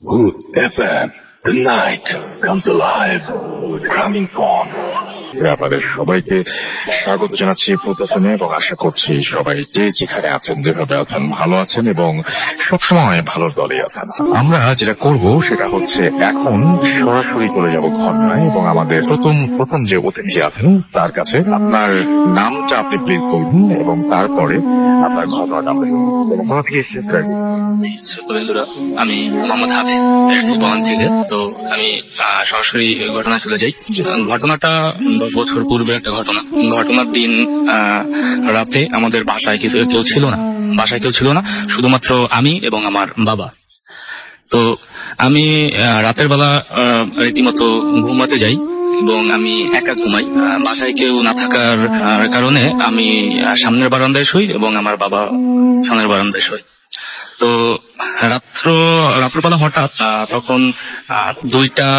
Good FM. The night comes alive with coming form. আপনাদের সবাইকে স্বাগত জানাচ্ছি ফুটেসনে এবং আশা করছি সবাই যে যেখানে আছেন যেভাবে আছেন ভালো আছেন এবং সবসময় ভালো দলে আছেন। আমরা যেটা করব সেটা হচ্ছে এখন সরাসরি চলে যাব ঘটনায় এবং আমাদের প্রথম যে অতিথি আছেন তার কাছে আপনার নামটা আপনি প্লিজ বলুন এবং তারপরে আপনার ঘটনাটা আমরা বন্ধুরা, আমি মোহাম্মদ হাফিজ বন থেকে। তো আমি সরাসরি ঘটনা চলে যাই। ঘটনাটা 10 বছর পূর্বে একটা ঘটনার দিন রাতে আমাদের বাসায় কেউ ছিল না, শুধুমাত্র আমি এবং আমার বাবা। তো আমি রাতের বেলা রীতিমতো ঘুমাতে যাই এবং আমি একা ঘুমাই। বাসায় কেউ না থাকার কারণে আমি সামনের বারান্দায় শুই এবং আমার বাবা সামনের বারান্দায় শুই। তো রাত্রবেলা হঠাৎ তখন 2টা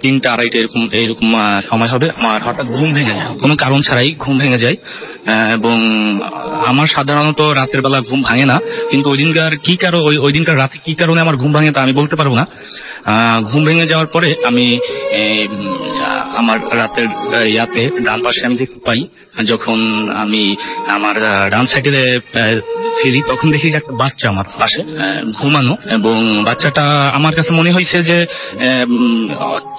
3টা 2:30 এরকম সময় হবে, আমার হঠাৎ ঘুম ভেঙে যায়, কোনো কারণ ছাড়াই ঘুম ভেঙে যায়। এবং আমার সাধারণত রাতের বেলা ঘুম ভাঙে না, কিন্তু ওই দিনকার রাতে কি কারণে আমার ঘুম ভাঙে তা আমি বলতে পারবো না। ঘুম ভেঙে যাওয়ার পরে আমি আমার রাতের ডান পাশে আমি দেখতে পাই, যখন আমি আমার ডান সাইডে ফিরি তখন দেখি যে একটা বাচ্চা আমার পাশে ঘুমানো, এবং বাচ্চাটা আমার কাছে মনে হয়েছে যে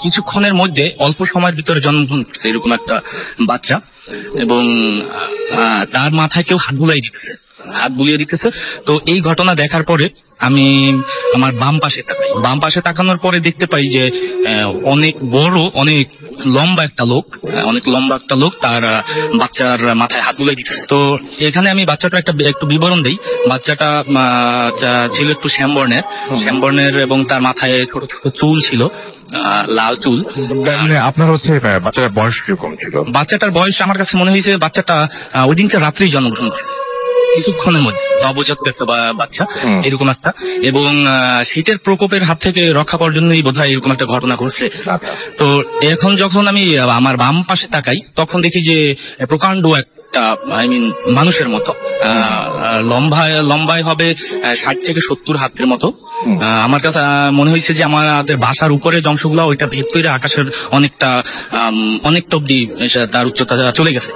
কিছুক্ষণের মধ্যে অল্প সময়ের ভিতরে জন্মগ্রহণ করছে এরকম একটা বাচ্চা, এবং তার মাথায় কেউ হাত বুলিয়ে দিতেছে। তো এই ঘটনা দেখার পরে আমি আমার বাম পাশে তাকানোর পরে দেখতে পাই যে অনেক লম্বা একটা লোক তার বাচ্চার মাথায় হাত বুলিয়ে দিতেছে। তো এখানে আমি বাচ্চাটা একটু বিবরণ দেই। বাচ্চাটা ছিল একটু শ্যামবর্ণের এবং তার মাথায় ছোট ছোট চুল ছিল, লাল চুল। আপনার হচ্ছে বাচ্চাটার বয়স কিরকম ছিল? বাচ্চাটার বয়স আমার কাছে মনে হয়েছে বাচ্চাটা ওই দিনটা রাত্রেই জন্মগ্রহণ করছে, কিছুক্ষণের মধ্যে, নবজাতক একটা বাচ্চা এরকম একটা, এবং শীতের প্রকোপের হাত থেকে রক্ষা পাওয়ার জন্যই বোধহয় এরকম একটা ঘটনা ঘটছে। তো এখন যখন আমি আমার বাম পাশে তাকাই তখন দেখি যে প্রকাণ্ড একটা মানুষের মতো, লম্বায় হবে 60 থেকে 70 হাতের মতো। আমার কাছে মনে হয়েছে যে আমাদের বাসার উপরের অংশগুলো ওইটা ভেদ করে আকাশের অনেকটা অব্দি তার উচ্চতা চলে গেছে।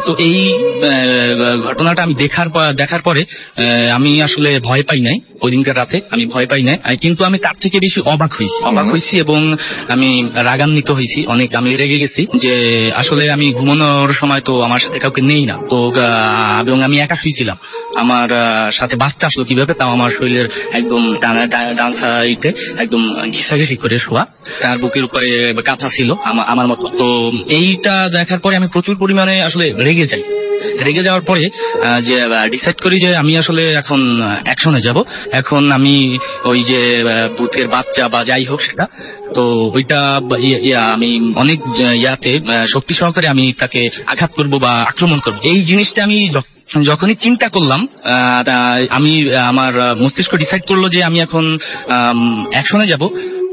তো এই ঘটনাটা আমি দেখার পরে আমি আসলে ভয় পাই নাই, ওই দিনকার রাতে আমি ভয় পাই নাই, কিন্তু আমি তার থেকে বেশি অবাক হয়েছি এবং আমি রাগান্বিত হয়েছি অনেক। আমি রেগে গেছি যে আসলে আমি ঘুমানোর সময় তো আমার সাথে কাউকে নেই না, তো এবং আমি একা শুয়েছিলাম, আমার সাথে বাঁচতে আসলো কিভাবে, তাও আমার শরীরের একদম ডান সাইডে একদম ঘেঁষাঘেঁষি করে শোয়া, তার বুকের উপরে কাঁথা ছিল আমার মতো। তো এইটা দেখার পরে আমি প্রচুর পরিমাণে আসলে রেগে যাওয়ার পরে যে ডিসাইড করি যে আমি আসলে এখন অ্যাকশনে যাব। এখন আমি ওই যে ভূতের বাচ্চা বা যাই হোক সেটা, তো ওইটা আমি অনেক শক্তি সহকারে আমি তাকে আঘাত করব বা আক্রমণ করব। এই জিনিসটা আমি যখনই চিন্তা করলাম, আমি আমার মস্তিষ্ক ডিসাইড করলো যে আমি এখন অ্যাকশনে যাব।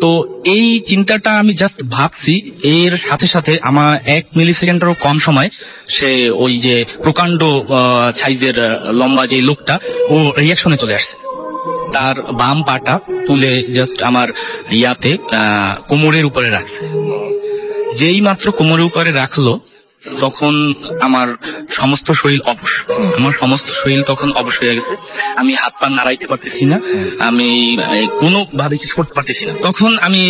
তো এই চিন্তাটা আমি জাস্ট ভাবছি, এর সাথে সাথে আমার 1 মিলিসেকেন্ডেরও কম সময় সে ওই যে প্রকাণ্ড সাইজের লম্বা যে লোকটা ও রিয়াকশনে চলে আসছে। তার বাম পাটা তুলে জাস্ট আমার কোমরের উপরে রাখছে। যেই মাত্র কোমরের উপরে রাখলো তখন আমার সমস্ত শরীর তখন অবশ হয়ে গেছে। আমি হাত পা নাড়াইতে পারতেছি না, আমি কোনোভাবে কিছু করতে পারতেছি না। তখন আমি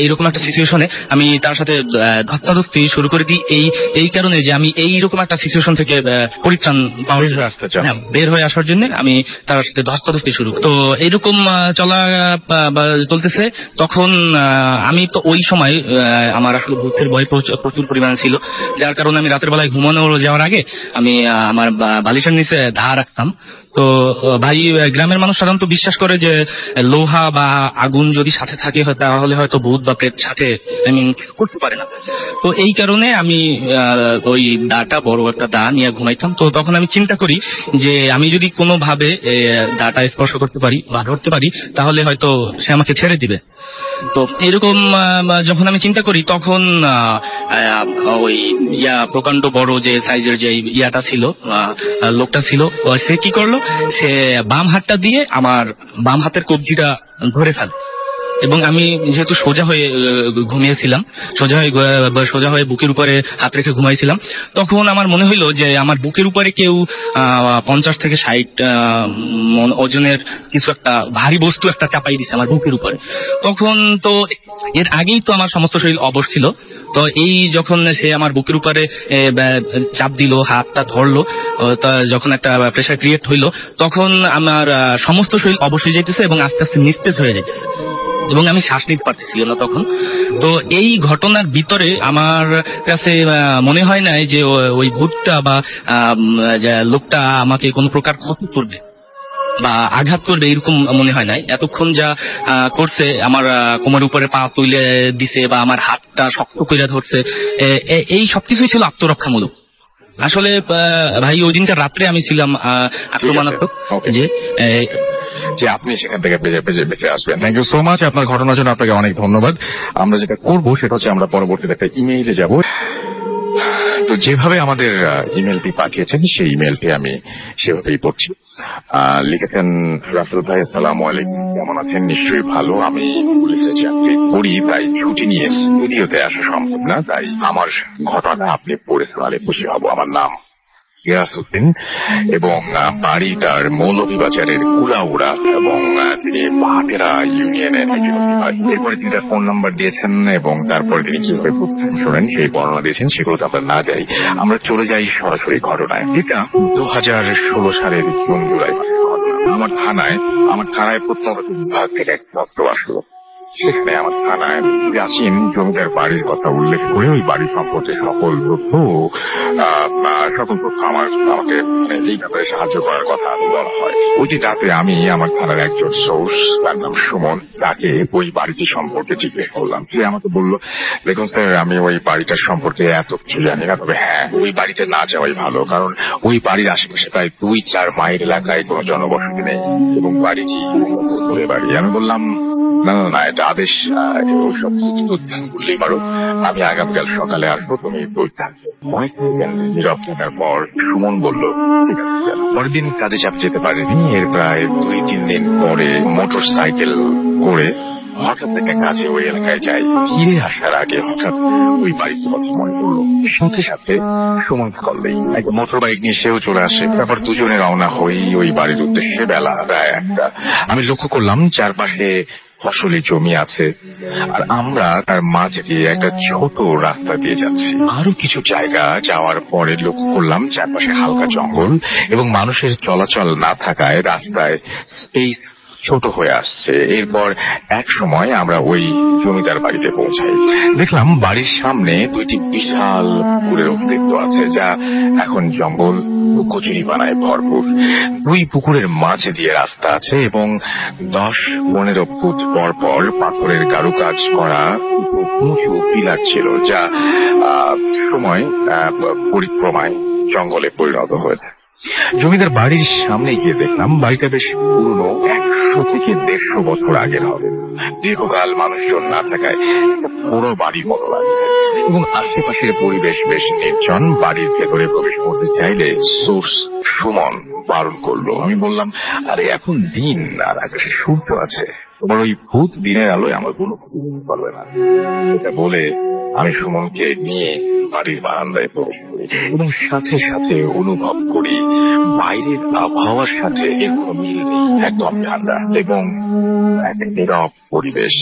এইরকম একটা সিচুয়েশনে আমি তার সাথে ধস্তাধস্তি শুরু করে দিই, এই কারণে যে আমি এইরকম একটা সিচুয়েশন থেকে পরিত্রাণ বের হয়ে আসার জন্য আমি তার সাথে ধস্তাধস্তি শুরু। তো এইরকম চলতেছে। তখন আমি তো ওই সময় আমার আসলে ভূতের ভয় প্রচুর পরিমাণে ছিল, যার কারণে আমি রাতের বেলায় ঘুমানো যাওয়ার আগে আমি আমার বালিশের নিচে রাখতাম। তো ভাই, গ্রামের মানুষ সাধারণত বিশ্বাস করে যে লোহা বা আগুন যদি সাথে থাকে তাহলে হয়তো ভূত বা প্রেত সাথে করতে পারে না। তো এই কারণে আমি ওই বড় একটা দা নিয়ে ঘুমাইতাম। তো তখন আমি চিন্তা করি যে আমি যদি কোনোভাবে দাটা স্পর্শ করতে পারি বা ধরতে পারি তাহলে হয়তো সে আমাকে ছেড়ে দিবে। তো এরকম যখন আমি চিন্তা করি তখন ওই প্রকাণ্ড বড় যে সাইজের যে ইয়াটা ছিল, লোকটা ছিল, সে কি করলো, সে বাম হাতটা দিয়ে আমার বাম হাতের কবজিটা ধরে ফেলে। এবং আমি যেহেতু সোজা হয়ে ঘুমিয়েছিলাম, সোজা হয়ে বুকের উপরে হাত রেখে ঘুমাইছিলাম, তখন আমার মনে হইলো যে আমার বুকের উপরে কেউ 50 থেকে 60 ওজনের কিছু একটা ভারী বস্তু একটা চাপাই দিছে আমার বুকের উপরে। তখন তো এর আগেই তো আমার সমস্ত শরীর অবশ ছিল, তো এই যখন সে আমার বুকের উপরে চাপ দিল, হাতটা ধরলো, যখন একটা প্রেশার ক্রিয়েট হইলো, তখন আমার সমস্ত শরীর অবশ হয়ে যাইতেছে এবং আস্তে আস্তে নিস্তেজ হয়ে যাইতেছে এবং আমি শ্বাস নিতে পারতেছিলাম না তখন। তো এই ঘটনার ভিতরে আমার কাছে মনে হয় নাই যে ওই ভূতটা বা লোকটা আমাকে কোনো প্রকার ক্ষতি করবে বা আঘাত করবে, এরকম মনে হয় নাই। এতক্ষণ যা করছে, আমার কোমরের উপরে পা তুলে দিছে বা আমার হাতটা শক্ত করে ধরছে, এই সবকিছুই ছিল আত্মরক্ষামূলক। আসলে ভাই ওই দিনকার রাত্রে আমি ছিলাম আক্রমণাত্মক, যে আপনি সেখান থেকে বেঁচে আসবেন। থ্যাংক ইউ সো মাচ আপনার ঘটনার জন্য, আপনাকে অনেক ধন্যবাদ। আমরা যেটা করবো সেটা হচ্ছে আমরা পরবর্তীতে একটা ইমেইলে যাব। তো যেভাবে আমাদের ইমেলটি পাঠিয়েছেন সেই ইমেলটি আমি সেভাবেই পড়ছি। লিখেছেন রাসেল ভাই, আসসালামু আলাইকুম, কেমন আছেন? নিশ্চয়ই ভালো। আমি পুলিশে চাকরি করি, তাই ছুটি নিয়ে স্টুডিওতে আসা সম্ভব না, তাই আমার ঘটনা আপনি পড়ে শোনালে খুশি হব। আমার নাম গিয়াসউদ্দিন এবং বাড়ি তার মৌলভীবাজারের কুলাউড়া এবং তিনি ভাটেরা ইউনিয়নের একজন অধিবাসী। এরপরে তিনি তার ফোন নাম্বার দিয়েছেন এবং তারপরে তিনি কিভাবে শোনেন সেই বর্ণনা দিয়েছেন, সেগুলো তো আমরা না যাই, আমরা চলে যাই সরাসরি ঘটনায়। এটা 2016 সালের জুন জুলাই মাসের ঘটনা। আমার থানায় প্রত্নতত্ত্ব বিভাগ থেকে এক পত্র আসলো। সেখানে আমার থানায় প্রাচীন জমিদার বাড়ির কথা উল্লেখ করে ওই বাড়ি সম্পর্কে সকল তথ্য আমাকে এই ব্যাপারে সাহায্য করার কথা বলা হয়। ওইটি রাতে আমি আমার থানার একজন সোর্স, তার নাম সুমন, তাকে ওই বাড়িটি সম্পর্কে জিজ্ঞেস করলাম। সে আমাকে বললো, দেখুন স্যার, আমি ওই বাড়িটার সম্পর্কে এত কিছু জানি না, তবে হ্যাঁ, ওই বাড়িতে না যাওয়াই ভালো, কারণ ওই বাড়ির আশেপাশে প্রায় 2-4 মাইল এলাকায় কোনো জনবসতি নেই এবং বাড়িটি দূরে বাড়ি। আমি বললাম, না না না, এটা আদেশ, ওইসব উদ্যান করলেই পারো, আমি আগামীকাল সকালে আসবো, তুমি বই থাকবে। অনেক সেকেন্ড নীরব থাকার পর সুমন বলল, ঠিক আছে স্যার। পরের দিন কাজে চাপ যেতে পারেনি। এর প্রায় 2-3 দিন পরে মোটর সাইকেল করে হঠাৎ একটা কাজে ওই এলাকায় যাই। ফিরে আসার আগে হঠাৎ ওই বাড়ির কথা মনে পড়লো। সাথে সাথে সুমনকে কল দেই, একটা মোটর বাইক নিয়ে সেও চলে আসে। তারপর দুজনে রওনা হই ওই বাড়ির উদ্দেশ্যে। বেলা প্রায় 1টা। আমি লক্ষ্য করলাম চারপাশে ফসলি জমি আছে আর আমরা তার মাঝে দিয়ে একটা ছোট রাস্তা দিয়ে যাচ্ছি। আরো কিছু জায়গা যাওয়ার পরে লক্ষ্য করলাম চারপাশে হালকা জঙ্গল এবং মানুষের চলাচল না থাকায় রাস্তায় স্পেস ছোট হয়ে আসছে। এরপর এক সময় আমরা ওই জমিদার বাড়িতে পৌঁছাই। দেখলাম বাড়ির সামনে 2টি বিশাল পুকুরের অস্তিত্ব আছে, যা এখন জঙ্গল ও কচুরিপানায় ভরপুর। 2 পুকুরের মাঝে দিয়ে রাস্তা আছে এবং 10-15 ফুট পর পর পাথরের কারুকাজ করা উঁচু পিলার ছিল, যা সময় পরিক্রমায় জঙ্গলে পরিণত হয়েছে। জমিদার বাড়ির সামনে গিয়ে দেখলাম বাড়িটা বেশ পুরনো, 100 থেকে 150 বছর আগের হবে। দীর্ঘকাল মানুষজন না থাকায় একটা পুরো বাড়ির মতো লাগছে এবং আশেপাশের পরিবেশ বেশ নির্জন। বাড়ির ভেতরে প্রবেশ করতে চাইলে সোর্স সুমন বারণ করলো। আমি বললাম, আরে এখন দিন আর আকাশে সূর্য আছে, তোমার ওই ভূত দিনের আলোয় আমার কোনো ক্ষতি করবে না। এটা বলে আমি সুমনকে নিয়ে বাড়ির বারান্দায় প্রবেশ করি এবং সাথে সাথে অনুভব করি বাইরের আবহাওয়ার সাথে এর কোনো মিল নেই। একদম ঠান্ডা এবং একটা নীরব পরিবেশ।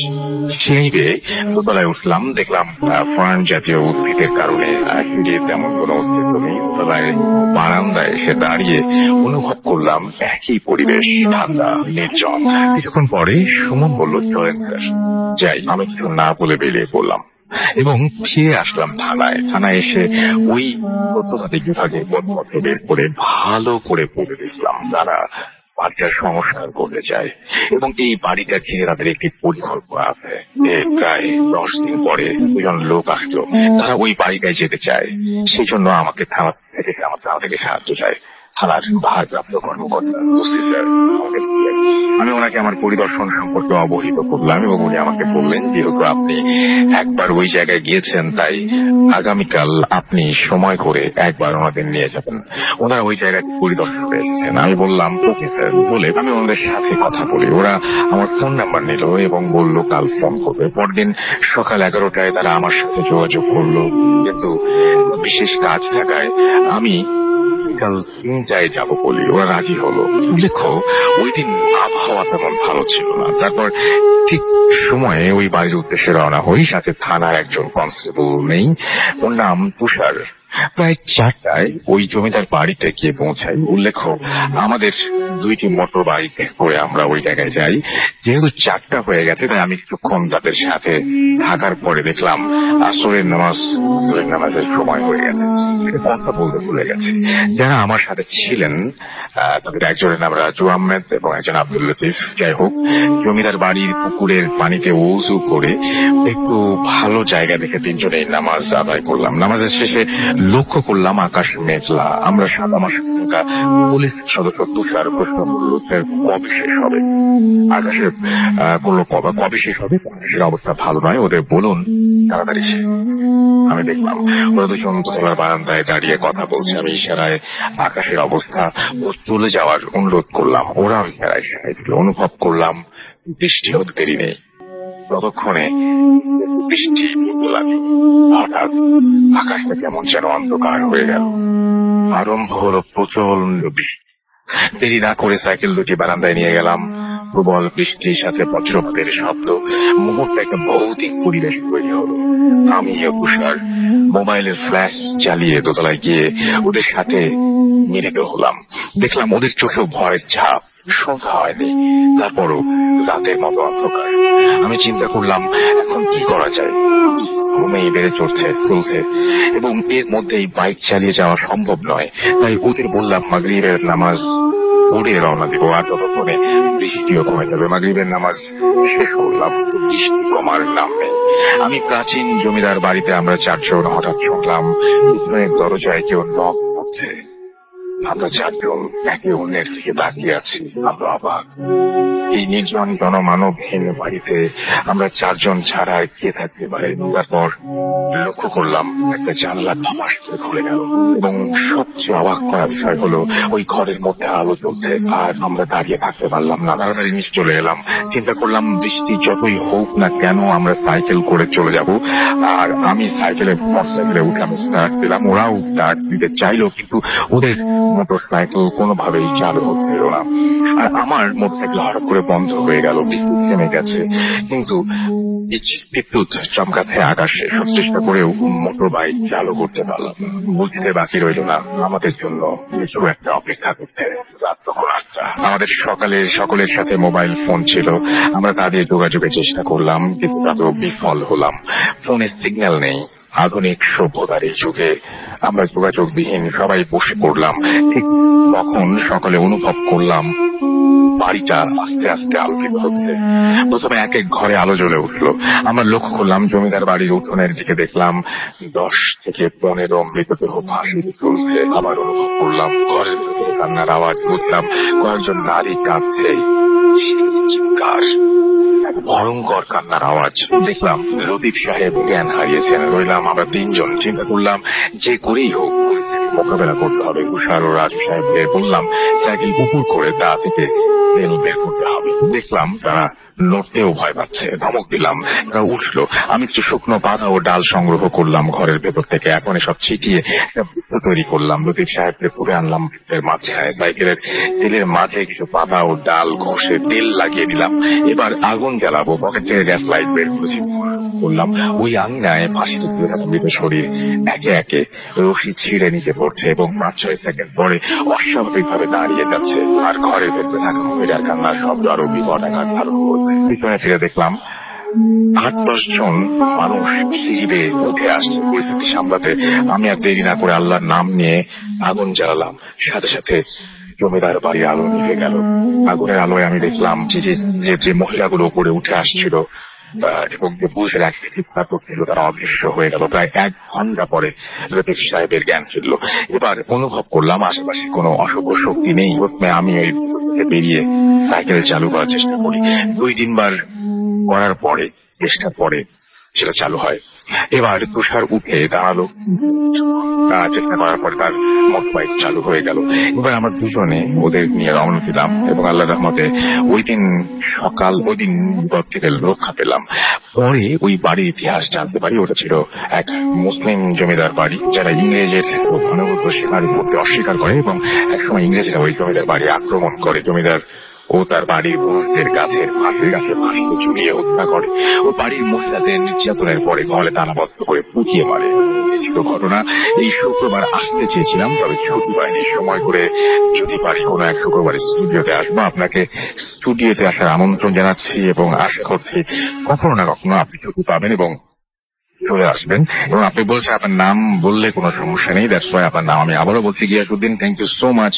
সিঁড়ি বেয়ে দোতলায় উঠলাম। দেখলাম ফার্ন জাতীয় উদ্ভিদের কারণে সিঁড়িতে তেমন কোনো অস্তিত্ব নেই। দোতলায় বারান্দায় এসে দাঁড়িয়ে অনুভব করলাম একই পরিবেশ, ঠান্ডা, নির্জন। কিছুক্ষণ পরে সুমন বলল, চলেন স্যার যাই। আমি কিছু না বলে বেরিয়ে পড়লাম এবং ফিরে আসলাম থানায়। থানায় এসে ওই প্রত্নতাত্ত্বিক বিভাগের পথপত্র বের করে ভালো করে পড়ে দেখলাম তারা বাড়িটার সংস্কার করতে চায় এবং এই বাড়িটা ঘিরে তাদের একটি পরিকল্পনা আছে। প্রায় 10 দিন পরে 2জন লোক আসলো, তারা ওই বাড়িটায় যেতে চায়। সেই জন্য আমার থানা থেকে সাহায্য চায়। থানার ভারপ্রাপ্ত কর্মকর্তা। ওসি স্যার, আমি ওনাকে আমার পরিদর্শন সম্পর্কে অবহিত করলাম এবং উনি আমাকে বললেন, যেহেতু আপনি একবার ওই জায়গায় গিয়েছেন, তাই আগামীকাল আপনি সময় করে একবার ওনাদের নিয়ে যাবেন। ওনারা ওই জায়গায় পরিদর্শনে এসেছেন। আমি বললাম ওকে স্যার বলে আমি ওনাদের সাথে কথা বলি। ওরা আমার ফোন নাম্বার নিল এবং বলল কাল ফোন করবে। পরদিন সকাল 11টায় তারা আমার সাথে যোগাযোগ করলো, কিন্তু বিশেষ কাজ থাকায় আমি বিকাল 3টায় যাবো বলি। ওরা রাজি হলো। উল্লেখ্য, ওই দিন আবহাওয়া তেমন ভালো ছিল না। তারপর ঠিক সময়ে ওই বাড়ির উদ্দেশ্যে রওনা হই। সাথে থানার একজন কনস্টেবল নেই, ওর নাম তুষার। প্রায় 4টায় ওই জমিদার বাড়িতে গিয়ে পৌঁছাই। উল্লেখ্য, আমাদের 2টি মোটর বাইক করে আমরা ওই জায়গায় যাই। যেহেতু 4টা হয়ে গেছে, তাই আমি কিছুক্ষণ তাদের সাথে থাকার পরে দেখলাম আসরের নামাজের সময় হয়ে গেছে। কথা বলতে ভুলে গেছি। যারা আমার সাথে ছিলেন তাদের একজনের নাম রাজু আহমেদ এবং একজন আব্দুল লতিফ। যাই হোক, জমিদার বাড়ির পুকুরের পানিতে ওযু করে একটু ভালো জায়গা দেখে 3জনেই নামাজ আদায় করলাম। নামাজের শেষে লক্ষ্য করলাম আকাশ মেঘলা। আমরা আমার সাথে থাকা পুলিশ সদস্য তুষার প্রশ্ন করল, স্যার কবে শেষ হবে? আকাশে করলো কবে শেষ হবে? আকাশের অবস্থা ভালো নয়, ওদের বলুন তাড়াতাড়ি শেষ। আমি দেখলাম ওরা 2জন দোতলার বারান্দায় দাঁড়িয়ে কথা বলছে। আমি ইশারায় আকাশের অবস্থা ও চলে যাওয়ার অনুরোধ করলাম। ওরাও ইশারায় সাহায্য দিল। অনুভব করলাম বৃষ্টি হতে দেরি নেই। ততক্ষণে বৃষ্টি লাগলো। হঠাৎ আকাশটা কেমন যেন অন্ধকার হয়ে গেল। আরম্ভ হলো প্রচন্ড বৃষ্টি। দেরি না করে সাইকেল 2টি বারান্দায় নিয়ে গেলাম। প্রবল বৃষ্টির সাথে বজ্রপাতের শব্দ, মুহূর্তে একটা ভৌতিক পরিবেশ তৈরি হলো। আমি ও তুষার মোবাইলের ফ্ল্যাশ চালিয়ে দোতলায় গিয়ে ওদের সাথে মিলিত হলাম। দেখলাম ওদের চোখেও ভয়ের ছাপ। সন্ধ্যা হয়নি, তারপরও রাতের মতো অন্ধকার। আমি চিন্তা করলাম এখন কি করা যায়। ঘুমেই বেড়ে চলছে এবং এর মধ্যেই বাইক চালিয়ে যাওয়া সম্ভব নয়। তাই ওদের বললাম মাগরিবের নামাজ পড়ে রওনা দিব, আর ততক্ষণে বৃষ্টিও কমে যাবে। মাগরিবের নামাজ শেষ করলাম, বৃষ্টি কমার নাম নেই। আমি প্রাচীন জমিদার বাড়িতে আমরা 4জন হঠাৎ শুনলাম পিছনের দরজায় কেউ নক করছে। আমরা 4জন একে অন্যের দিকে তাকিয়ে আছি। আমরা অবাক। এই নির্জন জনমানবহীন বাড়িতে আমরা 4জন ছাড়া কে থাকতে পারে? তারপর লক্ষ্য করলাম একটা জানলা ধপাস করে খুলে গেল এবং সবচেয়ে অবাক করা বিষয় হলো ওই ঘরের মধ্যে আলো জ্বলছে। আর আমরা দাঁড়িয়ে থাকতে পারলাম না, তাড়াতাড়ি নিচে চলে এলাম। চিন্তা করলাম বৃষ্টি যতই হোক না কেন আমরা সাইকেল করে চলে যাব। আর আমি মোটরসাইকেলে উঠে আমি স্টার্ট দিলাম। ওরাও স্টার্ট দিতে চাইলো, কিন্তু ওদের মোটরসাইকেল কোনোভাবেই চালু হচ্ছিল না। আর আমার মোটরসাইকেল হঠাৎ করে বন্ধ হয়ে গেল। বৃষ্টি থেমে গেছে, কিন্তু বিদ্যুৎ চমকাচ্ছে আকাশে। সব চেষ্টা করেও মোটর বাইক চালু করতে পারলাম। বুঝতে বাকি রইল না আমাদের জন্য কিছু একটা অপেক্ষা করছে। রাত তখন 8টা। আমাদের সকলের সাথে মোবাইল ফোন ছিল। আমরা তাদের যোগাযোগের চেষ্টা করলাম, কিন্তু তাতেও বিফল হলাম। ফোনে সিগন্যাল নেই। আধুনিক সভ্যতার এই যুগে আমরা যোগাযোগবিহীন সবাই বসে পড়লাম। ঠিক তখন সকালে অনুভব করলাম বাড়িটা আস্তে আস্তে আলোকিত হচ্ছে। প্রথমে এক এক ঘরে আলো জ্বলে উঠলো। আমরা লক্ষ্য করলাম জমিদার বাড়ির উঠোনের দিকে দেখলাম 10 থেকে 15 মৃতদেহ ভাসিয়ে চলছে। আবার অনুভব করলাম ঘরের ভেতরে কান্নার আওয়াজ। বুঝলাম কয়েকজন নারী কাঁদছে। চিৎকার, ভয়ঙ্কর কান্নার আওয়াজ। দেখলাম লতিফ সাহেব জ্ঞান হারিয়েছেন। রইলাম আমরা 3জন। চিন্তা করলাম যে করেই হোক পরিস্থিতি মোকাবেলা করতে হবে। তুষার ও রাজু সাহেবকে বললাম সাইকেল উপর করে দা থেকে তেল বের করতে হবে। দেখলাম তারা নড়তেও ভয় পাচ্ছে। ধমক দিলাম, তারা উঠলো। আমি কিছু শুকনো পাতা ও ডাল সংগ্রহ করলাম ঘরের ভেতর থেকে। এখন সব ছিটিয়ে একটা বৃত্ত তৈরি করলাম। লতিফ সাহেবকে পুরে আনলাম বৃত্তের মাঝখানে। সাইকেলের তেলের মাঝে কিছু পাতা ও ডাল ঘষে তেল লাগিয়ে দিলাম। এবার আগুন জ্বালাবো। পকেট থেকে গ্যাস লাইট বের করেছি করলাম। ওই আঙিনায় ফাঁসিতে তুলে থাকা মৃত শরীর একে একে রশি ছিঁড়ে নিচে পড়ছে এবং 5-6 সেকেন্ড পরে অস্বাভাবিক ভাবে দাঁড়িয়ে যাচ্ছে। আর ঘরের ভেতরে থাকা মহিলার কান্নার শব্দ আরো বিপদ আকার ধারণ করছে। পিছনে ফিরে দেখলাম 8-10 জন মানুষ সিঁড়ি বেয়ে উঠে আসছে। পরিস্থিতি সামলাতে আমি আর দেরি না করে আল্লাহর নাম নিয়ে আগুন জ্বালালাম। সাথে সাথে জমিদার বাড়ির আলো নিভে গেল। আগুনের আলোয় আমি দেখলাম যে মহিলাগুলো উপরে উঠে আসছিল এবং যে বসে রাখতে চিৎকার করছিল তারা অদৃশ্য হয়ে গেল। প্রায় 1 ঘন্টা পরে রফিক সাহেবের জ্ঞান ফিরল। এবার অনুভব করলাম আশেপাশে কোনো অশুভ শক্তি নেই। প্রথমে আমি ওই বেরিয়ে সাইকেল চালু করার চেষ্টা করি। 2-3 বার করার পরে, চেষ্টার পরে সেটা চালু হয়। এবার তুষার উঠে দাঁড়ালো, চেষ্টা করার পরে তার মোটর বাইক চালু হয়ে গেল। এবার আমরা দুজনে ওদের নিয়ে রওনা দিলাম এবং আল্লাহর রহমতে ওই দিন বিপদ থেকে রক্ষা পেলাম। পরে ওই বাড়ির ইতিহাস জানতে পারি, ওটা ছিল এক মুসলিম জমিদার বাড়ি, যারা ইংরেজের ঘনঘট শিকার করতে অস্বীকার করে এবং একসময় ইংরেজরা ওই জমিদার বাড়ি আক্রমণ করে। জমিদার ও তার বাড়ির পুরুষদের ফাঁসির গাছে ফাঁসিতে ঝুলিয়ে হত্যা করে ও বাড়ির মহিলাদের নির্যাতনের পরে ঘরে তালাবদ্ধ করে পুঁতিয়ে মারে। ছিল ঘটনা। এই শুক্রবার আসতে চেয়েছিলাম, তবে ছুটি পাইনি। সময় করে যদি পারি কোনো এক শুক্রবার স্টুডিওতে আসবো। আপনাকে স্টুডিওতে আসার আমন্ত্রণ জানাচ্ছি এবং আশা করছি কখনো না কখনো আপনি ছুটি পাবেন এবং চলে আসবেন। এবং আপনি বলছেন আপনার নাম বললে কোনো সমস্যা নেই, দ্যাটস ওয়াই আপনার নাম আমি আবারও বলছি Giasuddin. Thank you so much.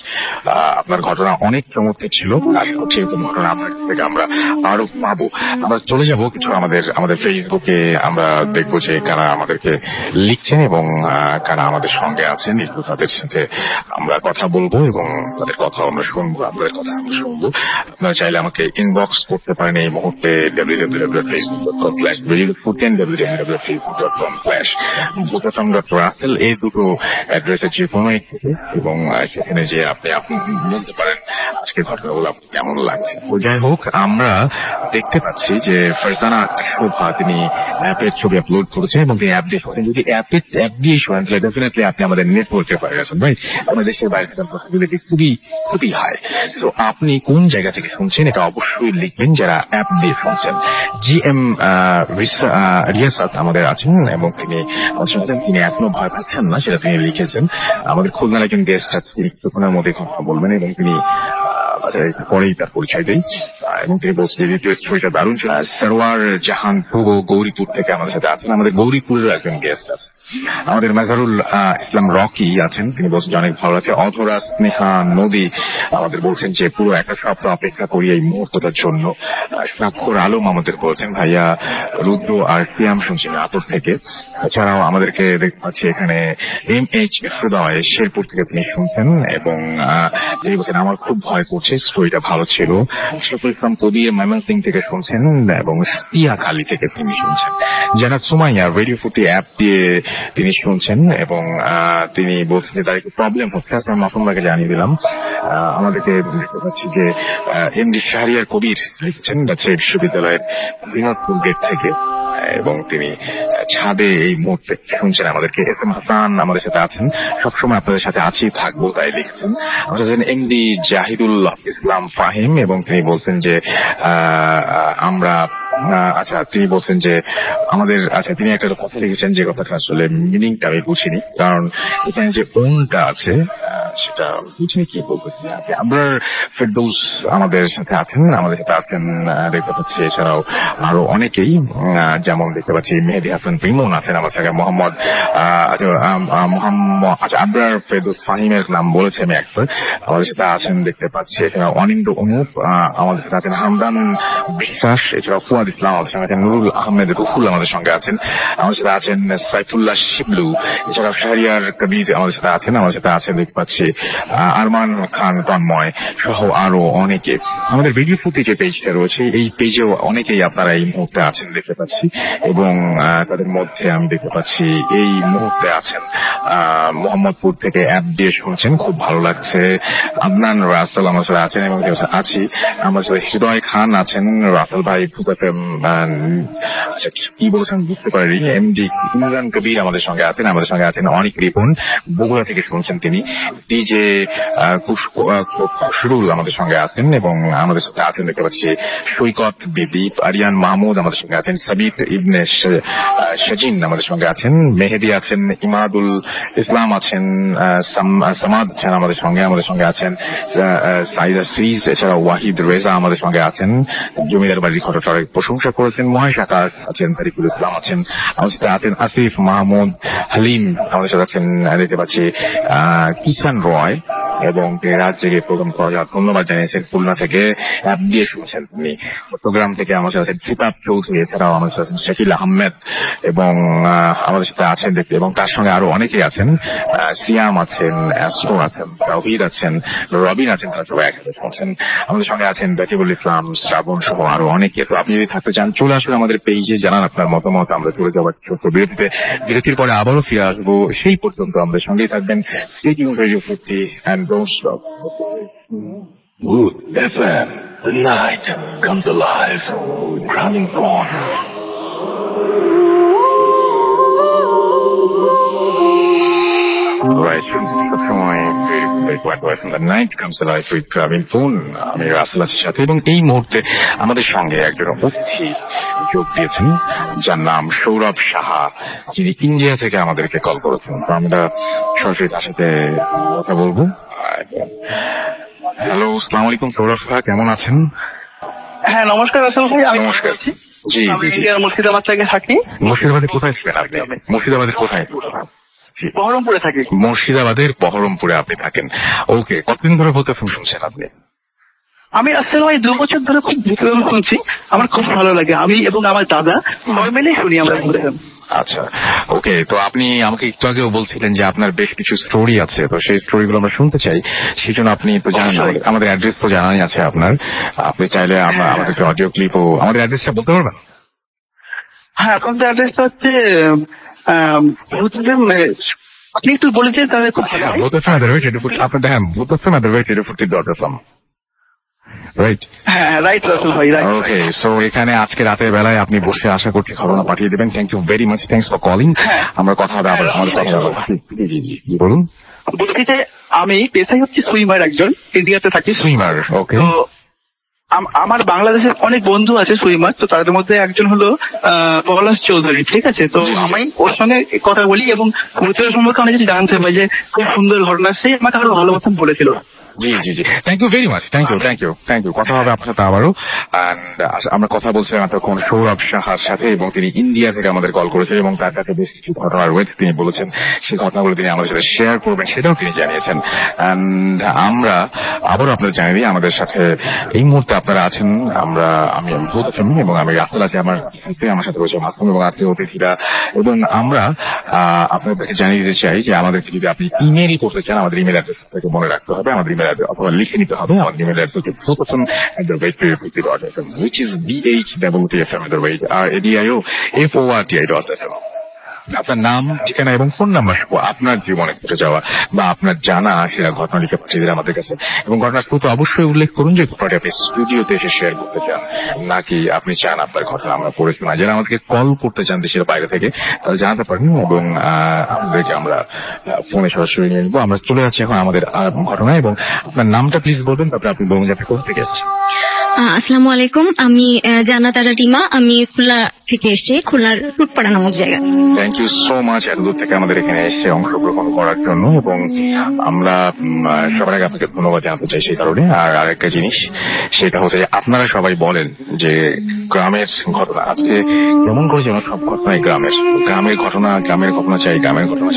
আপনার ঘটনা অনেক চমৎকার ছিল। আশা করছি এরকম ঘটনা আপনার কাছ থেকে আমরা আরো পাবো। আমরা চলে যাব কিছু আমাদের ফেসবুকে, আমরা দেখবো যে কারা আমাদেরকে লিখছেন এবং কারা আমাদের সঙ্গে আছেন। একটু তাদের সাথে আমরা কথা বলবো এবং তাদের কথা আমরা শুনবো, আপনাদের কথা আমরা শুনবো। আপনারা চাইলে আমাকে ইনবক্স করতে পারেন এই মুহূর্তে www.facebook.com/facebook.com/Russell এই দুটো অ্যাড্রেসে যে কোনো একটি, এবং সেখানে যে আপনি বলতে পারেন আজকের ঘটনাগুলো আপনার কেমন লাগছে। যাই হোক, আমরা দেখতে পাচ্ছি যে ফারজানা শোভা তিনি অ্যাপের ছবি আপলোড করেছেন এবং তিনি অ্যাপ দিয়ে শোনেন। যদি অ্যাপ দিয়ে শোনেন তাহলে ডেফিনেটলি আপনি আমাদের নেটওয়ার্কের বাইরে আছেন, রাইট? আমাদের দেশের বাইরে থাকার পসিবিলিটি খুবই হাই। তো আপনি কোন জায়গা থেকে শুনছেন এটা অবশ্যই লিখবেন যারা অ্যাপ দিয়ে শুনছেন। GM রিয়াসাত আমাদের আছেন এবং তিনি এখনো ভয় পাচ্ছেন না, সেটা তিনি লিখেছেন। আমাদের খুলনার একজন গেস্ট আছে, কিছুক্ষণের মধ্যে কথা বলবেন এবং তিনি পরেই তার পরিচয় দেই। এবং তিনি বলছেন যে দ্বিতীয় স্টোরিটা দারুণ ছিল। সরওয়ার জাহান ভুগ গৌরীপুর থেকে আমাদের সাথে আছেন। আমাদের গৌরীপুরের একজন গেস্ট আছে। আমাদের মেজারুল ইসলাম রকি আছেন, তিনি বলছেন অনেক ভালো আছে। অধরা স্নেহা নদী আমাদের বলছেন যে পুরো একটা সপ্তাহ অপেক্ষা করি এই মুহূর্তটার জন্য। স্বাক্ষর আলম আমাদের বলছেন ভাইয়া রুদ্র আর সিয়াম শুনছেন আতর থেকে। এছাড়াও আমাদেরকে দেখতে পাচ্ছি এখানে MH হৃদয় শেরপুর থেকে তিনি শুনছেন এবং তিনি বলছেন আমার খুব ভয় করছে, স্টোরিটা ভালো ছিল। শফিকুল ইসলাম কবির ময়মনসিং থেকে শুনছেন এবং তিয়া কালী থেকে তিনি শুনছেন। জানাত সুমাইয়া রেডিও ফুটি অ্যাপ দিয়ে তিনি শুনছেন এবং তিনি বলছেন যে তার একটু প্রবলেম হচ্ছে। আপনার মাসুমকে জানিয়ে দিলাম। আমাদেরকে দেখতে পাচ্ছি যে MD শাহরিয়ার কবির লিখছেন রাজশাহী বিশ্ববিদ্যালয়ের বিনোদপুর গেট থেকে এবং তিনি ছাদে এই মুহূর্তে শুনছেন আমাদেরকে। SM হাসান আমাদের সাথে আছেন, সবসময় আপনাদের সাথে আছি থাকবো তাই লিখছেন। আমাদের MD জাহিদুল ইসলাম ফাহিম এবং তিনি বলছেন যে তিনি বলছেন যে আমাদের তিনি একটা কথা লিখেছেন যে কথাটা আসলে মিনিংটা আমি বুঝিনি, কারণ এখানে যে ওনটা আছে সেটা বুঝিনি কি বলতেছি। আমরা ফেরদৌস আমাদের সাথে আছেন দেখতে পাচ্ছি। এছাড়াও আরো অনেকেই, যেমন দেখতে পাচ্ছি মেহেদি হাসান রিমন আছেন আমার সাথে, মোহাম্মদ আবরার ফেরদৌস ফাহিমের নাম বলেছে আমি একবার, আমাদের সাথে আছেন দেখতে পাচ্ছি। এছাড়া অনিন্দ অনুপ আমাদের সাথে আছেন, হামদান বিশ্বাস, এছাড়া ফুয়াদ ইসলাম আমাদের সঙ্গে আছেন, নুরুল আহমেদ রুফুল আমাদের সঙ্গে আছেন, আমাদের সাথে আছেন সাইফুল্লাহ শিবলু, এছাড়া শাহরিয়ার কবির আমাদের সাথে আছেন দেখতে পাচ্ছি, আরমান খান তন্ময় সহ আরো অনেকে। আমাদের ভিডিও ফুটি যে পেজটা রয়েছে এই পেজেও অনেকেই আপনারা এই মুহূর্তে আছেন দেখতে পাচ্ছি এবং তাদের মধ্যে আমি দেখতে পাচ্ছি এই মুহূর্তে আছেন মোহাম্মদপুর থেকে অ্যাপ দিয়ে শুনছেন, খুব ভালো লাগছে। আদনান রাসেল আমার সাথে আছেন এবং আছি আমার সাথে হৃদয় খান আছেন। রাসেল ভাই কি বলছেন বুঝতে পারি। MD ইমরান কবির আমাদের সঙ্গে আছেন অনেক রিপন বগুড়া থেকে শুনছেন তিনি। ডিজে খুশরুল আমাদের সঙ্গে আছেন এবং আমাদের সাথে আছেন দেখতে পাচ্ছি সৈকত বিদীপ, আরিয়ান মাহমুদ আমাদের সঙ্গে আছেন, সাবিত ইবনে শাজিন আমাদের সঙ্গে আছেন, মেহেদি আছেন, ইমাদুল ইসলাম আছেন, সামাদ আছেন আমাদের সঙ্গে আছেন, সাইদা সিরিজ, এছাড়া ওয়াহিদ রেজা আমাদের সঙ্গে আছেন। জমিদার বাড়ির ঘটনাটা অনেক প্রশংসা করেছেন। মহেশ আকাশ আছেন, তারিকুল ইসলাম আছেন, আমাদের সাথে আছেন আসিফ মাহমুদ হালিম আমাদের সাথে আছেন দেখতে পাচ্ছি, কিষান রয় এবং তিনি রাত জেগে প্রোগ্রাম করার ধন্যবাদ জানিয়েছেন। খুলনা থেকে অ্যাপ দিয়ে শুনছেন তিনি। চট্টগ্রাম থেকে আমাদের সাথে আছেন সিতাব চৌধুরী, এছাড়াও আমাদের সাথে আছেন শাকিল আহমেদ এবং আমাদের সাথে আছেন দেখতে, এবং তার সঙ্গে আরো অনেকেই আছেন। সিয়াম আছেন, অ্যাস্ট্রো আছেন, তাওহিদ আছেন, রবিন আছেন, তারা সবাই একসাথে শুনছেন। আমাদের সঙ্গে আছেন বেকিবুল ইসলাম, শ্রাবণ সহ আরো অনেকে। তো আপনি যদি থাকতে চান চলে আসুন আমাদের পেজে, জানান আপনার মতামত। আমরা চলে যাওয়ার ছোট্ট বিরতির পরে আবারও ফিরে আসবো। সেই পর্যন্ত আমাদের সঙ্গেই থাকবেন। Stay tuned Radio 50 and don't stop. Wood FM, the night comes alive with Crowning Fawn. Right, সবসময় the night comes alive with Praveen Phone. আমি রাসেল আছি সাথে, এবং এই মুহূর্তে আমাদের সঙ্গে একজন অতিথি যোগ দিয়েছেন যার নাম সৌরভ সাহা, যিনি ইন্ডিয়া থেকে আমাদেরকে কল করেছেন। তো আমরা সরাসরি তার সাথে কথা বলবো। হ্যালো, আসসালামু আলাইকুম সৌরভ সাহা, কেমন আছেন? হ্যাঁ, নমস্কার রাসেল ভাই। আমি নমস্কার। জি আমি জি জি। ইন্ডিয়ার মুর্শিদাবাদ থেকে থাকি। মুর্শিদাবাদে কোথায় ছিলেন আপনি? মুর্শিদাবাদের কোথায়? বহরমপুরে থাকি। মুর্শিদাবাদের বহরমপুরে আপনি থাকেন। ওকে, কতদিন ধরে বলতে শুনছেন আপনি? আমি রাসেল ভাই 2 বছর ধরে খুব ভিতরে শুনছি, আমার খুব ভালো লাগে। আমি এবং আমার দাদা সবাই মিলে শুনি আমরা। আচ্ছা, ওকে। তো আপনি আমাকে একটু আগেও বলছিলেন যে আপনার বেশ কিছু স্টোরি আছে, তো সেই স্টোরিগুলো আমরা শুনতে চাই। সেই জন্য আপনি তো জানেন আমাদের অ্যাড্রেস তো জানাই আছে আপনার। আপনি চাইলে আমাদেরকে অডিও ক্লিপও, আমাদের অ্যাড্রেসটা বলতে পারবেন? হ্যাঁ, আপনাদের অ্যাড্রেসটা হচ্ছে আপনি একটু বলে দিন তাহলে খুব ভালো হয়। আপনার দেখেন vootfm@radio40.fm, রাইট? হ্যাঁ, রাইট রাসেল ভাই, রাইট। ওকে, সো এখানে আজকে রাতের বেলায় আপনি বসে আশা করছি ঘটনা পাঠিয়ে দেবেন। Thank you very much, thanks for calling. আমরা কথা হবে আবার, আমাদের কথা হবে। জি জি জি, বলুন। বলছি যে আমি পেশায় হচ্ছে সুইমার, একজন ইন্ডিয়াতে থাকি। সুইমার, ওকে। তো আমার বাংলাদেশের অনেক বন্ধু আছে সুইমার, তো তাদের মধ্যে একজন হলো পলাশ চৌধুরী, ঠিক আছে? তো আমি ওর সঙ্গে কথা বলি এবং মৃত্যুর সম্পর্কে অনেক কিছু জানতে পাই, যে খুব সুন্দর ঘটনা। সে আমাকে আরো ভালো মতন বলেছিল। জি জি জি, thank you very much, thank you. কথা হবে আপনার সাথে আবারও। আমরা কথা বলছিলাম এতক্ষণ সৌরভ সাহার সাথে, এবং তিনি ইন্ডিয়া থেকে আমাদের কল করেছেন, এবং তার কাছে বেশ কিছু ঘটনা রয়েছে তিনি বলেছেন। সেই ঘটনাগুলো তিনি আমাদের সাথে শেয়ার করবেন, সেটাও তিনি জানিয়েছেন। অ্যান্ড আমরা আবারও আপনাদের জানিয়ে দিই, আমাদের সাথে এই মুহূর্তে আপনারা আছেন। আমি ভূত FM, এবং আমি রাসেল আছি আমার সাথে রয়েছে মাসুম এবং আত্মীয় অতিথিরা। এবং আমরা আপনাদেরকে জানিয়ে দিতে চাই যে আমাদেরকে যদি আপনি ইমেল করতে চান, আমাদের ইমেল অ্যাড্রেস থেকে মনে রাখতে হবে। আমাদের ইমেল অ্যাড্রেস অথবা লিখে নিতে হবে। আমাদের ইমেল অ্যাড্রেস হচ্ছে vootfm@radio40.fm, which is BHWTFM@radio40.fm। আপনার নাম, ঠিকানা এবং ফোন নাম্বার সহ আপনার জীবনে ঘটে যাওয়া বা আপনার জানা সেটা ঘটনা লিখে পাঠিয়ে দিন আমাদের কাছে। এবং ঘটনার শুরুতে অবশ্যই উল্লেখ করুন যে ঘটনাটি আপনি স্টুডিওতে এসে শেয়ার করতে চান, নাকি আপনি চান আপনার ঘটনা আমরা পড়ে শোনা। যারা আমাদেরকে কল করতে চান দেশের বাইরে থেকে, তারা জানাতে পারেন, এবং আপনাদেরকে আমরা ফোনে সরাসরি নিয়ে নেবো। আমরা চলে যাচ্ছি এখন আমাদের ঘটনা। এবং আপনার নামটা প্লিজ বলবেন, তারপরে আপনি বলুন যে আপনি কোথা থেকে এসেছেন। আসসালামু আলাইকুম, আমি জান্নাত আরা টিমা, আমি খুলনা থেকে এসেছি, খুলনার টুটপাড়া নামক জায়গা। থ্যাংক ইউ সো মাচ এতদূর থেকে আমাদের এখানে এসে অংশগ্রহণ করার জন্য, এবং আমরা সবার আগে আপনাকে ধন্যবাদ জানাতে চাই সেই কারণে। আর আরেকটা জিনিস, সেটা হচ্ছে যে আপনারা সবাই বলেন যে গ্রামের ঘটনা, আজকে কেমন করে যেন সব ঘটনাই গ্রামের ঘটনা চাই, গ্রামের ঘটনা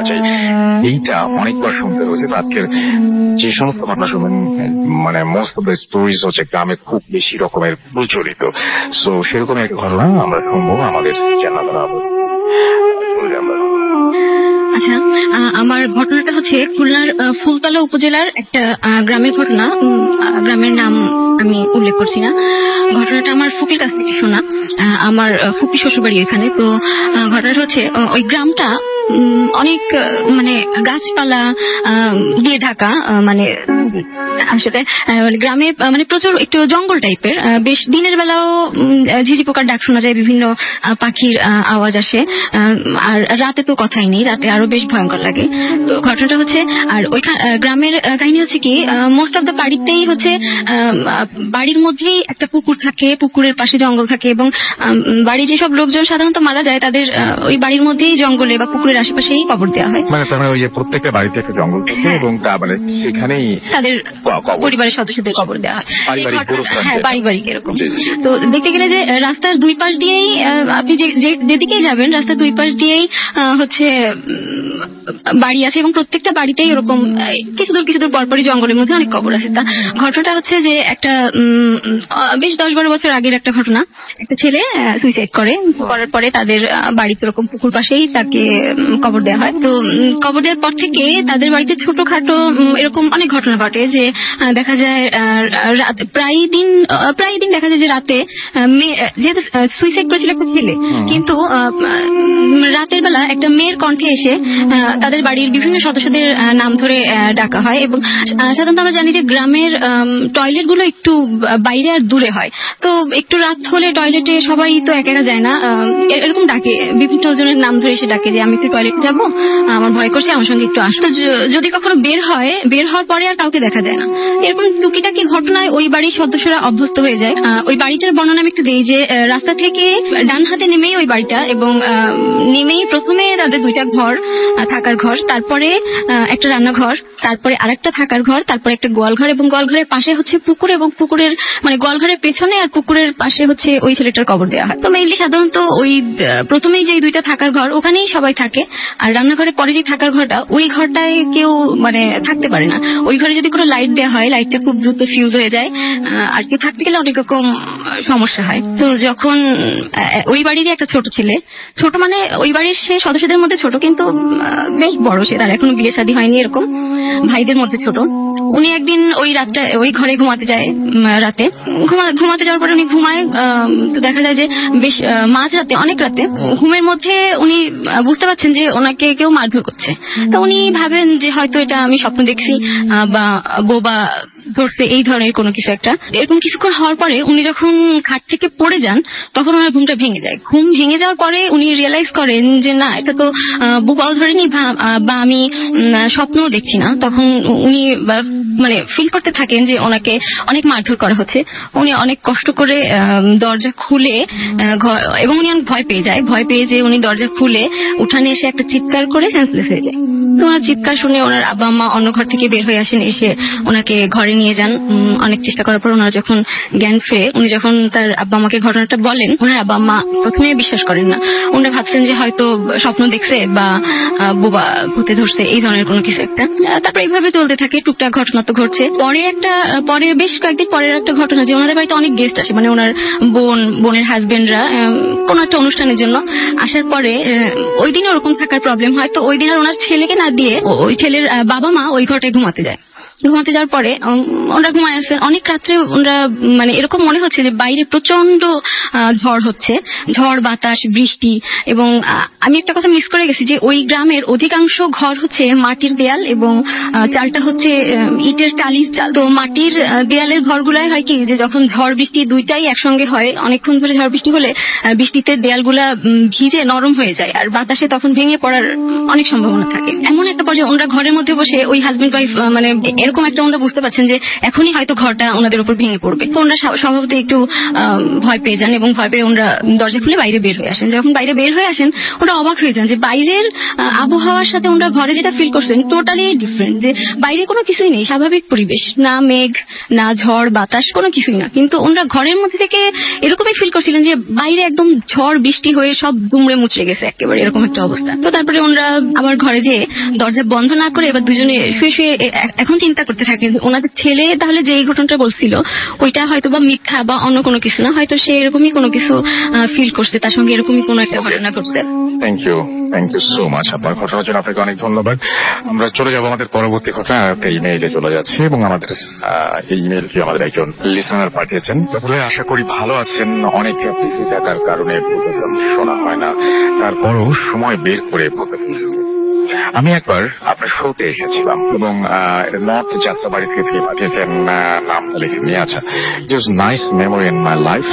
চাই। এইটা অনেকবার শুনতে হয়েছে। তো আজকের যে সমস্ত ঘটনা শুনবেন, মানে মোস্ট অফ দ্য স্টোরিজ হচ্ছে গ্রামে খুব বেশি রকমের প্রচলিত। সো সেরকম একটা ঘটনা আমরা শুনবো আমাদের জানাতে। আচ্ছা, আমার ঘটনাটা হচ্ছে খুলনার ফুলতলা উপজেলার একটা গ্রামের ঘটনা। গ্রামের নাম আমি উল্লেখ করছি না। ঘটনাটা আমার ফুপির কাছ থেকে শোনা। আমার ফুপি শ্বশুরবাড়ি এখানে। তো ঘটনাটা হচ্ছে ওই গ্রামটা অনেক মানে গাছপালা দিয়ে ঢাকা, মানে আসলে গ্রামে মানে প্রচুর একটু জঙ্গল টাইপের। বেশ দিনের বেলাও ঝিঝি পোকার ডাক শোনা যায়, বিভিন্ন পাখির আওয়াজ আসে। আর রাতে তো কথাই নেই, রাতে আরো বেশ ভয়ঙ্কর লাগে। তো ঘটনাটা হচ্ছে, আর ওই গ্রামের কাহিনী হচ্ছে কি, মোস্ট অফ দ্য বাড়িতেই হচ্ছে বাড়ির মধ্যেই একটা পুকুর থাকে, পুকুরের পাশে জঙ্গল থাকে, এবং বাড়ির যেসব লোকজন সাধারণত মারা যায় তাদের ওই বাড়ির মধ্যেই জঙ্গলে বা পুকুরের আশেপাশেই কবর দেওয়া হয়। মানে তার মানে ওই যে প্রত্যেকটা বাড়িতে একটা জঙ্গল থাকে, এবং তা মানে সেখানেই তাদের পরিবারের সদস্যদের কবর দেওয়া হয়। হ্যাঁ, পারিবারিক এরকম। তো দেখতে গেলে যে রাস্তার দুই পাশ দিয়েই আপনি যেদিকেই যাবেন, রাস্তার দুই পাশ দিয়েই হচ্ছে বাড়ি আছে এবং প্রত্যেকটা বাড়িতেই এরকম কিছু দূর পরপরই জঙ্গলের মধ্যে অনেক কবর আছে। তা ঘটনাটা হচ্ছে যে একটা বেশ 10-12 বছর আগের একটা ঘটনা। একটা ছেলে সুইসাইড করার পরে তাদের বাড়িতে এরকম পুকুর পাশেই তাকে কবর দেওয়া হয়। তো কবর দেওয়ার পর থেকে তাদের বাড়িতে ছোটখাটো এরকম অনেক ঘটনা ঘটে যে দেখা যায় প্রায় দিন দেখা যায় যে রাতে যেহেতু সুইসাইড করেছিল একটা ছেলে, কিন্তু রাতের বেলা একটা মেয়ের কণ্ঠে এসে তাদের বাড়ির বিভিন্ন সদস্যদের নাম ধরে ডাকা হয়। এবং সাধারণত আমরা জানি যে গ্রামের টয়লেট গুলো একটু বাইরে আর দূরে হয়, তো একটু রাত হলে টয়লেটে সবাই তো একা একা যায় না, এরকম ডাকে, বিভিন্ন জনের নাম ধরে এসে ডাকে যে আমি একটু টয়লেটে যাবো, আমার ভয় করছে, আমার সঙ্গে একটু আসতো। যদি কখনো বের হওয়ার পরে আর কাউকে দেখা যায় না। এরকম টুকিটাকি ঘটনায় ওই বাড়ির সদস্যরা অভ্যস্ত হয়ে যায়। ওই বাড়িটার বর্ণনা আমি একটু দিই যে রাস্তা থেকে ডান হাতে নেমেই ওই বাড়িটা, এবং নেমেই প্রথমে তাদের 2টা ঘর, থাকার ঘর, তারপরে একটা রান্নাঘর, তারপরে আরেকটা থাকার ঘর, তারপরে একটা গোয়ালঘর, এবং গোয়ালঘরের পাশে হচ্ছে পুকুর, এবং পুকুরের মানে গোয়ালঘরের পেছনে আর পুকুরের পাশে হচ্ছে ওই ছেলেটার কবর দেওয়া হয়। তো মেইনলি সাধারণত ওই প্রথমেই যে 2টা থাকার ঘর ওখানেই সবাই থাকে, আর রান্নাঘরের পরে যে থাকার ঘরটা ওই ঘরটায় কেউ মানে থাকতে পারে না। ওই ঘরে যদি কোনো লাইট দেওয়া হয়, লাইটটা খুব দ্রুত ফিউজ হয়ে যায়, আর কেউ থাকতে গেলে অনেক রকম সমস্যা হয়। তো যখন ওই বাড়িরই একটা ছোট ছেলে, ছোট মানে ওই বাড়ির সে সদস্যদের মধ্যে ছোট, কিন্তু বেশ বড়, সে তার এখনো বিয়ে শাদী হয়নি, এরকম ভাইদের মধ্যে ছোট। উনি একদিন ওই রাতটা ওই ঘরে ঘুমাতে যায়, রাতে ঘুমাতে যাওয়ার পরে উনি ঘুমায়, তো দেখা যায় যে বেশ মাঝরাতে, অনেক রাতে ঘুমের মধ্যে উনি বুঝতে পারছেন যে ওনাকে কেউ মারধর করছে। তো উনি ভাবেন যে হয়তো এটা আমি স্বপ্ন দেখছি বা বোবা ধরছে, এই ধরনের কোনো কিছু একটা। এরকম কিছুক্ষণ হওয়ার পরে উনি যখন খাট থেকে পড়ে যান, তখন ওনার ঘুমটা ভেঙে যায়। ঘুম ভেঙে যাওয়ার পরে উনি রিয়েলাইজ করেন যে না, এটা তো বোবাও ধরেনি বা আমি স্বপ্নও দেখছি না। তখন উনি মানে ফিল করতে থাকেন যে ওনাকে অনেক মারধর করা হচ্ছে। উনি অনেক কষ্ট করে দরজা খুলে এবং উনি অনেক ভয় পেয়ে যে উনি দরজা খুলে উঠানে এসে একটা চিৎকার করে সেন্সলেস হয়ে যায়। তো ওনার চিৎকার শুনে ওনার আব্বা আম্মা অন্য ঘর থেকে বের হয়ে আসেন, এসে ওনাকে ঘরে নিয়ে যান। অনেক চেষ্টা করার পর ওনার যখন জ্ঞান ফেরে, উনি যখন তার আব্বা আম্মাকে ঘটনাটা বলেন, ওনার আব্বা আম্মা প্রথমে বিশ্বাস করেন না। ওনারা ভাবছেন যে হয়তো স্বপ্ন দেখছে বা বোবা ভূতে ধরছে, এই ধরনের কোনো কিছু একটা। তারপর এইভাবে চলতে থাকে, টুকটাক ঘটনা তো ঘটছে। পরে বেশ কয়েকদিন পরের একটা ঘটনা যে ওনাদের বাড়িতে অনেক গেস্ট আসে, মানে ওনার বোনের হাজবেন্ডরা কোনো একটা অনুষ্ঠানের জন্য আসার পরে ওই দিন ওরকম থাকার প্রবলেম হয়। তো ওই দিন আর ওনার ছেলেকে না দিয়ে ওই ছেলের বাবা মা ওই ঘরটায় ঘুমাতে যাওয়ার পরে ওনারা ঘুমায় আসছেন। অনেক রাত্রে ওনারা মানে এরকম মনে হচ্ছে যে বাইরে প্রচন্ড ঝড় হচ্ছে, ঝড় বাতাস বৃষ্টি। এবং আমি একটা কথা মিস করে গেছি যে ওই গ্রামের অধিকাংশ ঘর হচ্ছে মাটির দেয়াল, এবং চালটা হচ্ছে ইটের টালির চাল। তো মাটির দেয়ালের ঘরগুলাই হয় কি যে যখন ঝড় বৃষ্টি দুইটাই একসঙ্গে হয়, অনেকক্ষণ ধরে ঝড় বৃষ্টি হলে বৃষ্টিতে দেয়ালগুলা ভিজে নরম হয়ে যায়, আর বাতাসে তখন ভেঙে পড়ার অনেক সম্ভাবনা থাকে। এমন একটা পর্যায়ে ওনারা ঘরের মধ্যে বসে ওই হাজবেন্ড ওয়াইফ মানে এরকম একটা ওনারা বুঝতে পারছেন যে এখনই হয়তো ঘরটা ওনাদের উপর ভেঙে পড়বে। তো ওনারা স্বভাবতই একটু ভয় পেয়ে যান, এবং ভয় পেয়ে ওনারা দরজা খুলে বাইরে বের হয়ে আসেন। যখন বাইরে বের হয়ে আসেন, ওরা অবাক হয়ে যান যে বাইরের আবহাওয়ার সাথে ওনারা ঘরে যেটা ফিল করছেন টোটালি ডিফারেন্ট। যে বাইরে কোনো কিছুই নেই, স্বাভাবিক পরিবেশ, না মেঘ না ঝড় বাতাস, কোনো কিছুই না। কিন্তু ওনারা ঘরের মধ্যে থেকে এরকমই ফিল করছিলেন যে বাইরে একদম ঝড় বৃষ্টি হয়ে সব দুমড়ে মুচড়ে গেছে, একেবারে এরকম একটা অবস্থা। তো তারপরে ওনারা আবার ঘরে যেয়ে দরজা বন্ধ না করে এবার দুজনে শুয়ে এখন চিন্তা করতে থাকেন ওনাদের ছেলে তাহলে যে ঘটনাটা বলছিল ওইটা হয়তো বা মিথ্যা বা অন্য কোনো কিছু না, হয়তো সে এরকমই কোনো কিছু ফিল করছে, তার সঙ্গে এরকমই কোনো একটা ঘটনা ঘটছে। থ্যাংক ইউ সো মাচ আপনার ঘটনার জন্য। আপনাকে অনেক ধন্যবাদ। আমরা চলে যাবো আমাদের পরবর্তী ঘটনা, একটা ইমেইলে চলে যাচ্ছে, এবং আমাদের এই ইমেইলটি আমাদের একজন লিসনার পাঠিয়েছেন। তাহলে আশা করি ভালো আছেন। অনেক বিজি থাকার কারণে শোনা হয় না, তারপরও সময় বের করে আমি একবার আপনার শোতে এসেছিলাম, এবং নর্থ যাত্রাবাড়ি থেকে পাঠিয়েছেন, নামটা লিখে নিয়ে। আচ্ছা, it was nice memory in my life.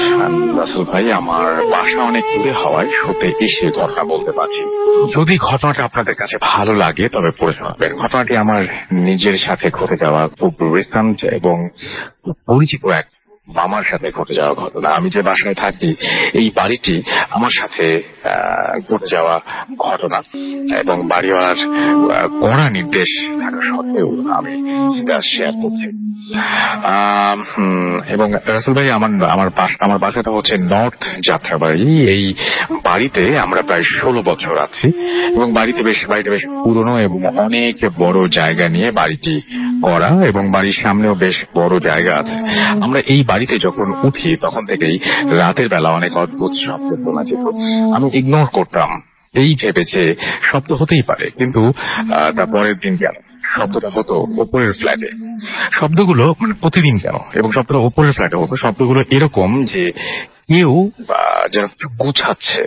Rasel ভাই, আমার বাসা অনেক দূরে হওয়ায় শোতে এসে ঘটনা বলতে পারছি। যদি ঘটনাটা আপনাদের কাছে ভালো লাগে তবে পড়ে শোনাবেন। ঘটনাটি আমার নিজের সাথে ঘটে যাওয়া খুব রিসেন্ট এবং পরিচিত এক মামার সাথে ঘটে যাওয়া ঘটনা। আমি যে বাসায় থাকি এই বাড়িটি আমার সাথে ঘটে যাওয়া ঘটনা, এবং বাড়িওয়ালার কড়া নির্দেশ থাকা সত্ত্বেও আমি সেটা শেয়ার করছি। এবং রাসেল ভাই, আমার বাসাটা হচ্ছে নর্থ যাত্রাবাড়ি। এই বাড়িতে আমরা প্রায় 16 বছর আছি, এবং বাড়িটা বেশ পুরনো এবং অনেক বড় জায়গা নিয়ে বাড়িটি করা, এবং বাড়ির সামনেও বেশ বড় জায়গা আছে। আমরা এই বাড়িতে যখন উঠি তখন থেকেই রাতের বেলা অনেক অদ্ভুত শব্দ শোনা যেত। আমি ইগনোর করতাম এই ভেবে যে শব্দ হতেই পারে, কিন্তু তার পরের দিন কেন শব্দটা হতো ওপরের ফ্ল্যাটে। শব্দগুলো মানে প্রতিদিন কেন, এবং শব্দটা ওপরের ফ্ল্যাটে হতো। শব্দগুলো এরকম যে কেউ যেন গুছাচ্ছে,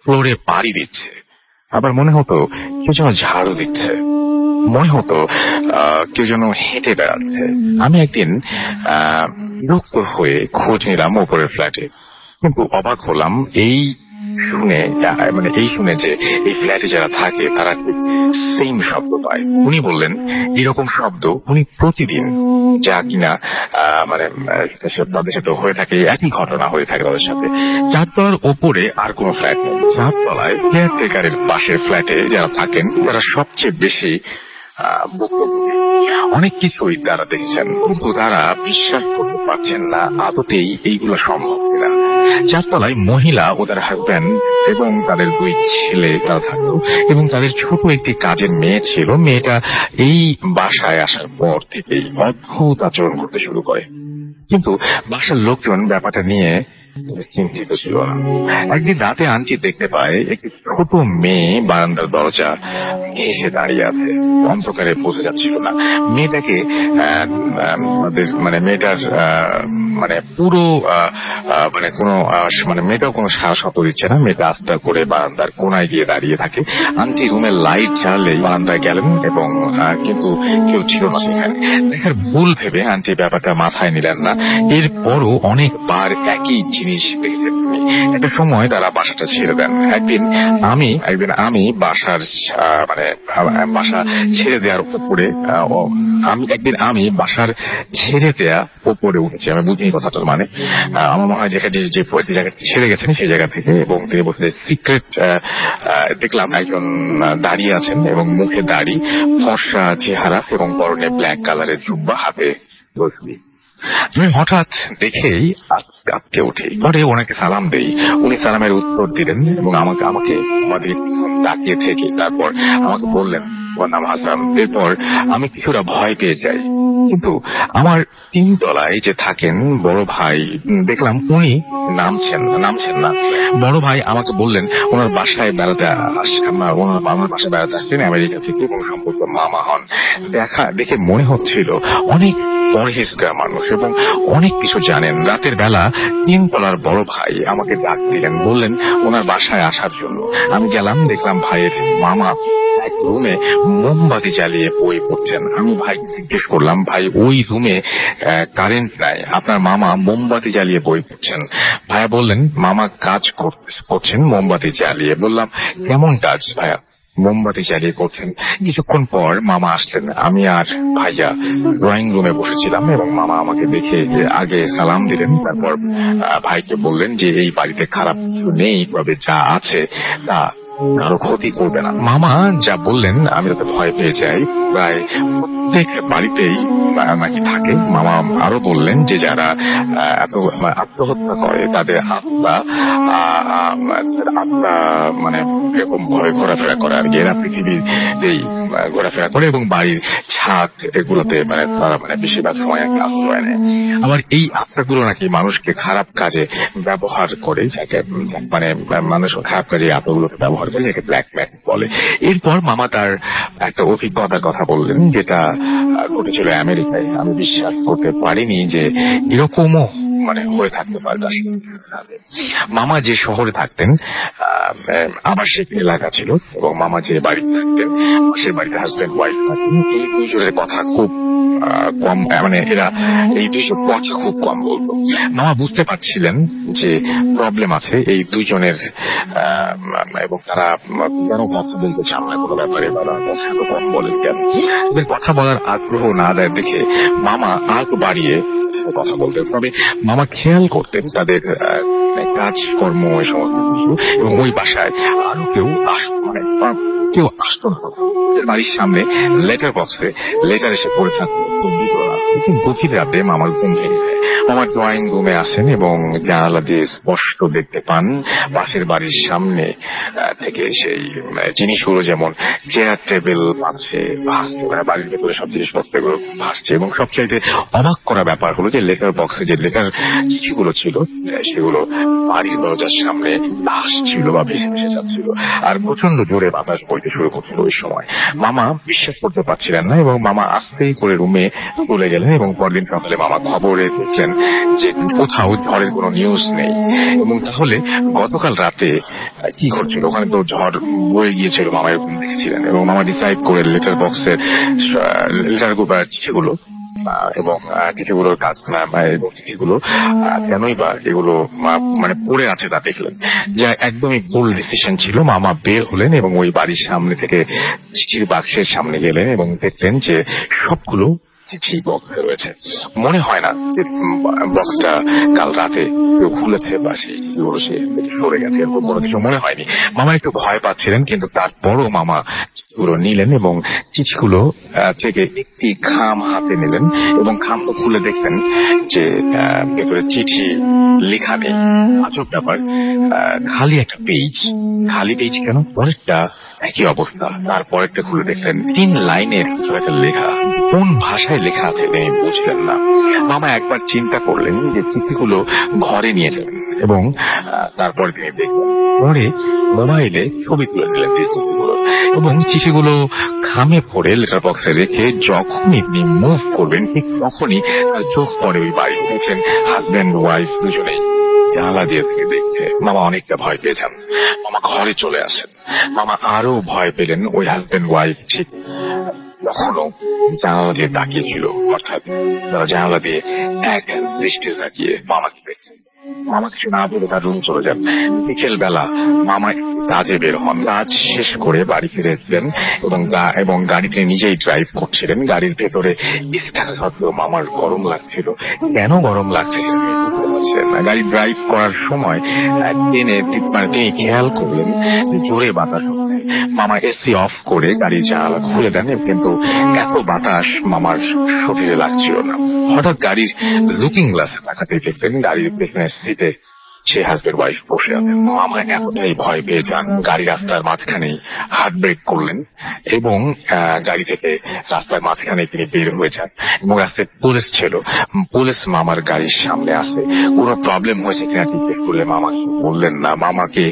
ফ্লোরে পাড়ি দিচ্ছে, আবার মনে হতো কেউ যেন ঝাড়ু দিচ্ছে, মনে হতো কেউ যেন হেঁটে বেড়াচ্ছে। আমি একদিন বিরক্ত হয়ে খোঁজ নিলাম ওপরের ফ্ল্যাটে, কিন্তু অবাক হলাম এই শুনে যে এই ফ্ল্যাটে যারা থাকে তারা ঠিক সেম শব্দ পায়। উনি বললেন এরকম শব্দ উনি প্রতিদিন, যা কিনা তাদের সাথে হয়ে থাকে, একই ঘটনা হয়ে থাকে তাদের সাথে। 4 তলার ওপরে আর কোনো ফ্ল্যাট নেই। 4 তলায় কেয়ারটেকারের পাশের ফ্ল্যাটে যারা থাকেন তারা সবচেয়ে বেশি অনেক কিছুই তারা দেখছেন, কিন্তু তারা বিশ্বাস করতে পারছেন না আদতেই এইগুলো সম্ভব কিনা। 4 তলায় মহিলা ও তার হাজব্যান্ড এবং তাদের 2 ছেলে তারা থাকতো, এবং তাদের ছোট একটি কাজের মেয়ে ছিল। মেয়েটা এই বাসায় আসার পর থেকেই অদ্ভুত আচরণ করতে শুরু করে, কিন্তু বাসার লোকজন ব্যাপারটা নিয়ে চিন্তিত ছিল না। একদিন রাতে আন্টি দেখতে পায় একটি ছোট মেয়ে বারান্দার দরজা এসে দাঁড়িয়ে আছে। অন্ধকারে বোঝা যাচ্ছিল না মেয়েটাকে। মেয়েটার পুরো মেয়েটাও কোনো সারা শব্দ দিচ্ছে না। মেয়েটা আস্তে করে বারান্দার কোনায় গিয়ে দাঁড়িয়ে থাকে। আন্টি রুমের লাইট জ্বালেই বারান্দায় গেলেন, এবং কিন্তু কেউ ছিল না সেখানে। দেখার ভুল ভেবে আন্টি ব্যাপারটা মাথায় নিলেন না। এরপরও অনেকবার একই জিনিস দেখেছেন তিনি। একটা সময় তারা বাসাটা ছেড়ে দেন। একদিন আমি বাসা ছেড়ে দেওয়ার উপরে বাসার ছেড়ে দেয়া উপরে উঠেছি। আমি বুঝিনি কথাটার মানে। আমার মনে হয় যে জায়গাটা ছেড়ে গেছেন সেই জায়গা থেকে, এবং তিনি বলতে সিক্রেট দেখলাম একজন দাঁড়িয়ে আছেন, এবং মুখে দাড়ি, ফর্সা চেহারা, এবং পরনে ব্ল্যাক কালারের জুব্বা, হাতে তসবি। আমি হঠাৎ দেখেই আটকে উঠি। পরে ওনাকে সালাম দেই। উনি সালামের উত্তর দিলেন এবং আমাকে আমাদের তাকিয়ে থেকে তারপর আমাকে বললেন ওর নাম হাসান। এরপর আমি কিছুটা ভয় পেয়ে যাই, কিন্তু আমার 3 তলায় যে থাকেন বড় ভাই, দেখলাম উনি নামছেন না। বড় ভাই আমাকে বললেন ওনার বাসায় বেড়াতে আসছেন আমেরিকা থেকে, এবং সম্পর্ক মামা হন। দেখে মনে হচ্ছিল অনেক পরহেজগার মানুষ এবং অনেক কিছু জানেন। রাতের বেলা 3 তলার বড় ভাই আমাকে ডাক দিলেন, বললেন ওনার বাসায় আসার জন্য। আমি গেলাম, দেখলাম ভাইয়ের মামা এক রুমে মোমবাতি জ্বালিয়ে বই পড়ছেন। আমি ভাইকে জিজ্ঞেস করলাম, ভাই ওই রুমে কারেন্ট নাই, আপনার মামা মোমবাতি জ্বালিয়ে বই পড়ছেন। ভাইয়া বললেন মামা কাজ করছেন মোমবাতি জ্বালিয়ে। বললাম কেমন কাজ ভাইয়া? মোমবাতি জ্বালিয়ে করছেন। কিছুক্ষণ পর মামা আসলেন। আমি আর ভাইয়া ড্রয়িং রুমে বসেছিলাম, এবং মামা আমাকে দেখে আগে সালাম দিলেন। তারপর ভাইকে বললেন যে এই বাড়িতে খারাপ কিছু নেই, তবে যা আছে তা কারো ক্ষতি করবে না। মামা যা বললেন আমি তাতে ভয় পেয়ে যাই। প্রায় প্রত্যেক বাড়িতেই নাকি থাকে। মামা আরো বললেন যে যারা আত্মহত্যা করে তাদের আত্মা এরকম ভয় ঘোরাফেরা করে, আর এরা পৃথিবীতেই ঘোরাফেরা করে, এবং বাড়ির ছাদ এগুলোতে তারা বেশিরভাগ সময় আশ্রয় নেয়। আবার এই আত্মাগুলো নাকি মানুষকে খারাপ কাজে ব্যবহার করে, যাকে মানুষ খারাপ কাজে আত্মাগুলোকে ব্যবহার করে, যাকে ব্ল্যাক ম্যাজিক বলে। এরপর মামা তার একটা অভিজ্ঞতার কথা বললেন, যেটা ঘটেছিল আমেরিকায়। আমি বিশ্বাস করতে পারিনি যে এরকমও হয়ে থাকতে পারে। মামা যে শহরে থাকতেন আবাসিক এলাকা ছিল, এবং মামা যে বাড়িতে থাকতেন সে বাড়িতে হাজব্যান্ড ওয়াইফ থাকতেন। এই 2 জনের কথা খুব কম, এরা এই 2 জন কথা খুব কম বলতো। মামা বুঝতে পারছিলেন যে প্রবলেম আছে এই 2 জনের, এবং তারা কেন কথা বলতে চান না কোনো ব্যাপারে, বা কথা কম বলেন কেন। কথা বলার আগ্রহ না দেয় দেখে মামা আগ বাড়িয়ে সাথে কথা বলতেন, তবে মামা খেয়াল করতেন তাদের কাজকর্ম এই সমস্ত কিছু, এবং ওই বাসায় আরো কেউ আসতো না। ওদের বাড়ির সামনে লেটার বক্সে লেটার এসে পড়ে থাকতো, গভীর রাতে মামার ঘুম ভেঙেছে। মামার ড্রয়িং রুমে আসেন এবং জানালা দিয়ে স্পষ্ট দেখতে পান পাশের বাড়ির সামনে থেকে সেই জিনিসগুলো, যেমন চেয়ার টেবিল ভাসছে, বাড়ির ভেতরে সব জিনিসপত্রগুলো ভাসছে। এবং সবচাইতে অবাক করা ব্যাপার হলো যে লেটার বক্সে যে লেটার চিঠিগুলো ছিল সেগুলো বাড়ির দরজার সামনে ভাসছিল বা ভেসে ভেসে যাচ্ছিল, আর প্রচন্ড জোরে বাতাস বইতে শুরু করছিল। ওই সময় মামা বিশ্বাস করতে পারছিলেন না এবং মামা আস্তেই করে রুমে চলে গেলেন। এবং পরদিন সকালে মামা খবরে দেখলেন যে কোথাও ঝড়ের কোনো নিউজ নেই। এবং তাহলে গতকাল রাতে কি ঘটছিল? ওখানে তো ঝড় বয়ে গিয়েছিল, মামা এরকম দেখেছিলেন। এবং মামা ডিসাইড করে লেটার বক্সের চিঠিগুলো এবং চিঠিগুলোর কাজ না এবং চিঠিগুলো কেনই বা এগুলো মানে পড়ে আছে তা দেখলেন, যা একদমই ভুল ডিসিশন ছিল। মামা বের হলেন এবং ওই বাড়ির সামনে থেকে চিঠির বাক্সের সামনে গেলেন এবং দেখলেন যে সবগুলো চিঠি বক্সে রয়েছে। মনে হয় না যে বক্সটা কাল রাতে কেউ খুলেছে বা সেই চিঠিগুলো সে সরে গেছে, এরকম কোনো কিছু মনে হয়নি। মামা একটু ভয় পাচ্ছিলেন, কিন্তু তারপরও মামা চিঠিগুলো নিলেন এবং চিঠিগুলো থেকে একটি খাম হাতে নিলেন এবং খামটা খুলে দেখলেন যে ভেতরে চিঠি লেখা নেই। আজব ব্যাপার, খালি একটা পেজ। খালি পেজ কেন? পরেরটা একই অবস্থা। তারপরেরটা খুলে দেখলেন 3 লাইনের কিছু একটা লেখা, কোন ভাষায় লেখা আছে তিনি বুঝলেন না। মামা একবার চিন্তা করলেন যে চিঠিগুলো ঘরে নিয়ে যাবেন এবং তারপরে তিনি দেখলেন। পরে মোবাইলে ছবি তুলে নিলেন চিঠিগুলো এবং চিঠিগুলো খামে পড়ে লেটার বক্সে রেখে যখনই তিনি মুভ করবেন ঠিক তখনই তার চোখ পড়ে ওই বাড়ি। দেখছেন হাজব্যান্ড ওয়াইফ দুজনেই জানালা দিয়ে থেকে দেখছে। মামা অনেকটা ভয় পেয়েছেন। মামা ঘরে চলে আসেন। মামা আরো ভয় পেলেন। ওই হাজব্যান্ড ওয়াইফ ঠিক তখনও জানালা দিয়ে তাকিয়েছিল। অর্থাৎ তারা জানালা দিয়ে এক দৃষ্টি তাকিয়ে মামাকে দেখছেন। মামা কিছু না বলে তার রুম চলে যান। বিকেল বেলা মামা কাজে বের হন। কাজ শেষ করে বাড়ি ফিরে এসেছেন এবং গাড়িতে নিজেই ড্রাইভ করছিলেন। গাড়ির ভেতরে এসি থাকা সত্ত্বেও মামার গরম লাগছিল। কেন গরম লাগছে গাড়ি ড্রাইভ করার সময় তিনি খেয়াল করলেন জোরে বাতাস হচ্ছে। মামা এসি অফ করে গাড়ির জানালা খুলে দেন, কিন্তু এত বাতাস মামার শরীরে লাগছিল না। হঠাৎ গাড়ির লুকিং গ্লাস তাকাতে দেখলেন গাড়ির পেছনের সিটে সে হাজব্যান্ড ওয়াইফ বসে আছেন। মামা এতটাই ভয় পেয়ে যান, গাড়ি রাস্তার মাঝখানেই হার্ট ব্রেক করলেন এবং গাড়ি থেকে রাস্তার মাঝখানে তিনি বের হয়ে যান। এবং রাস্তায় পুলিশ ছিল। পুলিশ মামার গাড়ির সামনে আসে। কোনো প্রবলেম হয়েছে কিনা জিজ্ঞেস করলে মামা বললেন না। মামাকে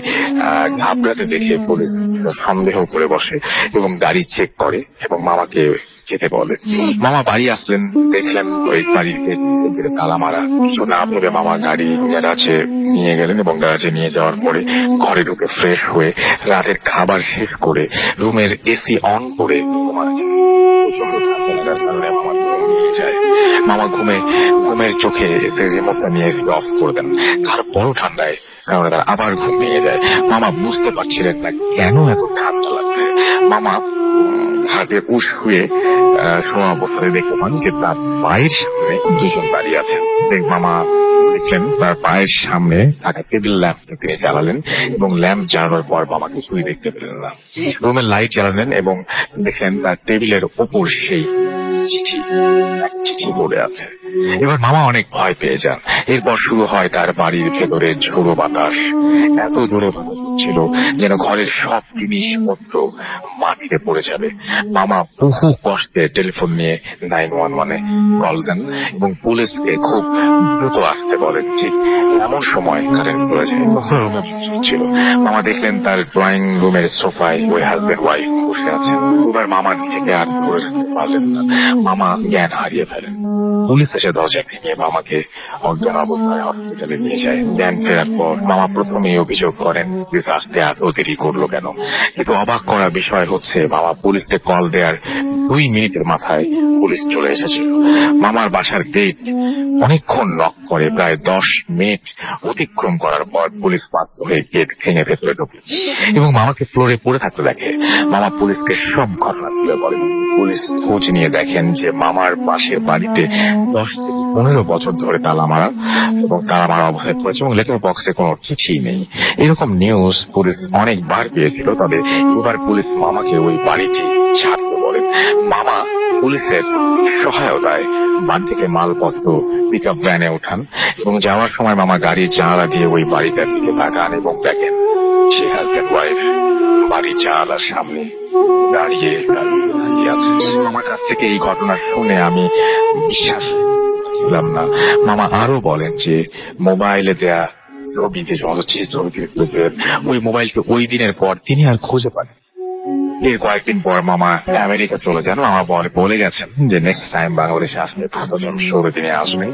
ঘাবড়াতে দেখে পুলিশ সন্দেহ করে বসে এবং গাড়ি চেক করে এবং মামাকে যেতে বলে। মামা বাড়ি আসলেন, দেখলেন ওই বাড়িতে তালা মারা। কিছু না ভেবে মামা গাড়ি গ্যারাজে নিয়ে গেলেন এবং গ্যারাজে নিয়ে যাওয়ার পরে ঘরে ঢুকে ফ্রেশ হয়ে রাতের খাবার শেষ করে রুমের এসি অন করে মামা ঘুমের চোখে এসে রিমোটটা নিয়ে এসি অফ করে দেন। তারপরও ঠান্ডায় কারণে তার আবার ঘুম ভেঙে যায়। মামা বুঝতে পারছিলেন না কেন এত ঠান্ডা লাগছে। মামা হাতে উশ হয়ে শোয়া অবস্থায় দেখতে পান যে তার পায়ের সামনে দুজন দাঁড়িয়ে আছেন। মামা দেখলেন তার পায়ের সামনে থাকা টেবিল ল্যাম্পটা তিনি জ্বালালেন এবং ল্যাম্প জ্বালানোর পর মামা কিছুই দেখতে পেলেন না। রুমের লাইট জ্বালালেন এবং দেখলেন তার টেবিলের ওপর সেই চিঠি পড়ে আছে। এবার মামা অনেক ভয় পেয়ে যান। এরপর শুরু হয় তার বাড়ির ভেতরে ঝোড়ো বাতাস। এত জোরে বাতাস ছিল যেন ঘরের সব জিনিসপত্র মাটিতে পড়ে যাবে। মামা বহু কষ্টে টেলিফোন নিয়ে 911-এ কল দেন এবং পুলিশকে খুব দ্রুত আসতে বলেন। ঠিক এমন সময় কারেন্ট পড়েছে। রুমে ছিল। মামা দেখলেন তার ড্রয়িং রুমের সোফায় ওই হাজব্যান্ড ওয়াইফ বসে আছেন। এবার মামা নিজেকে আর ধরে রাখতে পারলেন না। মামা জ্ঞান হারিয়ে ফেলেন। পুলিশ এসে দরজা ভেঙে মামাকে অজ্ঞান অবস্থায় হসপিটালে নিয়ে যায়। জ্ঞান ফেরার পর মামা প্রথমেই অভিযোগ করেন পুলিশ আসতে এত দেরি করলো কেন। কিন্তু অবাক করা বিষয় হচ্ছে মামা পুলিশকে কল দেওয়ার 2 মিনিটের মাথায় পুলিশ চলে এসেছিল। মামার বাসার গেট অনেকক্ষণ নক করে প্রায় 10 মিনিট অতিক্রম করার পর পুলিশ বাধ্য হয়ে গেট ভেঙে ভেতরে ঢোকে এবং মামাকে ফ্লোরে পড়ে থাকতে দেখে। মামা পুলিশকে সব ঘটনা তুলে বলেন। পুলিশ খোঁজ নিয়ে দেখেন যে মামার পাশের বাড়িতে 10 থেকে 15 বছর ধরে তালা মারা এবং তালা মারা অবস্থায় পড়েছে এবং লেটার বক্সে কোনো চিঠি নেই। এরকম নিউজ পুলিশ অনেকবার পেয়েছিল। তবে এবার পুলিশ মামাকে ওই বাড়িটি ছাড়তে বলেন। মামা পুলিশের সহায়তায় বাড়ি থেকে মালপত্র পিক আপ ভ্যানে ওঠান এবং যাওয়ার সময় মামা গাড়ির জানালা দিয়ে ওই বাড়িটার দিকে তাকান এবং দেখেন সেই হাজব্যান্ড ওয়াইফ বাড়ির জানালার সামনে দাঁড়িয়ে আছে। আমার কাছ থেকে এই ঘটনা শুনে আমি বিশ্বাস করলাম না। মামা আরো বলেন যে মোবাইলে দেয়া ছবি যে সমস্ত ছবি তুলেছিলেন ওই মোবাইলকে ওই দিনের পর তিনি আর খুঁজে পান। এর কয়েকদিন পর মামা আমেরিকা চলে যান। মামা বলে গেছেন যে নেক্সট টাইম বাংলাদেশে আসলে শোতে তিনি আসবেন।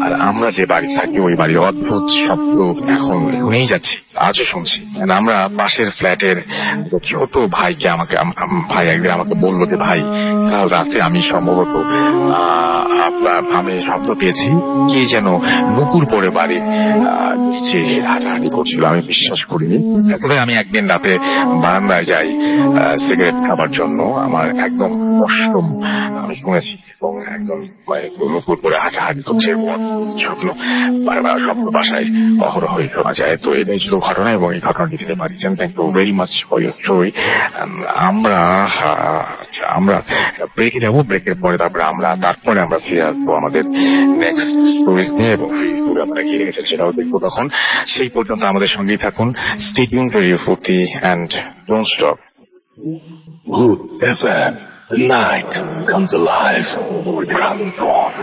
আর আমরা যে বাড়ি থাকি ওই বাড়ির অদ্ভুত শব্দ এখন শুনেই যাচ্ছি, আজও শুনছি। আমরা পাশের ফ্ল্যাটের ছোট ভাইকে ভাই একদিন আমাকে বললো যে ভাই কাল রাতে আমি সম্ভবত আমি শব্দ পেয়েছি, কে যেন নুপুর পরে বাড়ির নিচে হাঁটাহাঁটি করছিল। আমি বিশ্বাস করিনি। তারপরে আমি একদিন রাতে বারান্দায় যাই সিগারেট খাবার জন্য। আমার একদম স্পষ্ট আমি শুনেছি এবং একদম নুপুর পরে হাঁটাহাঁটি করছে স্বপ্ন বারবার শব্দ বাসায় অহরহই শোনা যায়। তো এটাই ছিল ঘটনা এবং এই ঘটনাটি দিতে পারছেন। Thank you very much for your story. আমরা ব্রেকে যাবো। ব্রেকের পরে তারপরে আমরা ফিরে আসবো আমাদের নেক্সট স্টোরিজ নিয়ে এবং আপনারা কি রেখেছেন সেটাও দেখবো তখন। সেই পর্যন্ত আমাদের সঙ্গেই থাকুন। Stay tuned two radio 40 and don't stop. Good FM. The night comes alive with Crown Corn.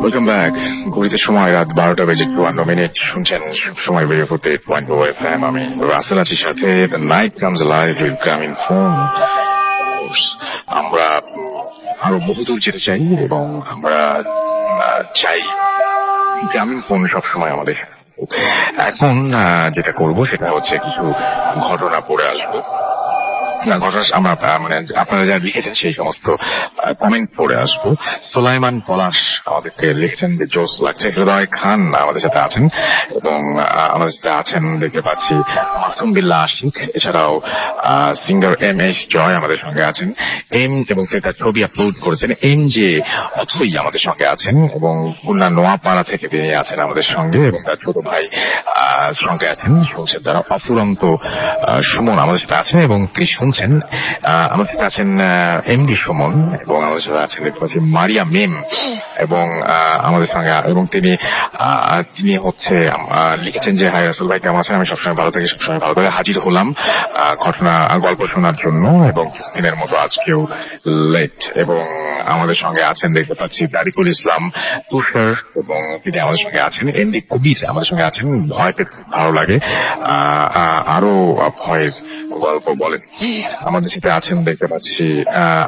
Welcome back. ঘড়িতে সময় রাত 12টা বেজে 52 শুনছেন সময় রেডিও 48.0 FM। আমি রাসেল আছি সাথে। The night comes alive with Crown Corn. আমরা আরো বহুদূর যেতে চাই এবং আমরা চাই গ্রামীণ ফোন সবসময় আমাদের। এখন যেটা করবো সেটা হচ্ছে কিছু ঘটনা পড়ে আসবো। ঘটনা আমরা আপনারা যা লিখেছেন সেই সমস্ত কমেন্ট পড়ে আসবো। সোলাইমান পলাশ আমাদেরকে লিখেছেন যে জোস লাগছে। হৃদয় খান আমাদের সাথে আছেন এবং আমাদের সাথে আছেন দেখতে পাচ্ছি মাসুম বিল্লাহ আশিক। এছাড়াও সিঙ্গার MS জয় আমাদের সঙ্গে আছেন। এবং একটা ছবি আপলোড করেছেন MJ অথই আমাদের সঙ্গে আছেন এবং খুলনা নোয়াপাড়া থেকে তিনি আছেন আমাদের সঙ্গে এবং তার ছোট ভাই সঙ্গে আছেন। শুনছেন তারা অফুরন্ত সুমন আমাদের সাথে আছেন এবং তিনি শুনছেন। আমাদের সাথে আছেন MD সুমন এবং আমাদের সাথে আছেন দেখতে পাচ্ছি মারিয়া মেম এবং আমাদের সঙ্গে এবং তিনি হচ্ছে লিখেছেন যে হাই রাসেল ভাই কেমন আছেন, আমি সবসময় ভালো থাকি, সবসময় ভালো থাকি। হাজির হলাম গল্প শোনার জন্য এবং দিনের মতো আজকেও লেট। এবং আমাদের সঙ্গে আছেন দেখতে পাচ্ছি তারিকুল ইসলাম তুষার এবং তিনি আমাদের সঙ্গে আছেন। MD কবির আমাদের সঙ্গে আছেন। ভয় পেতে ভালো লাগে, আরো ভয়ের গল্প বলেন। আমাদের সাথে আছেন দেখতে পাচ্ছি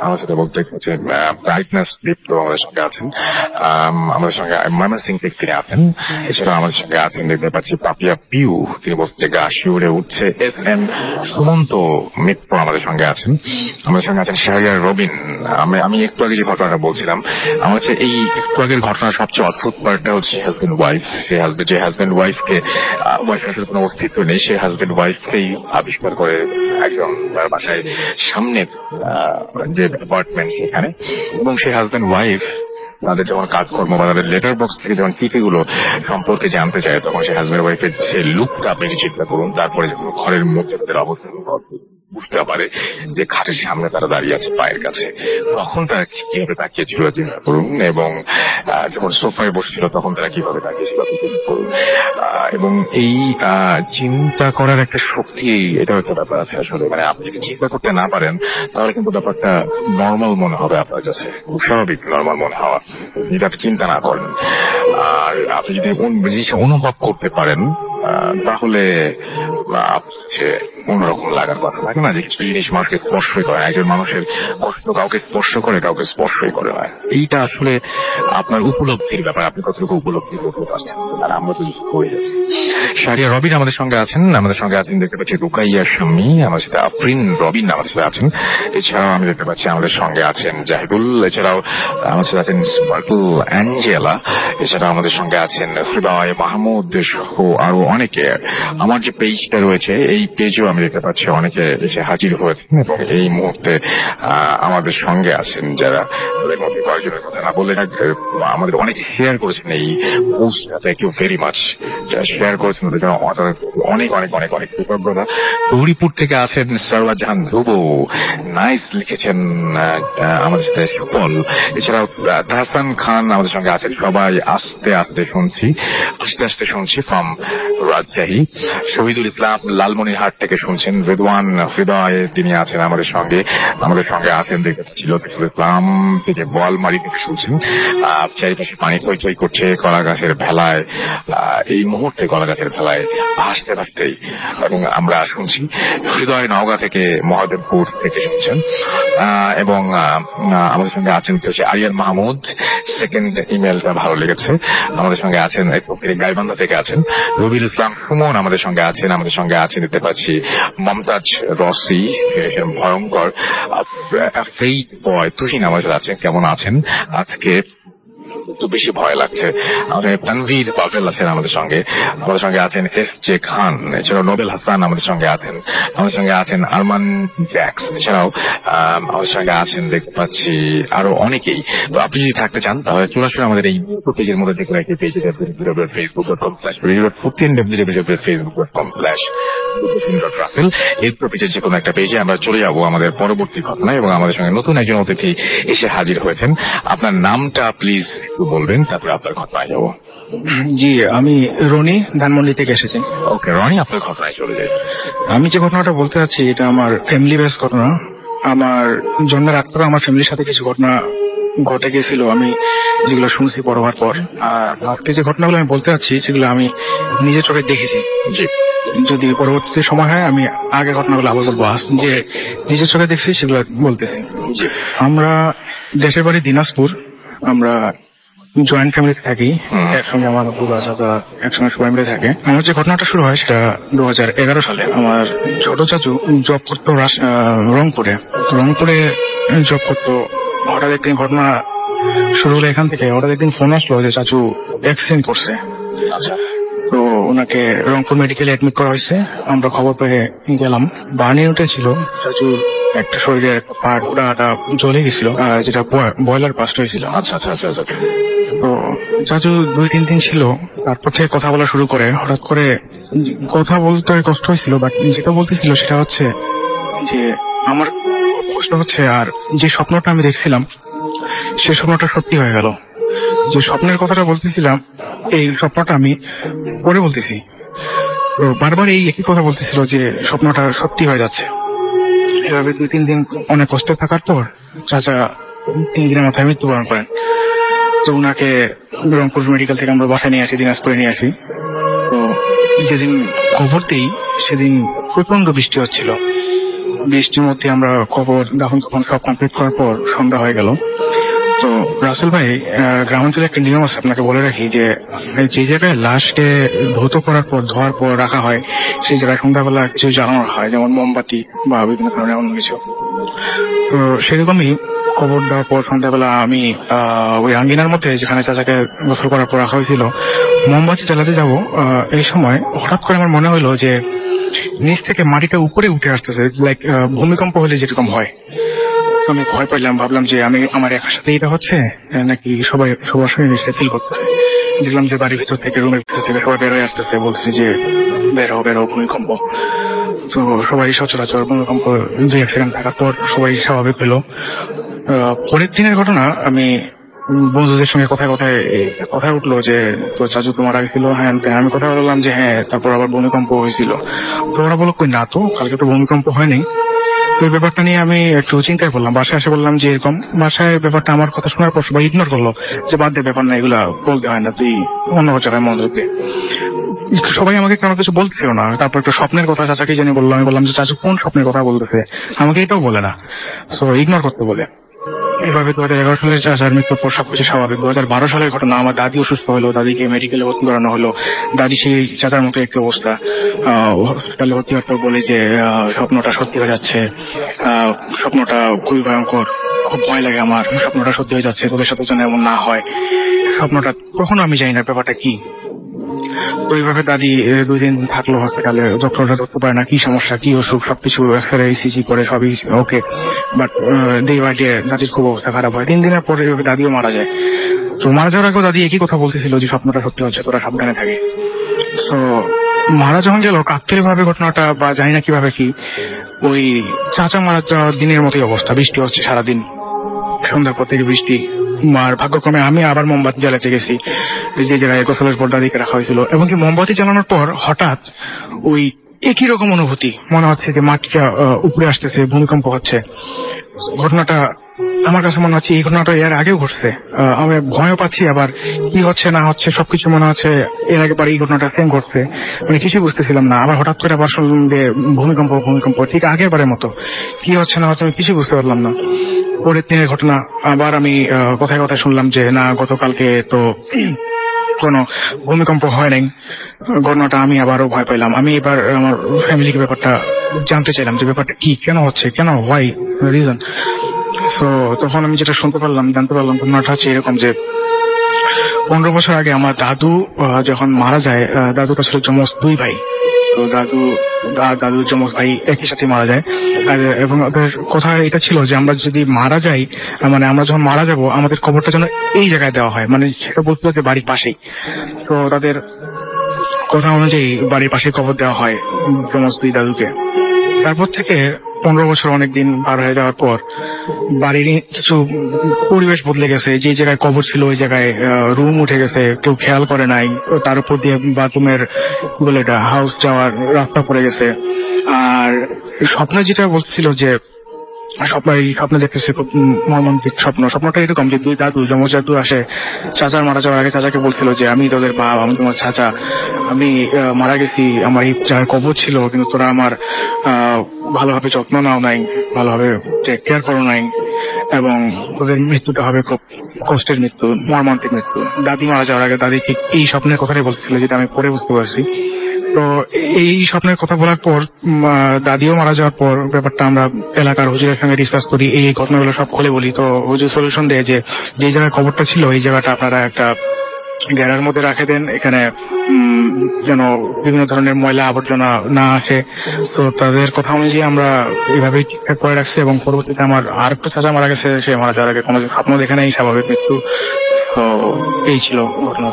আমার সাথে বলতে হচ্ছে ব্রাইটনেস দীপ্ত আমাদের সঙ্গে আছেন। আমাদের সঙ্গে ময়মনসিংহ থেকে তিনি আছেন। এছাড়াও আমাদের সঙ্গে আছেন দেখতে পাচ্ছি পাপিয়া পিউ, তিনি বলতে গা শিউরে উঠছে। SM সুমন্ত মিত্র আমাদের সঙ্গে আছেন। আমাদের সঙ্গে আছেন শাহরিয়ার রবিন। আমি একটু আগে যে ঘটনাটা বলছিলাম, আমার হচ্ছে এই একটু আগের ঘটনার সবচেয়ে অদ্ভুত পার্টটা হচ্ছে হাজবেন্ড ওয়াইফ। যে হাজবেন্ড ওয়াইফকে ওয়াইফের কোনো অস্তিত্ব নেই, সে হাজবেন্ড ওয়াইফকেই আবিষ্কার করে একজন বাসায় সামনে যে অ্যাপার্টমেন্ট সেখানে। এবং সেই হাজবেন্ড ওয়াইফ তাদের যখন কাজকর্ম বা তাদের লেটার বক্স থেকে যখন চিঠিগুলো সম্পর্কে জানতে চায় তখন সেই হাজবেন্ড ওয়াইফের সে লুকটা আপনি চিন্তা করুন। তারপরে যখন ঘরের মধ্যে তাদের অবস্থান বুঝতে পারে যে খাটের সামনে তারা দাঁড়িয়ে আছে পায়ের কাছে, তখন তারা কিভাবে তাকিয়েছিল চিন্তা করুন। এবং যখন সোফায় বসছিল তখন তারা কিভাবে তাকিয়েছিল চিন্তা করুন। এবং এই চিন্তা করার একটা শক্তি, এটাও একটা ব্যাপার আছে আসলে। মানে আপনি যদি চিন্তা করতে না পারেন তাহলে কিন্তু ব্যাপারটা নর্মাল মনে হবে আপনার কাছে, খুব স্বাভাবিক নর্মাল মনে হওয়া, যদি আপনি চিন্তা না করেন। আর আপনি যদি জিনিস অনুভব করতে পারেন তাহলে অন্যরকম লাগার কথা থাকে না, যে কিছু জিনিস মানুষকে স্পর্শই করে। একজন মানুষের কষ্ট কাউকে স্পর্শ করে, কাউকে স্পর্শই করে না। এইটা আসলে আপনার উপলব্ধির ব্যাপার, আপনি কতটুকু উপলব্ধি করতে পারছেন। আর আমরা তো করে যাচ্ছি। শাহরিয়া রবিন আমাদের সঙ্গে আছেন। আমাদের সঙ্গে আছেন দেখতে পাচ্ছি রুকাইয়া শাম্মী, আমার সাথে আফরিন রবিন আমার সাথে আছেন। এছাড়াও আমি দেখতে পাচ্ছি আমাদের সঙ্গে আছেন জাহিদুল। এছাড়াও আমার সাথে আছেন স্পার্কল অ্যাঞ্জেলা। এছাড়া আমাদের সঙ্গে আছেন হৃদয় মাহমুদ সহ আরো অনেকে। আমার যে পেজটা রয়েছে এই পেজেও আমি দেখতে পাচ্ছি অনেকে এসে হাজির হয়েছেন এবং এই মুহূর্তে আমাদের সঙ্গে আছেন, যারা তাদের মধ্যে কয়েকজনের কথা না বললে আমাদের অনেকে শেয়ার করেছেন এই পোস্টটা। থ্যাংক ইউ ভেরি মাচ যারা শেয়ার করেছেন, তাদের জন্য অনেক অনেক অনেক অনেক কৃতজ্ঞতা। গৌরীপুর থেকে আছেন সরওয়ার জাহান ধ্রুব, নাইস লিখেছেন আমাদের সাথে সুফল। এছাড়াও তাহসান খান আমাদের সঙ্গে আছেন। সবাই আস্তে আস্তে শুনছি ফ্রম রাজশাহী। শহীদুল ইসলাম লালমনিরহাট থেকে শুনছেন। রেদওয়ান হৃদয় তিনি আছেন আমাদের সঙ্গে আছেন দেখতে ছিল ইসলাম থেকে বোয়ালমারি থেকে শুনছেন। চারিপাশে পানি থই থই করছে কলা গাছের ভেলায়, এই মুহূর্তে কলা গাছের ভেলায় ভাসতে ভাসতেই, এবং আমরা শুনছি। হৃদয় নওগাঁ থেকে মহাদেবপুর থেকে শুনছেন এবং আমাদের সঙ্গে আছেন হচ্ছে আরিয়ান মাহমুদ। সেকেন্ড ইমেলটা ভালো লেগেছে। আমাদের সঙ্গে আছেন গাইবান্ধা থেকে আছেন রবিউল ইসলাম সুমন আমাদের সঙ্গে আছেন দেখতে পাচ্ছি। মমতাজ রসি ভয়ঙ্কর ফ্রেড বয় তুহিন আমাদের সাথে আছেন। কেমন আছেন আজকে? একটু বেশি ভয় লাগছে। আমাদের তানভীর পাভেল আছেন আমাদের সঙ্গে আছেন এস জে খান। এছাড়াও নোবেল হাসান আমাদের সঙ্গে আছেন আরমান জ্যাক্স। এছাড়াও আমাদের সঙ্গে আছেন দেখতে পাচ্ছি আরো অনেকেই। তো আপনি যদি থাকতে চান তাহলে সরাসরি আমাদের এই পেজের মধ্যে দেখুন একটি পেজ, facebook.com/facebook.com/রাসেল। এরপর পেজের যে কোনো একটা পেজে আমরা চলে যাবো আমাদের পরবর্তী ঘটনায়, এবং আমাদের সঙ্গে নতুন একজন অতিথি এসে হাজির হয়েছেন। আপনার নামটা প্লিজ একটু বলবেন, তারপরে আপনার ঘটনায় যাবো। জি, আমি রনি ধানমন্ডি থেকে এসেছি। ওকে রনি, আপনার ঘটনায় চলে যাই। আমি যে ঘটনাটা বলতে চাচ্ছি এটা আমার ফ্যামিলি বেস ঘটনা। আমার জন্মের আগ থেকে আমার ফ্যামিলির সাথে কিছু ঘটনা ঘটে গেছিল, আমি যেগুলো শুনছি পড়ার পর। আর আজকে যে ঘটনাগুলো আমি বলতে চাচ্ছি সেগুলো আমি নিজের চোখে দেখেছি। যদি পরবর্তীতে সময় হয় আমি আগের ঘটনাগুলো আবার বলবো, যে নিজের চোখে দেখছি সেগুলো বলতেছি। আমরা দেশের বাড়ি দিনাজপুর, আমরা জয়েন্ট ফ্যামিলিতে থাকি, একসঙ্গে আমার দাদা একসঙ্গে সবাই মিলে থাকে। আমার যে ঘটনাটা শুরু হয় সেটা 2011 সালে। আমার ছোট চাচু জব করতো রংপুরে জব করতো। হঠাৎ একদিন ঘটনা শুরু হলো এখান থেকে। হঠাৎ একদিন ফোন আসলো যে চাচু অ্যাক্সিডেন্ট করছে। তো ওনাকে রংপুর মেডিকেলে অ্যাডমিট করা হয়েছে। আমরা খবর পেয়ে গেলাম। বার্নিং উঠেছিল, চাচুর একটা শরীরের একটা পার্ট পুরাটা জ্বলে গেছিল, যেটা বয়লার পাস্ট হয়েছিল। আচ্ছা। তো চাচু 2-3 দিন ছিল, তারপর থেকে কথা বলা শুরু করে। হঠাৎ করে কথা বলতে কষ্ট হয়েছিল, বাট যেটা বলতেছিল সেটা হচ্ছে যে আমার কষ্ট হচ্ছে, আর যে স্বপ্নটা আমি দেখছিলাম সে স্বপ্নটা সত্যি হয়ে গেল। যে স্বপ্নের কথাটা বলতেছিলাম এই স্বপ্নটা আমি পরে বলতেছি। তো বারবার এই একই কথা বলতেছিল যে স্বপ্নটা সত্যি হয়ে যাচ্ছে। এভাবে 2-3 দিন অনেক কষ্ট থাকার পর চাচা 3 দিনের মাথায় মৃত্যুবরণ করেন। তো উনাকে রংপুর মেডিকেল থেকে আমরা বাসায় নিয়ে আসি, দিনাজপুরে নিয়ে আসি। তো যেদিন খবর দিই সেদিন প্রচন্ড বৃষ্টি হচ্ছিল। বৃষ্টির মধ্যে আমরা খবর দাফন কাফন সব কমপ্লিট করার পর সন্ধ্যা হয়ে গেল। তো রাসেল ভাই, গ্রামাঞ্চলে একটা নিয়ম আছে, আপনাকে বলে রাখি, যে জায়গায় লাশকে ধৌত করার পর ধোয়ার পর রাখা হয় সেই জায়গায় সন্ধ্যাবেলা কিছু জ্বালানো হয়, যেমন মোমবাতি বা বিভিন্ন ধরনের অন্য কিছু। তো সেরকমই খবর দেওয়ার পর সন্ধ্যাবেলা আমি ওই আঙ্গিনার মধ্যে যেখানে চাচাকে গোসল করার পর রাখা হয়েছিল মোমবাতি জ্বালাতে যাব। এই সময় হঠাৎ করে আমার মনে হলো যে নিচ থেকে মাটিটা উপরে উঠে আসতেছে, লাইক ভূমিকম্প হলে যেরকম হয়। আমি ভয় পাইলাম, ভাবলাম যে আমি আমার একার সাথে এটা হচ্ছে নাকি সবার সঙ্গে ফিল করতেছে। দেখলাম যে বাড়ির ভিতর থেকে, রুমের ভিতর থেকে সবাই বেরোয় আসতেছে, বলছে যে বেরো ভূমিকম্প। তো সবাই সচরাচর ভূমিকম্প 2-1 সেকেন্ড থাকার পর সবাই স্বাভাবিক হলো। পরের দিনের ঘটনা, আমি বন্ধুদের সঙ্গে কথায় উঠলো যে তো চাচু তোমার আগে ছিল। হ্যাঁ, আমি কথা বললাম যে হ্যাঁ, তারপর আবার ভূমিকম্প হয়েছিল। তো ওরা বললো কই না তো, কালকে তো ভূমিকম্প হয়নি। তো এই ব্যাপারটা নিয়ে আমি একটু চিন্তায় পড়লাম। বাসায় এসে বললাম যে এরকম। বাসায় ব্যাপারটা আমার কথা শোনার পর সবাই ইগনোর করলো, যে বাদ দে, ব্যাপার না, এগুলা বলতে হয় না, তুই অন্য জায়গায় মনোযোগ দে। সবাই আমাকে কোনো কিছু বলতেছিল না। তারপর একটা স্বপ্নের কথা চাচাকে জানিয়ে বললাম। আমি বললাম যে চাচু কোন স্বপ্নের কথা বলতেছে, আমাকে এটাও বলে না, সো ইগনোর করতে বলে। এভাবে 2011 সালে চাচার মৃত্যুর পর সবকিছু স্বাভাবিক। 2012 সালের ঘটনা, আমার দাদি অসুস্থ হলো, দাদিকে মেডিকেলে ভর্তি করানো হলো। দাদি সেই চাচার মতো একটি অবস্থা, হসপিটালে ভর্তি হওয়ার পর বলে যে স্বপ্নটা সত্যি হয়ে যাচ্ছে, স্বপ্নটা খুবই ভয়ঙ্কর, খুব ভয় লাগে আমার, স্বপ্নটা সত্যি হয়ে যাচ্ছে, তোদের সাথে যেন এমন না হয়। স্বপ্নটা কখনো আমি জানি না ব্যাপারটা কি। তো এইভাবে দাদি 2 দিন থাকলো হসপিটালে, ডক্টররা ধরতে পারে না কি সমস্যা, কি অসুখ, সবকিছু এক্সরে ইসিজি করে সবই ওকে, বাট ডে বাই ডে দাদির খুব অবস্থা খারাপ হয়। 3 দিনের পরে এইভাবে দাদিও মারা যায়। তো মারা যাওয়ার আগেও দাদি একই কথা বলতেছিল যে স্বপ্নটা সত্যি হচ্ছে, তোরা সাবধানে থাকে। তো মারা যখন গেল কাকতালীয় ভাবে ঘটনাটা, বা জানি না কিভাবে কি, ওই চাচা মারা যাওয়ার দিনের মতোই অবস্থা, বৃষ্টি হচ্ছে সারাদিন, সন্ধ্যার পর থেকে বৃষ্টি। আর ভাগ্যক্রমে আমি আবার মোমবাতি জ্বালাতে গেছি যে জায়গায় গোসলের পর দাদিকে রাখা হয়েছিল, এবং কি মোমবাতি জ্বালানোর পর হঠাৎ ওই একই রকম অনুভূতি, মনে হচ্ছে যে মাটিটা উপরে আসতেছে, ভূমিকম্প হচ্ছে। ঘটনাটা আমার কাছে মনে হচ্ছে এই ঘটনাটা এর আগেও ঘটছে, আমি ভয়ও পাচ্ছি, আবার কি হচ্ছে না হচ্ছে সবকিছু মনে হচ্ছে এর আগে এই ঘটনাটা সেম ঘটছে, আমি কিছুই বুঝতেছিলাম না। আবার হঠাৎ করে আবার শুনলাম যে ভূমিকম্প ভূমিকম্প, ঠিক আগের বারের মতো, কি হচ্ছে না হচ্ছে আমি কিছু বুঝতে পারলাম না। পরের দিনের ঘটনা আবার আমি কথায় কথায় শুনলাম যে না, গতকালকে তো কোনো ভূমিকম্প হয় নাই। ঘটনাটা আমি আবারও ভয় পাইলাম। আমি এবার আমার ফ্যামিলিকে ব্যাপারটা জানতে চাইলাম যে ব্যাপারটা কি, কেন হচ্ছে, কেন, হোয়াই, রিজন। সো তখন আমি যেটা জানতে পারলাম ঘটনাটা হচ্ছে এরকম যে 15 বছর আগে আমার দাদু যখন মারা যায়, দাদুর কাছে যমজ 2 ভাই, তো দাদুর যমজ ভাই একই সাথে মারা যায়। এবং ওদের কথা এটা ছিল যে আমরা যদি মারা যাই, মানে আমরা যখন মারা যাব আমাদের কবরটা যেন এই জায়গায় দেওয়া হয়, মানে সেটা বলছিল যে বাড়ির পাশেই। তো তাদের কথা অনুযায়ী বাড়ির পাশে কবর দেওয়া হয় যমজ 2 দাদুকে। তারপর থেকে 15 বছর অনেক দিন পার হয়ে যাওয়ার পর বাড়ির কিছু পরিবেশ বদলে গেছে। যে জায়গায় কবর ছিল ওই জায়গায় রুম উঠে গেছে, কেউ খেয়াল করে নাই। তার উপর দিয়ে বাথরুমের হাউস যাওয়ার রাস্তা পড়ে গেছে। আর স্বপ্নে যেটা বলছিল যে স্বপ্ন দেখতেছে খুব মর্মান্তিক স্বপ্নটা এরকম যে 2 দাদু, যমজ দাদু আসে চাচার মারা যাওয়ার আগে চাচাকে বলছিল যে আমি তোদের বাপ, আমি তোমার চাচা, আমি মারা গেছি, আমার এই জায়গায় কবর ছিল, কিন্তু তোরা আমার ভালোভাবে যত্ন নাও নাই, ভালোভাবে টেক কেয়ার করো নাই, এবং তোদের মৃত্যুটা হবে খুব কষ্টের মৃত্যু, মর্মান্তিক মৃত্যু। দাদি মারা যাওয়ার আগে দাদি ঠিক এই স্বপ্নের কথাটাই বলছিল, যেটা আমি পরে বুঝতে পারছি। তো এই স্বপ্নের কথা বলার পর দাদিও মারা যাওয়ার পর ব্যাপারটা আমরা এলাকার হুজুরের সঙ্গে ডিসকাস করি, এই ঘটনাগুলো সব খুলে বলি। তো হুজুর সলিউশন দেয় যে জায়গায় কবরটা ছিল এই জায়গাটা আপনারা একটা গ্যারার মধ্যে রাখে দেন, এখানে যেন বিভিন্ন ধরনের ময়লা আবর্জনা না আসে। তো তাদের কথা অনুযায়ী আমরা এইভাবেই ঠিকঠাক করে রাখছি। এবং পরবর্তীতে আমার আর একটা চাচা মারা গেছে, সে মারা যাওয়ার আগে কোনো স্বপ্ন দেখে নেই, স্বাভাবিক মৃত্যু। তো এই ছিল ঘটনা।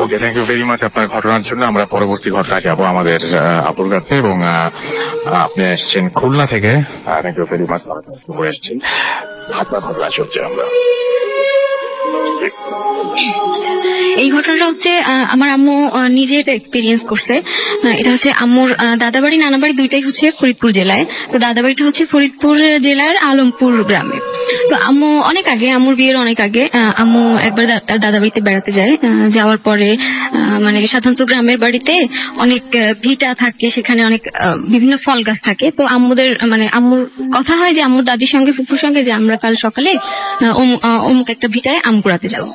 ওকে, থ্যাংক ইউ ভেরি মাচ আপনার ঘটনার জন্য। আমরা পরবর্তী ঘটনা যাবো আমাদের আপুর কাছে, এবং আপনি এসছেন খুলনা থেকে। থ্যাংক ইউ ভেরি মাচ এসছেন, আপনার ঘটনা চলছে। আমরা এই ঘটনাটা হচ্ছে আমার আম্মু নিজে এটা এক্সপিরিয়েন্স করছে। এটা হচ্ছে আম্মুর দাদাবাড়ি নানাবাড়ি দুইটাই হচ্ছে ফরিদপুর জেলায়। তো দাদাবাড়িটা হচ্ছে ফরিদপুর জেলার আলমপুর গ্রামে। তো আম্মু অনেক আগে, আম্মুর বিয়ের অনেক আগে আম্মু একবার তার দাদাবাড়িতে বেড়াতে যায়। যাওয়ার পরে মানে সাধারণত গ্রামের বাড়িতে অনেক ভিটা থাকে, সেখানে অনেক বিভিন্ন ফল গাছ থাকে। তো আম্মুদের মানে আম্মুর কথা হয় যে আম্মুর দাদির সঙ্গে ফুপুর সঙ্গে যে আমরা কাল সকালে অমুক একটা ভিটায় আম কুড়াতে যাবো।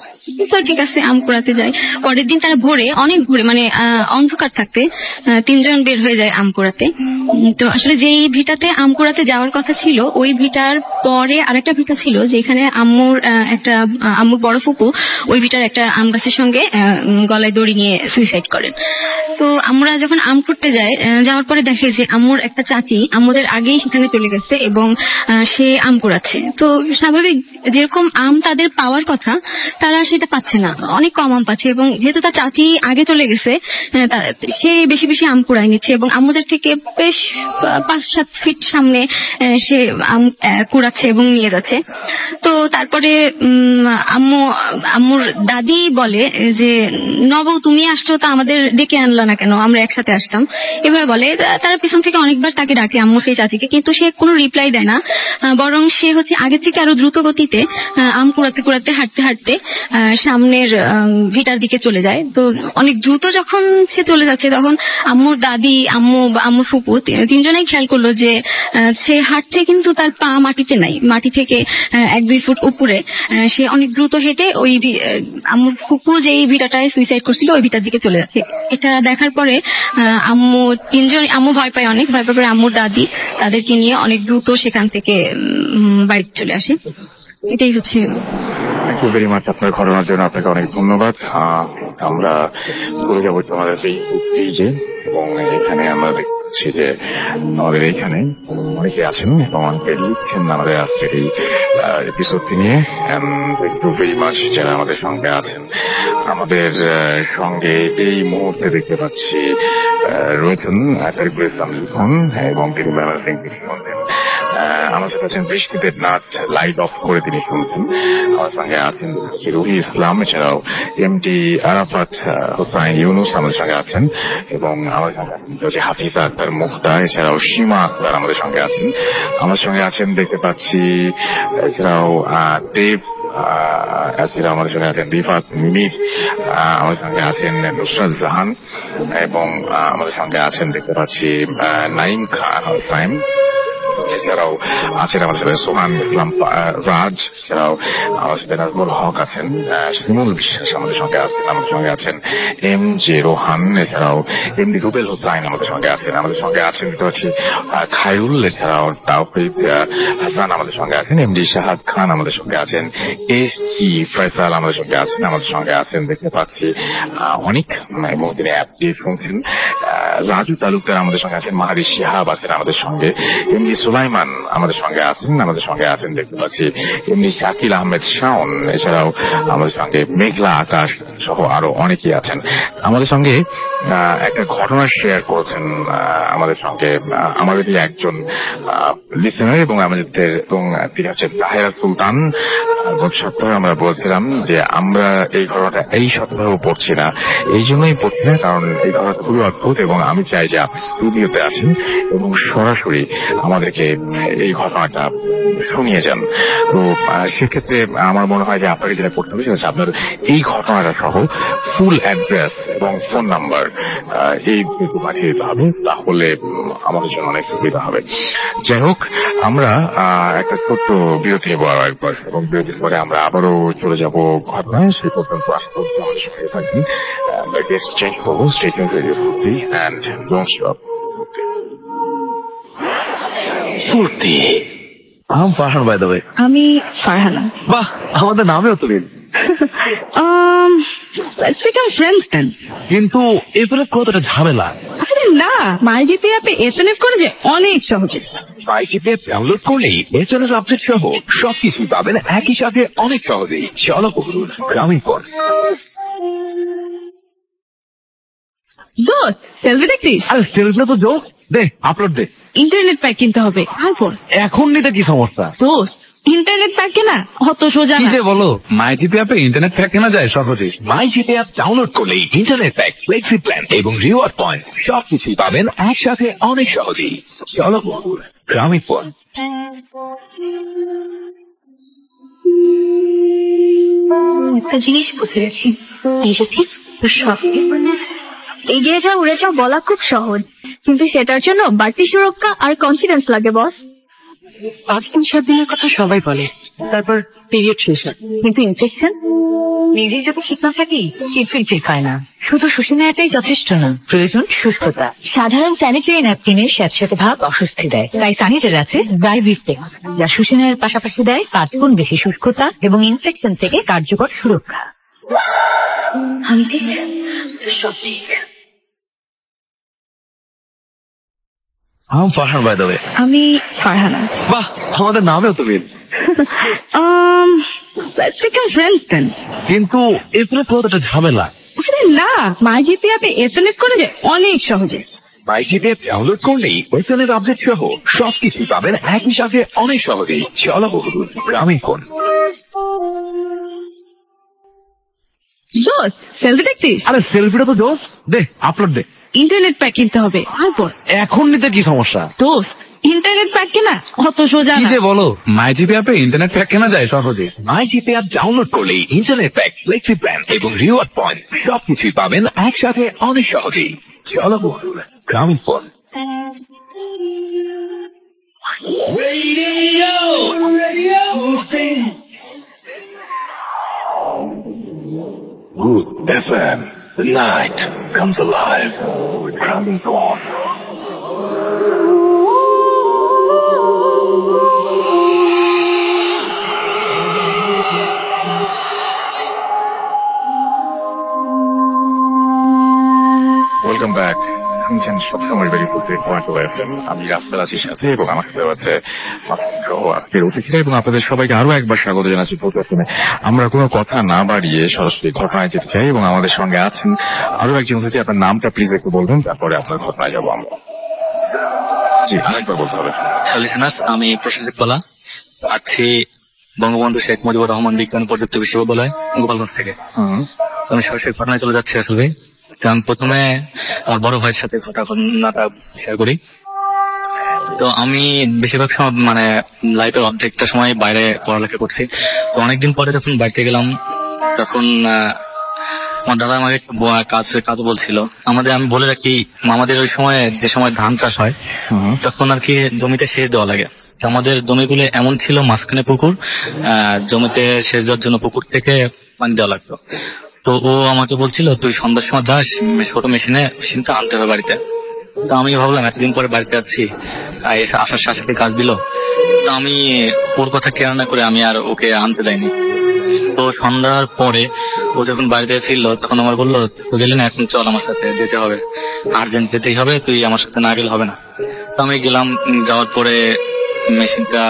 তো ঠিক আছে, আম কুড়াতে যায়। পরের দিন তারা অনেক ভোরে মানে অন্ধকার থাকতে 3 জন বের হয়ে যায় আম কুড়াতে। তো আসলে যেই ভিটাতে আম কুড়াতে যাওয়ার কথা ছিল, ওই ভিটার পরে আরেকটা ভিটা ছিল যেখানে আম্মুর বড় ফুপু ওই ভিটার একটা আম গাছের সঙ্গে গলায় দড়ি নিয়ে সুইসাইড করেন। তো আমরা যখন আম কুড়তে যাওয়ার পরে দেখে যে আম্মুর একটা চাচি আম্মুদের আগেই সেখানে চলে গেছে এবং সে আম কুড়াচ্ছে। তো স্বাভাবিক যেরকম আম তাদের পাওয়ার কথা তারা সেটা পাচ্ছে না, অনেক কম আম পাচ্ছে। এবং যেহেতু তার চাচি আগে চলে গেছে, সে বেশি বেশি আম কুড়ায় নিচ্ছে এবং আমাদের থেকে বেশ 5-7 ফিট সামনে সে আম কুড়াচ্ছে এবং নিয়ে যাচ্ছে। তো তারপরে আম্মুর দাদি বলে যে নবু তুমি আসছো, তা আমাদের ডেকে আনলা না কেন, আমরা একসাথে আসতাম, এভাবে বলে। তারা পিছন থেকে অনেকবার তাকে ডাকে, আম্মু সেই চাচিকে, কিন্তু সে কোনো রিপ্লাই দেয় না। বরং সে হচ্ছে আগে থেকে আরো দ্রুত গতিতে আম কুড়াতে কুড়াতে হাঁটতে হাঁটতে সামনের ভিটার দিকে চলে যায়। তো অনেক দ্রুত যখন সে চলে যাচ্ছে, তখন আম্মুর দাদি, আম্মুর ফুপু তিনজনেই খেয়াল করলো যে সে হাঁটছে কিন্তু তার পা মাটিতে নাই, মাটি থেকে 1-2 ফুট উপরে। সে অনেক দ্রুত হেঁটে ওই আম্মুর ফুপু যেই ভিটাটায় সুইসাইড করছিল ওই ভিটার দিকে চলে যাচ্ছে। এটা দেখার পরে আম্মু ভয় পায়, অনেক ভয় পাওয়ার পরে আম্মুর দাদি তাদেরকে নিয়ে অনেক দ্রুত সেখান থেকে বাড়িতে চলে আসে। এটাই হচ্ছে। থ্যাংক ইউ ভেরি মাচ আপনার ঘটনার জন্য, আপনাকে অনেক ধন্যবাদ। আমরা চলে যাবো তোমাদের এই পেজে, এবং এখানে আমরা দেখছি যে আমাদের এখানে অনেকে আছেন এবং অনেকে লিখছেন আমাদের আজকের এই এপিসোডটি নিয়ে। থ্যাংক ইউ ভেরি মাচ যারা আমাদের সঙ্গে আছেন। আমাদের সঙ্গে এই মুহূর্তে দেখতে পাচ্ছি রয়েছেন তারিকুল ইসলাম লিখন এবং তিনি মেমোরি সিং শুনতেন। আমার সাথে আছেন বৃষ্টি দেবনাথ, লাইট অফ করে তিনি শুনছেন। আমার সঙ্গে আছেন রুহি ইসলাম, এছাড়াও এমটি আরাফাত হোসাইন ইউনুস আমাদের সঙ্গে আছেন, এবং আমার সঙ্গে আছেন হাফিজা আক্তার মুফতা, এছাড়াও সীমা আক্তার আমাদের সঙ্গে আছেন। আমার সঙ্গে আছেন দেখতে পাচ্ছি এছাড়াও দেব, এছাড়া আমাদের সঙ্গে আছেন রিফাত মির, আমাদের সঙ্গে আছেন নুসরাত জাহান, এবং আমাদের সঙ্গে আছেন দেখতে পাচ্ছি নাইম খান হোসাইন, এছাড়াও আছেন আমাদের সাথে সোহান ইসলাম রাজ, এছাড়াও আমাদের সাথে নাজমুল হক আছেন, শিমুল বিশ্বাস আমাদের সঙ্গে আছেন, আমাদের সঙ্গে আছেন এম জে রোহান, এছাড়াও এমডি রুবেল হোসাইন আমাদের সঙ্গে আছেন। আমাদের সঙ্গে আছেন দেখতে পাচ্ছি খায়রুল, এছাড়াও তাওফিক হাসান আমাদের সঙ্গে আছেন, এমডি শাহাদ খান আমাদের সঙ্গে আছেন, এস জি ফয়সাল আমাদের সঙ্গে আছেন। আমাদের সঙ্গে আছেন দেখতে পাচ্ছি অনেক, এবং তিনি অ্যাপ দিয়ে শুনছেন রাজু তালুকদার আমাদের সঙ্গে আছেন, মাহাদি শিহাব আছেন আমাদের সঙ্গে, এমডি সুলাইমান আমাদের সঙ্গে আছেন। আমাদের সঙ্গে আছেন দেখতে পাচ্ছি এমনি শাকিল আহমেদ শাওন, এছাড়াও আমাদের সঙ্গে মেঘলা আকাশ সহ আরো অনেকেই আছেন। আমাদের সঙ্গে একটা ঘটনা শেয়ার করেছেন আমাদের সঙ্গে আমাদেরই একজন লিসেনার, এবং আমাদের এবং তিনি হচ্ছেন তাহেরা সুলতান। গত সপ্তাহে আমরা বলছিলাম যে আমরা এই ঘটনাটা এই সপ্তাহেও পড়ছি না, এই জন্যই পড়ছি না কারণ এই ঘটনাটা খুবই অদ্ভুত, এবং আমি চাই যে আপনি স্টুডিওতে আসেন এবং সরাসরি আমাদেরকে এই ঘটনাটা শুনিয়ে যান। তো সেক্ষেত্রে আমার মনে হয় যে আপনাকে যেটা করতে হবে সেটা হচ্ছে আপনার এই ঘটনাটা সহ ফুল অ্যাড্রেস এবং ফোন নাম্বার এই পাঠিয়ে দিতে হবে, তাহলে আমাদের জন্য অনেক সুবিধা হবে। যাই হোক, আমরা একটা ছোট্ট বিরতি নেবো আরো একবার, এবং বিরতির পরে আমরা আবারও চলে যাব ঘটনায়। সেই পর্যন্ত আশা করছি আমাদের সঙ্গে থাকবেন। গেস্ট চেঞ্জ করবো, স্টে টিউনড রেডিও ফুর্তি অ্যান্ড ডোন্ট স্টপ ফুর্তি। I'm Farhan, by the way. আমি ফারহানা। বাহ, আমাদের নামেও তো মিল। Let's become friends then. কিন্তু এরপরে কতটা ঝামেলা। আসলে না, মাইজিপি অ্যাপে এসএনএফ করে যে অনেক সহজে। মাইজিপি অ্যাপ ডাউনলোড করলেই এসএনএস আপডেট সহ সবকিছু পাবেন একই সাথে অনেক সহজেই। চলো করুন গ্রামীণ ফোন। দোস্ত, সেলফি দেখছিস? আরে সেলফি তো জোস, দে আপলোড দে। ইন্টারনেট প্যাক কিনতে হবে, তারপর এখন নিতে কি সমস্যা? দোস্ত, ইন্টারনেট প্যাক কেনা অত সোজা কি না। যে বলো, মাইজিপি অ্যাপে ইন্টারনেট প্যাক কেনা যায় সহজেই। মাইজিপি অ্যাপ ডাউনলোড করলেই ইন্টারনেট প্যাক, ফ্লেক্সি প্ল্যান এবং রিওয়ার্ড পয়েন্ট সবকিছুই পাবেন একসাথে অনেক সহজেই। চলো করুন গ্রামীণ ফোন। একটা জিনিস বুঝে গেছি, এগিয়ে যাও উড়ে যাও বলা খুব সহজ, কিন্তু সেটার জন্য বাড়তি সুরক্ষা আর কনফিডেন্স লাগে বস। 5 দিন 7 দিনের কথা সবাই বলে, তারপর পিরিয়ড শেষ হয়, কিন্তু ইনফেকশন নিজে যদি ঠিক না থাকি কিছুই ঠিক হয় না। শুধু শুষে নেওয়াটাই যথেষ্ট না, প্রয়োজন সুস্থতা। সাধারণ স্যানিটারি ন্যাপকিনের স্যাঁতস্যাঁতে ভাব অস্বস্তি দেয়, তাই স্যানিটারি আছে ব্রাইভিটেক্স, যা শুষে নেওয়ার পাশাপাশি দেয় 5 গুণ বেশি সুস্থতা এবং ইনফেকশন থেকে কার্যকর সুরক্ষা। আমি ঠিক, তো সব ঠিক। I'm Farhan, by the way. আমি ফারহানা। বাহ, আমাদের নামেও তো মিল। Let's become friends then. কিন্তু এরপরে কতটা ঝামেলা। আসলে না, মাইজিপি অ্যাপে এসএনএফ করে যে অনেক সহজে। মাইজিপি অ্যাপ ডাউনলোড করলেই ওয়েবসাইটের আপডেট সহ সবকিছু পাবেন একই সাথে অনেক সহজেই। চলো করুন গ্রামীণ ফোন। দোস্ত, সেলফি দেখছিস? আরে সেলফিটা তো জোস, দে আপলোড দে। ইন্টারনেট প্যাক কিনতে হবে, তারপর এখন নিতে কি সমস্যা? দোস্ত ইন্টারনেট প্যাক কেনা অত সোজা কি না। যে বলো, মাই জিপি অ্যাপে ইন্টারনেট প্যাক কেনা যায় সহজে। মাই জিপি অ্যাপ ডাউনলোড করলেই ইন্টারনেট প্যাক, ফ্লেক্সি প্ল্যান এবং রিওয়ার্ড পয়েন্ট সবকিছুই পাবেন একসাথে অনেক সহজেই। চলো বন্ধু, গ্রামীণ phone. Good FM. The night comes alive with Crowning Dawn. Welcome back. শুনছেন সবসময় বেরি ফুলতে পয়েন্ট এফএম। আমি রাস্তার আছি সাথে এবং আমার সাথে আছে আজকের অতিথিরা এবং আপনাদের সবাইকে আরো একবার স্বাগত জানাচ্ছি প্রথমে। আমরা কোনো কথা না বাড়িয়ে সরাসরি ঘটনায় যেতে চাই এবং আমাদের সঙ্গে আছেন আরো একজন অতিথি। আপনার নামটা প্লিজ একটু বলবেন, তারপরে আপনার ঘটনায় যাবো আমরা। জি, আরেকবার বলতে হবে। লিসেনার্স, আমি প্রসেনজিৎ পালা, আছি বঙ্গবন্ধু শেখ মুজিবুর রহমান বিজ্ঞান ও প্রযুক্তি বিশ্ববিদ্যালয় গোপালগঞ্জ থেকে। আমি সরাসরি ঘটনায় চলে যাচ্ছি। আসলে আমি প্রথমে আমার বড় ভাইয়ের সাথে ঘটনাটা শেয়ার করি। তো আমি বেশিরভাগ সময় মানে লাইফের অর্ধেকটা সময় বাইরে পড়ালেখা করছি। তো অনেকদিন পরে যখন বাড়িতে গেলাম তখন আমার দাদা আমাকে কাজ বলছিল। আমি বলে রাখি, আমাদের ওই সময় যে সময় ধান চাষ হয় তখন আর কি জমিতে সেচ দেওয়া লাগে। আমাদের জমিগুলো এমন ছিল, মাঝখানে পুকুর, জমিতে সেচ দেওয়ার জন্য পুকুর থেকে পানি দেওয়া লাগতো। তো ও আমাকে বলছিল তুই সন্ধ্যার সময় যাস, ছোট মেশিনটা আনতে হবে বাড়িতে। তো আমি ভাবলাম এতদিন পরে বাড়িতে যাচ্ছি, আসার সাথে কাজ দিল। তো আমি ওর কথা কেয়ার না করে আমি আর ওকে আনতে যাইনি। তো সন্ধ্যার পরে ও যখন বাড়িতে ফিরলো তখন আমার বললো তুই গেলি না, এখন চল আমার সাথে যেতে হবে, আর্জেন্ট যেতেই হবে, তুই আমার সাথে না গেলে হবে না। তো আমি গেলাম, যাওয়ার পরে মেশিনটা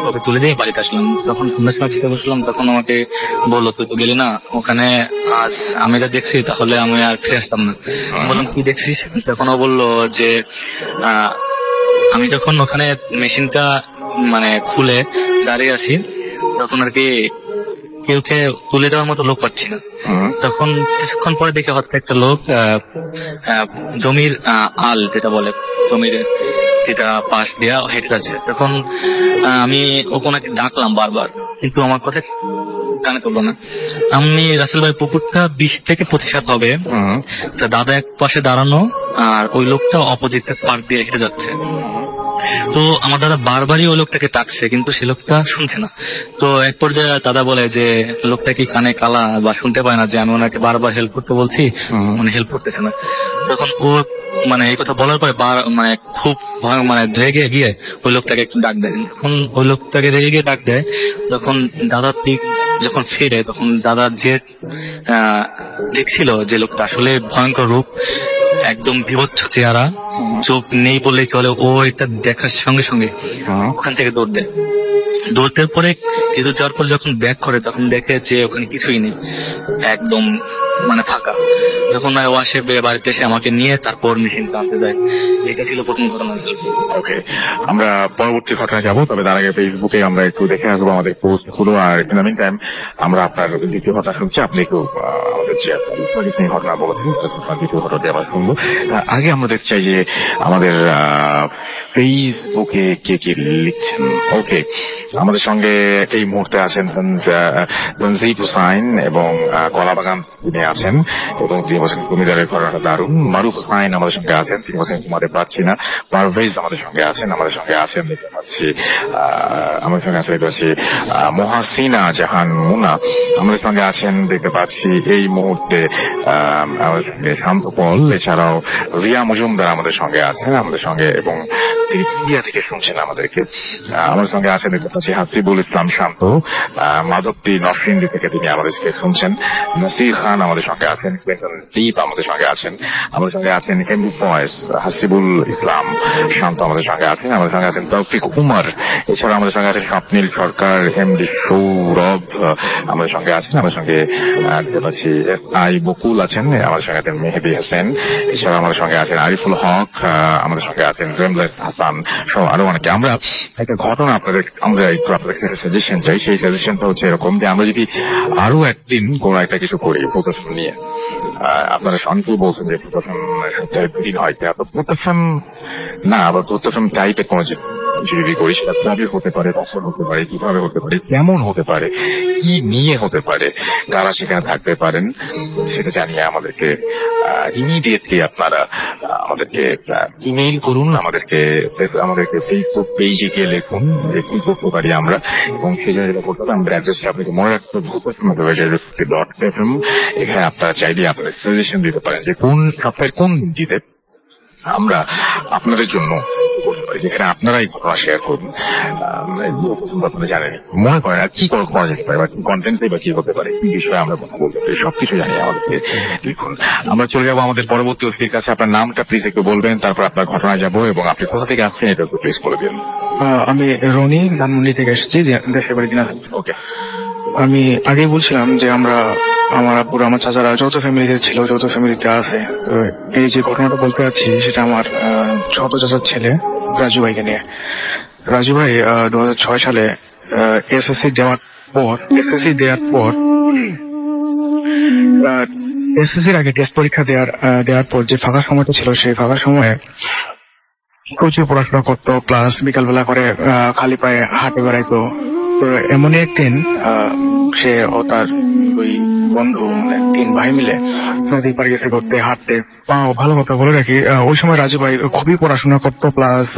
ওকে তুলে দিয়ে বাড়িতে আসলাম। যখন সন্ধ্যার সময় খেতে বসলাম তখন আমাকে বললো তুই তো গেলি না ওখানে, আজ আমি যা দেখছি তাহলে আমি আর ফিরে আসতাম না। বললাম কি দেখছিস? তখন ও বললো যে আমি যখন ওখানে মেশিনটা মানে খুলে দাঁড়িয়ে আছি তখন আর কি কেউকে তুলে দেওয়ার মতো লোক পাচ্ছি না। তখন কিছুক্ষণ পরে দেখে হয়তো একটা লোক জমির আল যেটা বলে, জমির যেটা পাশ দেওয়া হেঁটে যাচ্ছে। তখন আমি ওনাকে ডাকলাম বারবার, কিন্তু আমার কথা কানে তুললো না। আমি রাসেল ভাই পুকুরটা 20 থেকে 25 হাত হবে। তা দাদা এক পাশে দাঁড়ানো আর ওই লোকটা অপোজিট পার দিয়ে হেঁটে যাচ্ছে। তো আমার দাদা বারবারই ওই লোকটাকে ডাকছে, কিন্তু সে লোকটা শুনছে না। তো এক পর্যায়ে দাদা বলে যে লোকটা কি কানে কালা বা শুনতে পায় না যে আমি ওনাকে বারবার হেল্প করতে বলছি, মানে হেল্প করতেছে না। তখন ও মানে এই কথা বলার পরে মানে খুব মানে রেগে গিয়ে ওই লোকটাকে একটু ডাক দেয়। যখন ওই লোকটাকে রেগে গিয়ে ডাক দেয় তখন দাদার দিক যখন ফিরে তখন দাদা যে দেখছিল যে লোকটা আসলে ভয়ঙ্কর রূপ, একদম বিভৎস চেহারা, চোখ নেই বললেই চলে। ও এটা দেখার সঙ্গে সঙ্গে ওখান থেকে দৌড় দেয়। দৌড়তে পরে কিছু যাওয়ার পর যখন ব্যাক করে তখন দেখে যে ওখানে কিছুই নেই, একদম মানে ফাঁকা। যখন ও আসে বাড়িতে এসে আমাকে নিয়ে তারপর মেশিনটা আনতে যায়। এটা ছিল প্রথম ঘটনা। ওকে, আমরা পরবর্তী ঘটনায় যাবো, তবে তার আগে ফেসবুকে আমরা একটু দেখে আসবো আমাদের পোস্ট গুলো। আর ইন দ্য মিন টাইম আমরা আপনার দ্বিতীয় ঘটনা শুনছি। আপনি একটু আমাদের যে ঘটনা বলেছেন দ্বিতীয় ঘটনাটি আমরা শুনবো। আগে আমরা দেখতে চাই যে আমাদের ফেসবুকে কে কে লিখছেন। ওকে, আমাদের সঙ্গে এই মুহূর্তে আছেন তনজিব হুসাইন এবং কলাবাগান তিনি আছেন এবং তিনি বলছেন জমিদারের ঘটনাটা দারুণ। মারুফ হুসাইন আমাদের সঙ্গে আছেন, তিনি বলছেন ঘুমাতে পারছি না। পারভেজ আমাদের সঙ্গে আছেন দেখতে পাচ্ছি। আমাদের সঙ্গে দেখতে পাচ্ছি মহাসিনা জাহান মুনা আমাদের সঙ্গে আছেন দেখতে পাচ্ছি এই মুহূর্তে। আমাদের সঙ্গে শান্ত পল, এছাড়াও রিয়া মজুমদার আমাদের সঙ্গে আছেন এবং তিনি ইন্ডিয়া থেকে শুনছেন আমাদেরকে। আমাদের সঙ্গে আছেন দেখতে পাচ্ছি হাসিবুল ইসলাম শান্ত, মাধবদী নরসিংদী থেকে তিনি আমাদেরকে শুনছেন। নাসির খান আমাদের সঙ্গে আছেন, দীপ আমাদের সঙ্গে আছেন এমবি ফয়েজ, হাসিবুল ইসলাম শান্ত আমাদের সঙ্গে আছেন তৌফিক উমর, এছাড়া আমাদের সঙ্গে আছেন স্বপ্নীল সরকার, এমডি সৌরভ আমাদের সঙ্গে আছেন। আমাদের সঙ্গে দেখতে পাচ্ছি SI বকুল আছেন, আমাদের সঙ্গে আছেন মেহেদি হোসেন, এছাড়া আমাদের সঙ্গে আছেন আরিফুল হক, আমাদের সঙ্গে আছেন রেমজাস হাসান হাসান সহ আরো অনেকে। আমরা একটা ঘটনা আমরা একটু আপনাদের কাছে সাজেশন চাই। সেই সাজেশনটা হচ্ছে এরকম যে আমরা যদি আরো একদিন কোন একটা কিছু করি প্রদর্শন নিয়ে, আপনারা অনেকেই বলছেন যে প্রদর্শন সপ্তাহে 2 দিন হয়, তো প্রদর্শন না আবার প্রদর্শন টাইপের কোনো কিছু যদি করি সেটা কিভাবে হতে পারে, কখন হতে পারে, কিভাবে হতে পারে, কেমন হতে পারে, কি নিয়ে হতে পারে, কারা সেখানে থাকতে পারেন সেটা জানিয়ে আমাদেরকে ইমিডিয়েটলি আপনারা আমাদেরকে ইমেইল করুন, আমাদেরকে ফেসবুক পেজে গিয়ে লিখুন যে কি করতে পারি আমরা, এবং সেই জন্য যেটা করতে হবে আমাদের অ্যাড্রেসটা আপনাকে মনে রাখতে হবে, এখানে আপনারা চাইলে আপনাদের সাজেশন দিতে পারেন যে কোন সপ্তাহের কোন দিনটিতে আমরা আপনাদের জন্য যেখানে আপনারা এই ঘটনা শেয়ার করুন, আপনারা জানেন মনে করেন আর কি করা যেতে পারে বা কি কন্টেন্টে বা কি হতে পারে, কি বিষয়ে আমরা কথা বলতে পারি, সবকিছু জানিয়ে আমাদেরকে লিখুন। আমরা চলে যাবো আমাদের পরবর্তী অতিথির কাছে। আপনার নামটা প্লিজ একটু বলবেন, তারপর আপনার ঘটনায় যাবো, এবং আপনি কোথা থেকে আসছেন এটা একটু প্লিজ বলে দিন। আমি রনি ধানমন্ডি থেকে এসেছি, দেশের বাড়ি দিনাজপুর। ওকে, আমি আগেই বলছিলাম যে আমার আব্বুর আমার চাচারা যৌথ ফ্যামিলিতে ছিল, যৌথ ফ্যামিলিতে আছে। তো এই যে ঘটনাটা বলতে যাচ্ছি সেটা আমার ছোট চাচার ছেলে রাজু ভাইকে নিয়ে। রাজু ভাই 2006 সালে এসএসসি দেওয়ার পর এসএসসির আগে টেস্ট পরীক্ষা দেওয়ার পর যে ফাঁকা সময়টা ছিল, সেই ফাঁকা সময়ে প্রচুর পড়াশোনা করতো, প্লাস বিকালবেলা করে খালি পায়ে হাঁটে বেড়াইতো। তো এমনই একদিন সে ও তার দুই বন্ধু মানে 3 ভাই মিলে নদীর পাড়ে গেছে ঘুরতে, হাঁটতে। ভালো কথা বলে রাখি, ওই সময় রাজু ভাই খুবই পড়াশোনা করতো, প্লাস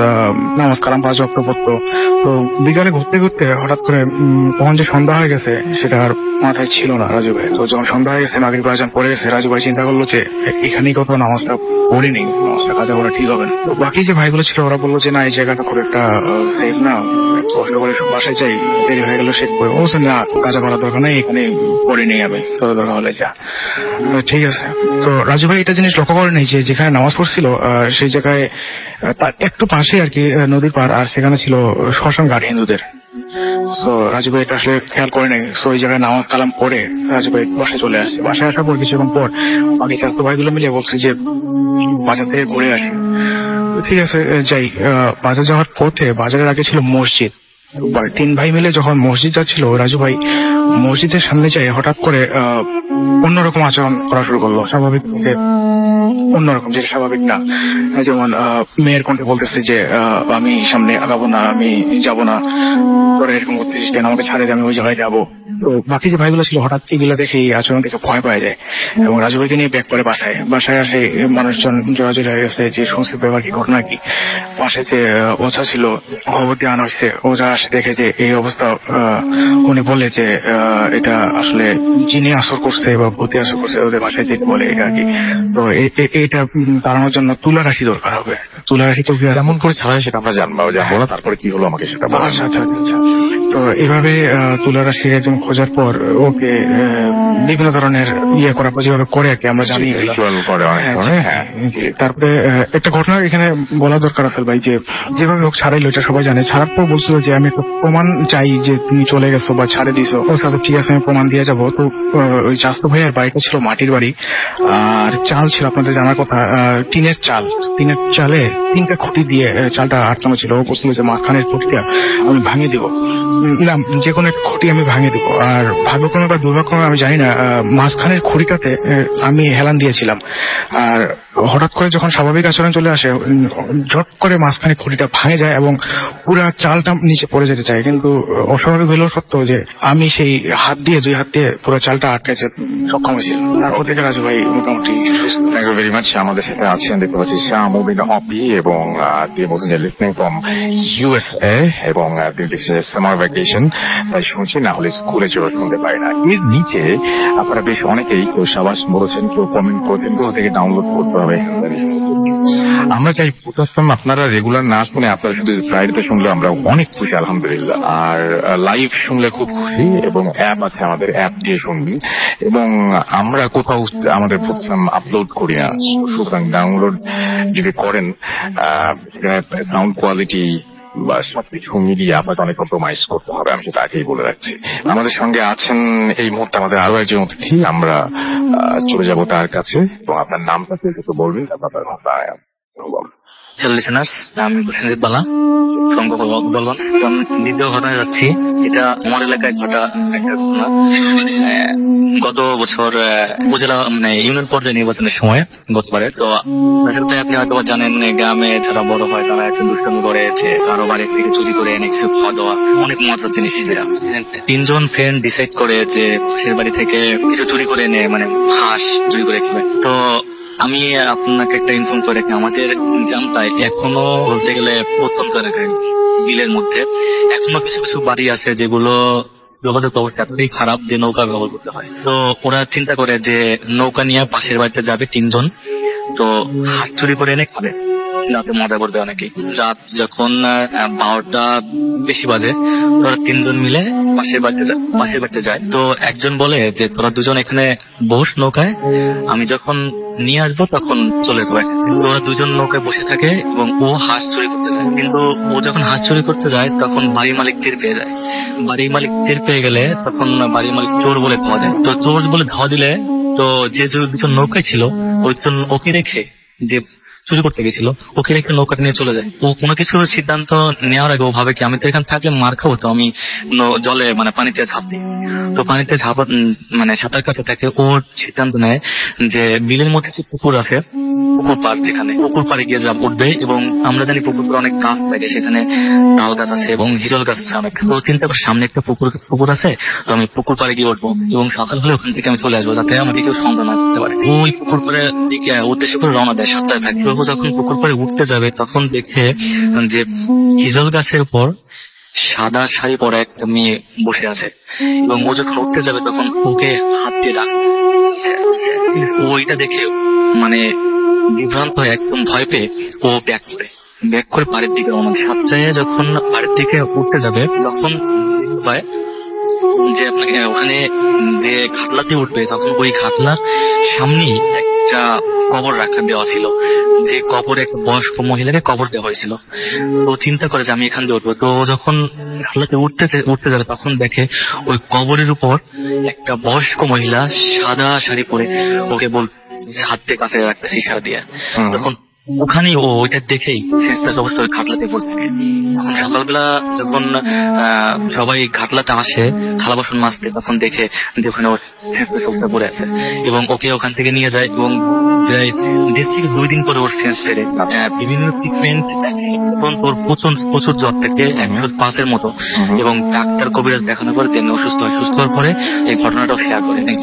নামাজ কালাম 5 ওয়াক্ত পড়তো। তো বিকালে ঘুরতে ঘুরতে হঠাৎ করে তখন যে সন্ধ্যা হয়ে গেছে সেটা আর মাথায় ছিল না রাজু ভাই। তো যখন সন্ধ্যা হয়ে গেছে, মাগরিব আজান পড়ে গেছে, রাজু ভাই চিন্তা করলো যে এখানেই কোথাও নামাজটা পড়ে নেই, নামাজটা কাজা করা ঠিক হবে না। তো বাকি যে ভাইগুলো ছিল ওরা বললো যে না, এই জায়গাটা খুব একটা সেফ না, কষ্ট করে বাসায় যাই, দেরি হয়ে গেল শেষ করে। বলছে না, কাজা করার দরকার নেই, এখানে পড়ে নেই, আমি তোর দরকার হলে যা। ঠিক আছে। তো রাজু ভাই এটা জিনিস লক্ষ্য করে নেই যে যেখানে নামাজ পড়ছিল সেই জায়গায় তার একটু পাশে আর কি নদীর পাড়, আর সেখানে ছিল শ্মশান ঘাট হিন্দুদের। তো রাজু ভাই এটা আসলে খেয়াল করে নেই। তো ওই জায়গায় নামাজ কালাম পড়ে রাজু ভাই বাসায় চলে আসছে। বাসায় আসার পর কিছুক্ষণ পর বাকি স্বাস্থ্য ভাইগুলো মিলে বলছে যে বাজার থেকে ঘুরে আসি। ঠিক আছে, যাই। বাজার যাওয়ার পথে বাজারের আগে ছিল মসজিদ। 3 ভাই মিলে যখন মসজিদ যাচ্ছিল, রাজু ভাই মসজিদের সামনে যায় হঠাৎ করে অন্যরকম আচরণ করা শুরু করলো, স্বাভাবিক থেকে অন্যরকম, যেটা স্বাভাবিক না। যেমন মেয়ের কণ্ঠে বলতেছে যে আমি সামনে আগাবো না, আমি যাব না, তোরা এরকম করতেছিস কেন, আমাকে ছাড়ে দে, আমি ওই জায়গায় যাবো। তো বাকি যে ভাইগুলো ছিল হঠাৎ এগুলো দেখে, এই আচরণ দেখে ভয় পাওয়া যায়, এবং রাজু ভাইকে নিয়ে ব্যাক করে বাসায় আসে। মানুষজন জোরাজোরি হয়ে গেছে যে শুনছে ব্যাপার কি, ঘটনা কি। পাশে যে ওঝা ছিল, খবর দিয়ে আনা হয়েছে। ওঝা আসে দেখে যে এই অবস্থা, উনি বলে যে এটা আসলে জিনে আসর করছে বা ভূতে আসর করছে, ওদের বাসায় যেতে বলে এটা আর কি। তো এটা তাড়ানোর জন্য তুলা রাশি দরকার হবে। তুলা রাশি তো কেমন করে ছাড়া সেটা আমরা জানবো না, তারপরে কি হলো আমাকে সেটা বলা। তো এভাবে তুলা রাশি একজন খোঁজার পর ওকে বিভিন্ন ধরনের করার পর যেভাবে করে আর কি আমরা জানি। তারপরে একটা ঘটনা এখানে বলা দরকার আছে ভাই, যে যেভাবে হোক ছাড়াইলো, এটা সবাই জানে। ছাড়ার পর বলছিল যে আমি একটা প্রমাণ চাই যে তুমি চলে গেছো বা ছাড়ে দিছো। ও সাথে ঠিক আছে, আমি প্রমাণ দিয়ে যাবো। তো ওই চাস্তু ভাইয়ের বাড়িটা ছিল মাটির বাড়ি, আর চাল ছিল আপনাদের জানার কথা টিনের চালে 3টা খুঁটি দিয়ে চালটা আটকানো ছিল। ও বলছিল যে মাঝখানের খুঁটিটা আমি ভাঙিয়ে দিব, না যে কোনো একটা খুঁটি আমি ভাঙিয়ে দিব। আর ভাগ্যক্রমে বা দুর্ভাগ্যক্রমে আমি জানি না, মাঝখানের খুঁটিটাতে আমি হেলান দিয়েছিলাম। আর হঠাৎ করে যখন স্বাভাবিক আচরণ চলে আসে, ঝট করে মাঝখানে খুঁটিটা ভাঙে যায় এবং পুরা চালটা নিচে পড়ে যেতে চায়। কিন্তু অস্বাভাবিক হলেও সত্য যে আমি সেই দুই হাত দিয়ে পুরো চালটা আটকাইতে সক্ষম হয়েছিল। আর ওদিকে রাজু ভাই মোটামুটি। Thank you very much. আমাদের সাথে আছেন দেখতে পাচ্ছি শাহ মুবিন হপি, এবং তিনি বলছেন যে লিসনিং ফ্রম USA, এবং তিনি লিখছেন সামার ভ্যাকেশন, তাই শুনছি, না হলে স্কুলে চলে শুনতে পারি না। এর নিচে আপনারা বেশ অনেকেই, কেউ সাবাস বলেছেন, কেউ কমেন্ট করেছেন, কেউ থেকে ডাউনলোড করতে হবে। আমরা চাই প্রথম আপনারা রেগুলার না শুনে আপনারা শুধু ফ্রাইডেতে শুনলে আমরা অনেক খুশি, আলহামদুলিল্লাহ। আর লাইভ শুনলে খুব খুশি, এবং অ্যাপ আছে আমাদের, অ্যাপ দিয়ে শুনবি। এবং আমরা কোথাও আমাদের প্রোগ্রাম আপলোড করি না, সুতরাং ডাউনলোড যদি করেন সেখানে সাউন্ড কোয়ালিটি বা সবকিছু মিলিয়ে আপনাকে অনেক কম্প্রোমাইজ করতে হবে, আমি সেটা আগেই বলে রাখছি। আমাদের সঙ্গে আছেন এই মুহূর্তে আমাদের আরো একজন অতিথি, আমরা চলে যাব তার কাছে, এবং আপনার নামটা একটু বলবেন, আপনার কথা। হ্যালো লিসেনার্স, আমি সঞ্জিত বালা বলবান। দ্বিতীয় ঘটনায় যাচ্ছি। এটা আমার এলাকায় ঘটা একটা ঘটনা। গত বছর উপজেলা মানে ইউনিয়ন পর্যায়ে নির্বাচনের সময় গতবারে তো আসলে আপনি হয়তো জানেন গ্রামে যারা বড় হয় তারা একটা দুষ্টামি করে যে কারো বাড়ি থেকে চুরি করে এনে কিছু খাওয়া দাওয়া অনেক মজার জিনিস। তিনজন ফ্রেন্ড ডিসাইড করে যে পাশের বাড়ি থেকে কিছু চুরি করে এনে মানে হাঁস চুরি করে খাবে। তো আমি আপনাকে একটা ইনফর্ম করে রাখি, আমাদের গ্রামটায় এখনো বলতে গেলে প্রত্যন্ত এলাকায় বিলের মধ্যে এখনো কিছু কিছু বাড়ি আছে যেগুলো যোগাযোগ ব্যবস্থা এতটাই খারাপ যে নৌকা ব্যবহার করতে হয়। তো ওরা চিন্তা করে যে নৌকা নিয়ে পাশের বাড়িতে যাবে তিনজন, তো হাঁস চুরি করে এনে খাবে, রাতে মজা করবে অনেকে। রাত যখন 12টা বেশি বাজে তোরা তিনজন মিলে পাশের বাড়িতে যায়। তো একজন বলে যে তোরা দুজন এখানে বস নৌকায়, আমি যখন নিয়ে আসবো তখন চলে যাবো। ওরা দুজন নৌকায় বসে থাকে এবং ও হাঁস চুরি করতে যায়। কিন্তু ও যখন হাঁস চুরি করতে যায় তখন বাড়ির মালিক টের পেয়ে যায়। বাড়ির মালিক টের পেয়ে গেলে তখন বাড়ির মালিক চোর বলে ধাওয়া দেয়। তো চোর বলে ধাওয়া দিলে তো যে দুজন নৌকায় ছিল ওইজন ওকে রেখে যে চুরি করতে গেছিল ওকে রেখে নৌকাটা নিয়ে চলে যায়। ও কোনো কিছুর সিদ্ধান্ত নেওয়ার আগে ও ভাবে কি আমি তো এখানে থাকলে মার খাবো, তো আমি জলে মানে পানিতে ঝাঁপ দিই। তো পানিতে ঝাঁপ মানে সাঁতার কাটতে থাকে। ও সিদ্ধান্ত নেয় যে বিলের মধ্যে যে পুকুর আছে, পুকুর পাড়, যেখানে পুকুর পাড়ে গিয়ে যা উঠবে। এবং আমরা জানি পুকুর পাড়ে অনেক গাছ থাকে, সেখানে তাল গাছ আছে এবং হিজল গাছ আছে অনেক। তো চিন্তা করে সামনে একটা পুকুর আছে, তো আমি পুকুর পাড়ে গিয়ে উঠবো এবং সকাল হলে ওখান থেকে আমি চলে আসবো যাতে আমাকে কেউ সন্ধান না করতে পারে। ওই পুকুর পাড়ে দিকে উদ্দেশ্য করে রওনা দেয় 7টায় থাকে। যখন পুকুর পাড়ে উঠতে যাবে তখন দেখে যে হিজল গাছের উপর সাদা শাড়ি পরা একটা মেয়ে বসে আছে এবং ও যখন উঠতে যাবে তখন ওকে হাত দিয়ে রাখছে। ওইটা দেখে মানে বিভ্রান্ত হয়ে একদম ভয় পেয়ে ও ব্যাক করে বাড়ির দিকে রওনা দেয়। 7টায় যখন বাড়ির দিকে উঠতে যাবে তখন পায় যে আপনাকে ওখানে যে খাটলাতে উঠবে তখন ওই খাটলার সামনেই একটা কবর রাখা দেওয়া ছিল, যে কবরে একটা বয়স্ক মহিলাকে কবর দেওয়া হয়েছিল। তো চিন্তা করে যে আমি এখান দিয়ে উঠবো। তো যখন খাটলাতে উঠতে যাবে তখন দেখে ওই কবরের উপর একটা বয়স্ক মহিলা সাদা শাড়ি পরে ওকে হাতে কাছে রাখতেছে ইশারা দিয়ে। তখন ওখানেই ও ওইটা দেখেই শেষটা অবস্থা ওই ঘাটলাতে পড়তে। সকালবেলা যখন সবাই ঘাটলাতে আসে থালা বাসন মাজতে তখন দেখে যে ওখানে ও শেষটা অবস্থা পড়ে আছে এবং ওকে ওখান থেকে নিয়ে যায়। এবং দেশ থেকে 2 দিন পরে ওর সেন্স ফেরে। বিভিন্ন ট্রিটমেন্ট এবং ওর প্রচুর জ্বর থেকে 105-এর মতো এবং ডাক্তার কবিরাজ দেখানোর পরে তিনি অসুস্থ হয়। সুস্থ হওয়ার পরে এই ঘটনাটাও শেয়ার করে। Thank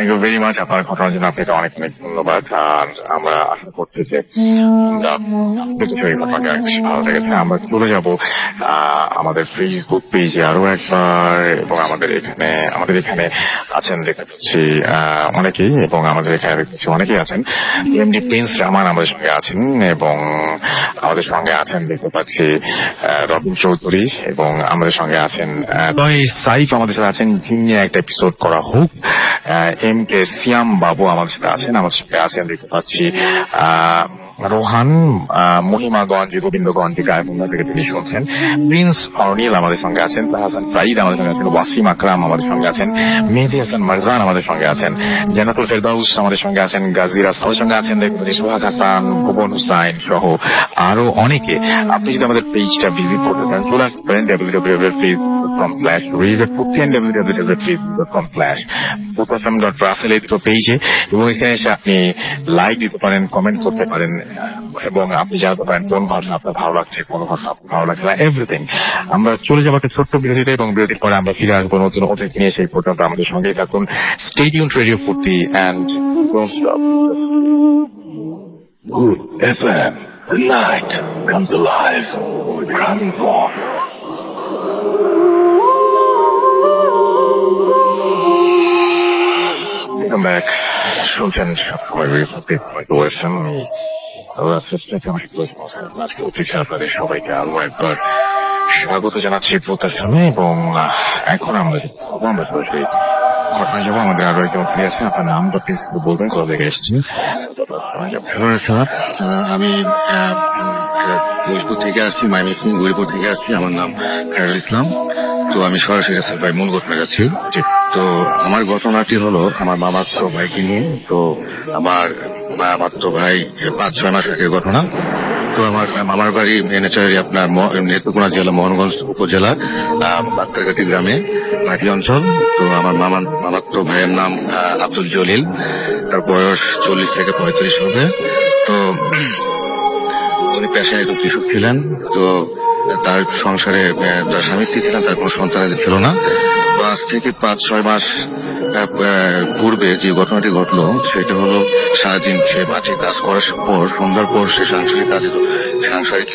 you very much. আপনার ঘটনার জন্য আপনাকে অনেক অনেক ধন্যবাদ। আর আমরা আশা করছি যে এই ঘটনাটি অনেক বেশি ভালো লেগেছে। আমরা চলে যাব আমাদের ফেসবুক পেজে আরো একবার। এবং আমাদের এখানে আছেন দেখতে পাচ্ছি অনেকেই, এবং আমাদের এখানে দেখতেছি অনেকেই আছেন। এমডি প্রিন্স রহমান আমাদের সঙ্গে আছেন এবং আমাদের সঙ্গে আছেন দেখতে পাচ্ছি রবিন চৌধুরী, এবং আমাদের সঙ্গে আছেন সাইফ আমাদের সাথে আছেন। নিয়ে একটা এপিসোড করা হোক। এম কে সিয়াম বাবু আমাদের সাথে আছেন। আমাদের সঙ্গে আছেন দেখতে পাচ্ছি রোহান, মহিমাগঞ্জ, গোবিন্দগঞ্জ গায়বুন্না থেকে তিনি শুনছেন। প্রিন্স অর্নিল আমাদের সঙ্গে আছেন। তাহসান সাইদ আমাদের সঙ্গে আছেন। ওয়াসিম আকরাম আমাদের সঙ্গে আছেন। মেহেদি হাসান মারজান আমাদের সঙ্গে আছেন। জান্নাতুল ফেরদাউস আমাদের সঙ্গে আছেন। গাজীরা আমাদের সঙ্গে আছেন দেখতে পাচ্ছি। সোহাগ হাসান, ভুবন হুসাইন সহ আরো অনেকে। আপনি যদি আমাদের পেজটা ভিজিট করতে চান চলে আসতে পারেন www.facebook.com/facebook.com/putafm.russell এই দুটো পেজে, এবং এখানে এসে আপনি লাইক দিতে পারেন, কমেন্ট করতে পারেন, এবং আপনি জানাতে পারেন কোন ঘটনা আপনার ভালো লাগছে, কোন ঘটনা আপনার ভালো লাগছে না, এভরিথিং। আমরা চলে যাবো একটা ছোট্ট বিরতিতে, এবং বিরতির পরে আমরা ফিরে আসবো নতুন অতিথি নিয়ে। সেই পর্যন্ত আমাদের সঙ্গেই থাকুন। Stay tuned radio 40 and don't stop. Good FM. The night comes alive with crowning form. Welcome back. শুনছেন আপনাদের সবাইকে আরো একবার স্বাগত জানাচ্ছি প্রত্যাশামে। এবং এখন আমরা সরাসরি ঘটনা যাবো। আমাদের আরো একজন অতিথি আছেন। আপনার নামটা প্লিজ বলবেন, কোথা থেকে এসেছেন? স্যার, আমি গরিপুর থেকে আসছি, ময়মনসিংহ গরিপুর থেকে আসছি। আমার নাম খায়রুল ইসলাম। তো আমি সরাসরি রাসেল ভাই মূল ঘটনা যাচ্ছি। তো আমার ঘটনাটি হলো আমার মামার তো ভাইকে নিয়ে। তো আমার তো ভাই 5-6 মাস আগের ঘটনা। তো আমার মামার বাড়ি নেচারি আপনার নেত্রকোনা জেলা মোহনগঞ্জ উপজেলা বাক্কারগাতি গ্রামে মাটি অঞ্চল। তো আমার মামার তো ভাইয়ের নাম আব্দুল জলিল, তার বয়স 40 থেকে 35 হবে। তো উনি পেশায় একজন কৃষক ছিলেন। তো তার সংসারে তার স্বামী স্ত্রী ছিলেন, তার কোনো সন্তান ছিল না। তো আজ থেকে 5-6 মাস পূর্বে যে ঘটনাটি ঘটলো সেটা হলো সারাদিন সে মাঠে কাজ করার পর সন্ধ্যার পর সে সাংসারিক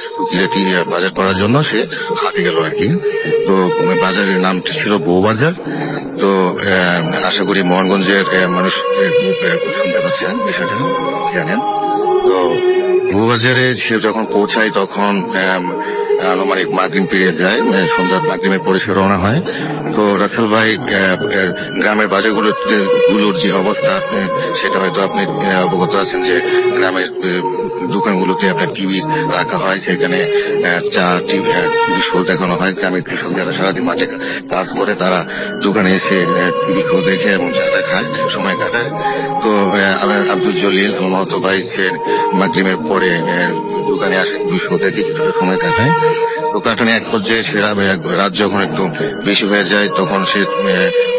কিছু বাজার করার জন্য সে হাটে গেল আর কি। তো বাজারের নামটি ছিল বউবাজার। তো আশা করি মোহনগঞ্জের মানুষ শুনতে পাচ্ছেন, বিষয়টা জানেন। তো বউবাজারে সে যখন পৌঁছায় তখন আনুমানিক মাগরিব পেরিয়ে যায়, সন্ধ্যার মাগরিবের পরে সে রওনা হয়। তো রাসেল ভাই গ্রামের বাজারগুলোর যে অবস্থা সেটা হয়তো আপনি অবগত আছেন যে গ্রামের দোকানগুলোতে আপনার টিভি রাখা হয়, সেখানে চা টিভি শো দেখানো হয়। গ্রামের কৃষক যারা সারাদিন মাঠে কাজ করে তারা দোকানে এসে টিভি শো দেখে এবং চাটা খায়, সময় কাটায়। তো আব্দুল জলিল আমার মামাতো ভাই সে মাগরিবের পরে দোকানে আসে, টিভি শো দেখে কিছুটা সময় কাটায়। তো কাটানে এক পর্যায়ে সে রাত যখন একটু বেশি হয়ে যায় তখন সে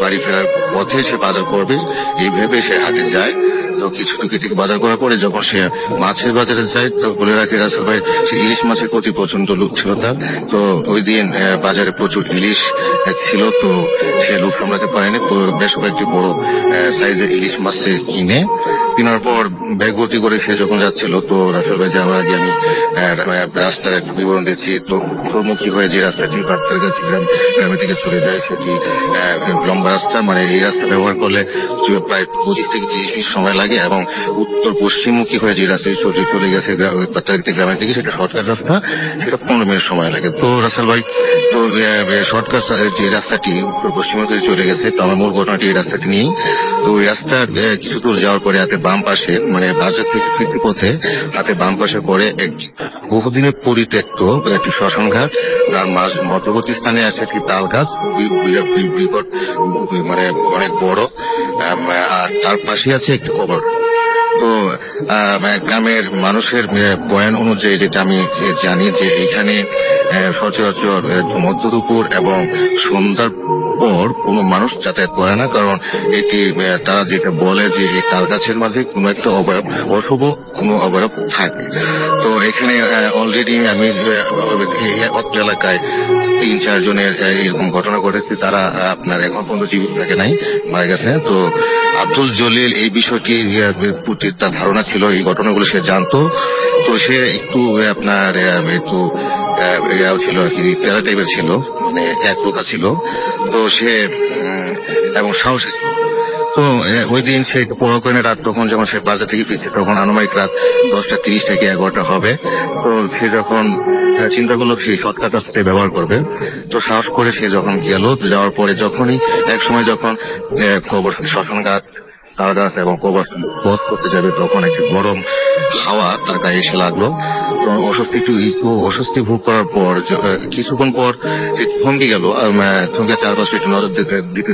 বাড়ি ফেরার পথে সে বাজার করবে এই ভেবে সে হাটে যায়। তো কিছু টুকি বাজার করার পরে যখন সে মাছের বাজারে যায় তো বলে রাখে রাসেল ভাই সে ইলিশ মাছের প্রতি প্রচন্ড লোভ ছিল তার। তো ওই দিন বাজারে প্রচুর ইলিশ ছিল। তো সে লোভ সামলাতে পারেনি, বেশ কয়েকটি বড় সাইজের ইলিশ মাছ কিনে কেনার পর ব্যাগ ভর্তি করে সে যখন যাচ্ছিল, তো রাসেল ভাই যাওয়ার আগে আমি রাস্তার একটা বিবরণ দিচ্ছি। তো উত্তরমুখী হয়ে যে রাস্তাটি বাচ্চারগাছি গ্রামের দিকে চলে যায় সেটি লম্বা রাস্তা, মানে এই রাস্তা ব্যবহার করলে প্রায় 25 থেকে 30 মিনিট সময় লাগে। এবং উত্তর পশ্চিমমুখী হয়ে যে রাস্তাটি চলে গেছে বাচ্চারগাছি গ্রামের দিকে সেটা শর্টকাট রাস্তা, সেটা 15 মিনিট সময় লাগে। তো রাসেল ভাই তো শর্টকাট যে রাস্তাটি উত্তর পশ্চিমমুখী চলে গেছে, তো আমার মূল ঘটনাটি এই রাস্তাটি নিয়েই। তো ওই রাস্তার কিছু দূর যাওয়ার পরে হাতে বাম পাশে, মানে বাজার থেকে ফিরতি পথে হাতে বাম পাশে করে বহুদিনের পরিত্যক্ত একটি শ্মশান ঘাট, তার মধ্যবর্তী স্থানে আছে একটি তাল গাছ, মানে অনেক বড়, আর তার পাশে আছে একটি কবর। তো গ্রামের মানুষের বয়ান অনুযায়ী যেটা আমি জানি যে এখানে সচরাচর মধ্য দুপুর এবং সন্ধ্যার পর কোনো মানুষ যাতায়াত করে না, কারণ এটি তারা যেটা বলে যে এই তাল গাছের মাঝে কোনো একটা অশুভ কোনো অবয়ব থাকে। তো এখানে অলরেডি আমি অত্র এলাকায় 3-4 জনের এরকম ঘটনা ঘটেছে, তারা আপনার এখন পর্যন্ত জীবিত থাকে নাই, মারা গেছে। তো আব্দুল জলিল এই বিষয়টি প্রতি তার ধারণা ছিল, এই ঘটনাগুলো সে জানতো। তো সে একটু আপনার একটু ছিল আর কি, তেরা টাইপের ছিল, মানে এক লোকা ছিল। তো সে এবং সাহসী ছিল। তো ওই দিন সে পড়া করে রাত তখন যখন সে বাজার থেকে ফিরছে তখন আনুমানিক রাত 10টা 30 থেকে 11টা হবে। তো সে যখন চিন্তা করলো সেই শর্টকাট রাস্তাটি ব্যবহার করবে, তো সাহস করে সে যখন গেল, যাওয়ার পরে যখনই এক সময় যখন কবর শ্মশান ঘাট তাল গাছ এবং কবর ক্রস করতে যাবে তখন একটি গরম হাওয়া তার গায়ে এসে লাগলো। তো একটু অস্বস্তি ভোগ করার পর কিছুক্ষণ পর সে থমকে গেল, থমকে চারপাশে একটু নজর দিতে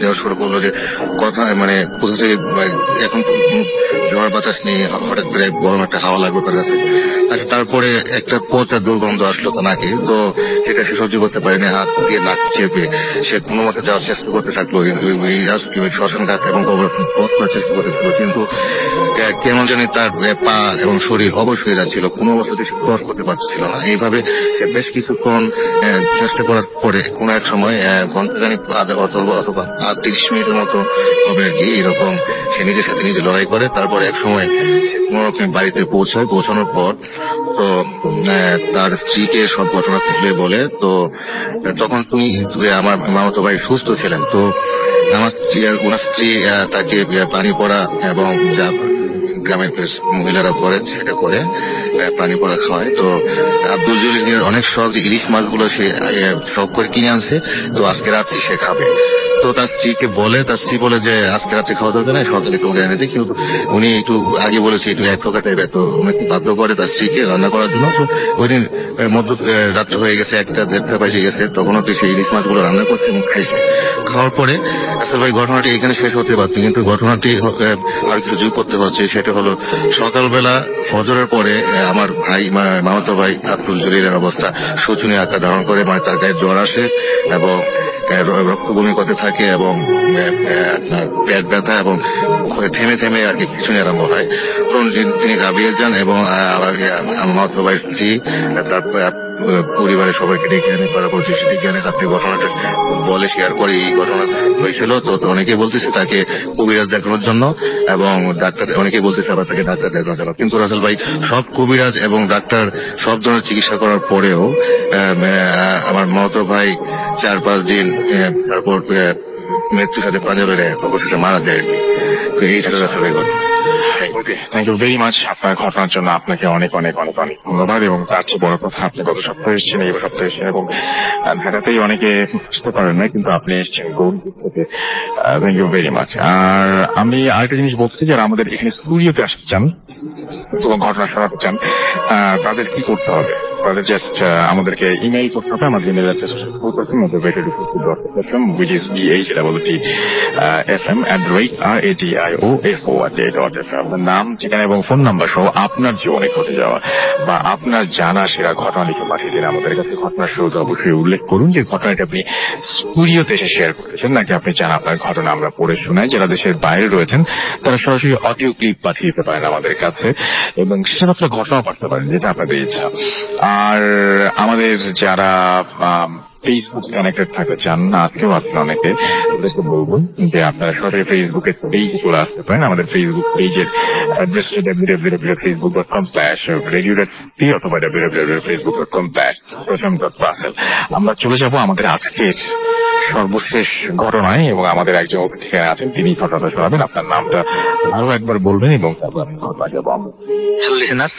দেওয়া শুরু করলো যে কথা, মানে কোথা থেকে এখন ঝড় বাতাস নেই, হঠাৎ করে গরম একটা হাওয়া লাগলো তার কাছে। আচ্ছা, তারপরে একটা পচা দুর্গন্ধ আসলো তার নাকে। তো সেটা সে সহ্য করতে পারেনি, হাত দিয়ে নাক চেপে সে কোনো মতে যাওয়ার চেষ্টা করতে থাকলো শ্মশান ঘাট এবং কবর পথ করার চেষ্টা করতেছিল, কিন্তু কেমন জানি তার পা এবং শরীর অবশ হয়ে যাচ্ছিল, কোনো অবস্থাতে সে ক্রস করতে পারছিল না। এইভাবে সে বেশ কিছুক্ষণ চেষ্টা করার পরে কোনো এক সময় ঘন্টাখানিক অথবা 30 মিনিটের মতো হবে আর কি, এরকম সে নিজের সাথে নিজে লড়াই করে। তারপরে এক সময় সে কোনো রকম বাড়িতে পৌঁছানোর পর তো তার স্ত্রীকে সব ঘটনা খুলে বলে। তো তখন আমার মামাতো ভাই সুস্থ ছিলেন। তো ওনার স্ত্রী তাকে পানি পড়া এবং যা গ্রামের মহিলারা করে সেটা করে পানি পড়া খাওয়ায়। তো আব্দুল জলিলের অনেক শখ, ইলিশ মাছগুলো সে শখ করে কিনে আনছে, তো আজকে রাত্রি সে খাবে। তো তার স্ত্রীকে বলে, তার স্ত্রী বলে যে আজকে রাত্রে খাওয়া দরকার নেই, সকালে একটু এনে দিই, কিন্তু উনি একটু আগে বলেছে একটু এক প্রকার টাইপের, তো উনি বাধ্য করে তার স্ত্রীকে রান্না করার জন্য। তো ওই দিন মধ্য রাত্রে হয়ে গেছে, 1-1:30 বাজে গেছে, তখন হচ্ছে সেই ইলিশ মাছগুলো রান্না করছে এবং খাইছে। খাওয়ার পরে আসলে ভাই ঘটনাটি এখানে শেষ হতে পারত, কিন্তু ঘটনাটি আর কিছু যোগ করতে হচ্ছে। সেটা হলো সকালবেলা ফজরের পরে আমার ভাই মামাতো ভাই আব্দুল জলিলের অবস্থা শোচনীয় আকার ধারণ করে, মানে তার গায়ে জ্বর আসে এবং রক্ত বমি করতে থাকে এবং আপনার পেট ব্যথা এবং থেমে থেমে আর কি খিঁচুনি আরম্ভ হয়। তখন তিনি ঘাবড়িয়ে যান এবং আমার মামাতো ভাই স্ত্রী তার পরিবারের সবাইকে ডেকে এনে প্রতিষ্ঠিত জ্ঞানে তাদের ঘটনাটা বলে, শেয়ার করে এই ঘটনা হয়েছিল। তো অনেকে বলতেছে তাকে কবিরাজ দেখানোর জন্য এবং ডাক্তার, অনেকে বলতেছে আবার তাকে ডাক্তার দেখানোর জন্য। কিন্তু রাসেল ভাই সব কবিরাজ এবং ডাক্তার সব ধরনের চিকিৎসা করার পরেও আমার মামাতো ভাই 4-5 দিন তারপর মৃত্যুর সাথে পাঞ্জরে অবশেষে মারা যায়। তো এই ছিল রাসেল ভাই ঘটনা। থ্যাংক ইউ ভেরি মাচ আপনার ঘটনার জন্য। আপনাকে অনেক অনেক অনেক অনেক ধন্যবাদ। এবং তার চেয়ে বড় কথা, আপনি গত সপ্তাহে এসেছেন, এই সপ্তাহে এসেছেন এবং ঢাকাতেই অনেকে আসতে পারেন না, কিন্তু আপনি এসেছেন গৌরীপুর থেকে। Thank you very much. আর আমি আরেকটা জিনিস বলতে, যারা আমাদের এখানে স্টুডিওতে আসতে চান এবং ঘটনা শোনাতে চান, তাদের কি করতে হবে? তাদের জাস্ট আমাদেরকে ইমেইল করতে হবে। আমাদের ইমেইল অ্যাড্রেস আপনার নাম, ঠিকানা এবং ফোন নাম্বার সহ আপনার জীবনে ঘটে যাওয়া বা আপনার জানা সেরা ঘটনা লিখে পাঠিয়ে দিন আমাদের কাছে। ঘটনার শুরুতে অবশ্যই উল্লেখ করুন যে ঘটনাটা আপনি স্টুডিওতে এসে শেয়ার করতেছেন, নাকি আপনি চান আপনার ঘটনা আমরা পড়ে শোনাই। যারা দেশের বাইরে রয়েছেন তারা সরাসরি অডিও ক্লিপ পাঠিয়ে দিতে পারেন আমাদের কাছে এবং সেটা আপনারা ঘটনাও পাঠাতে পারেন, যেটা আপনাদের ইচ্ছা। আর আমাদের যারা ফেসবুক কানেক্টেড থাকতে চান, আজকেও আছেন অনেকে, ওদেরকে বলবো যে আপনারা সরাসরি ফেসবুকের পেজে চলে আসতে পারেন। আমাদের ফেসবুক পেজের অ্যাড্রেস www.facebook.com/radio.t অথবা www.facebook.com/প্রথম.রাসেল। আমরা চলে যাব আমাদের আজকের সর্বশেষ ঘটনায় এবং আমাদের একজন অতিথি আছেন, তিনি ঘটনাটা শোনাবেন। আপনার নামটা আরো একবার বলবেন এবং তারপর আমি ঘটনা যাবো। হ্যালো লিসেনার্স,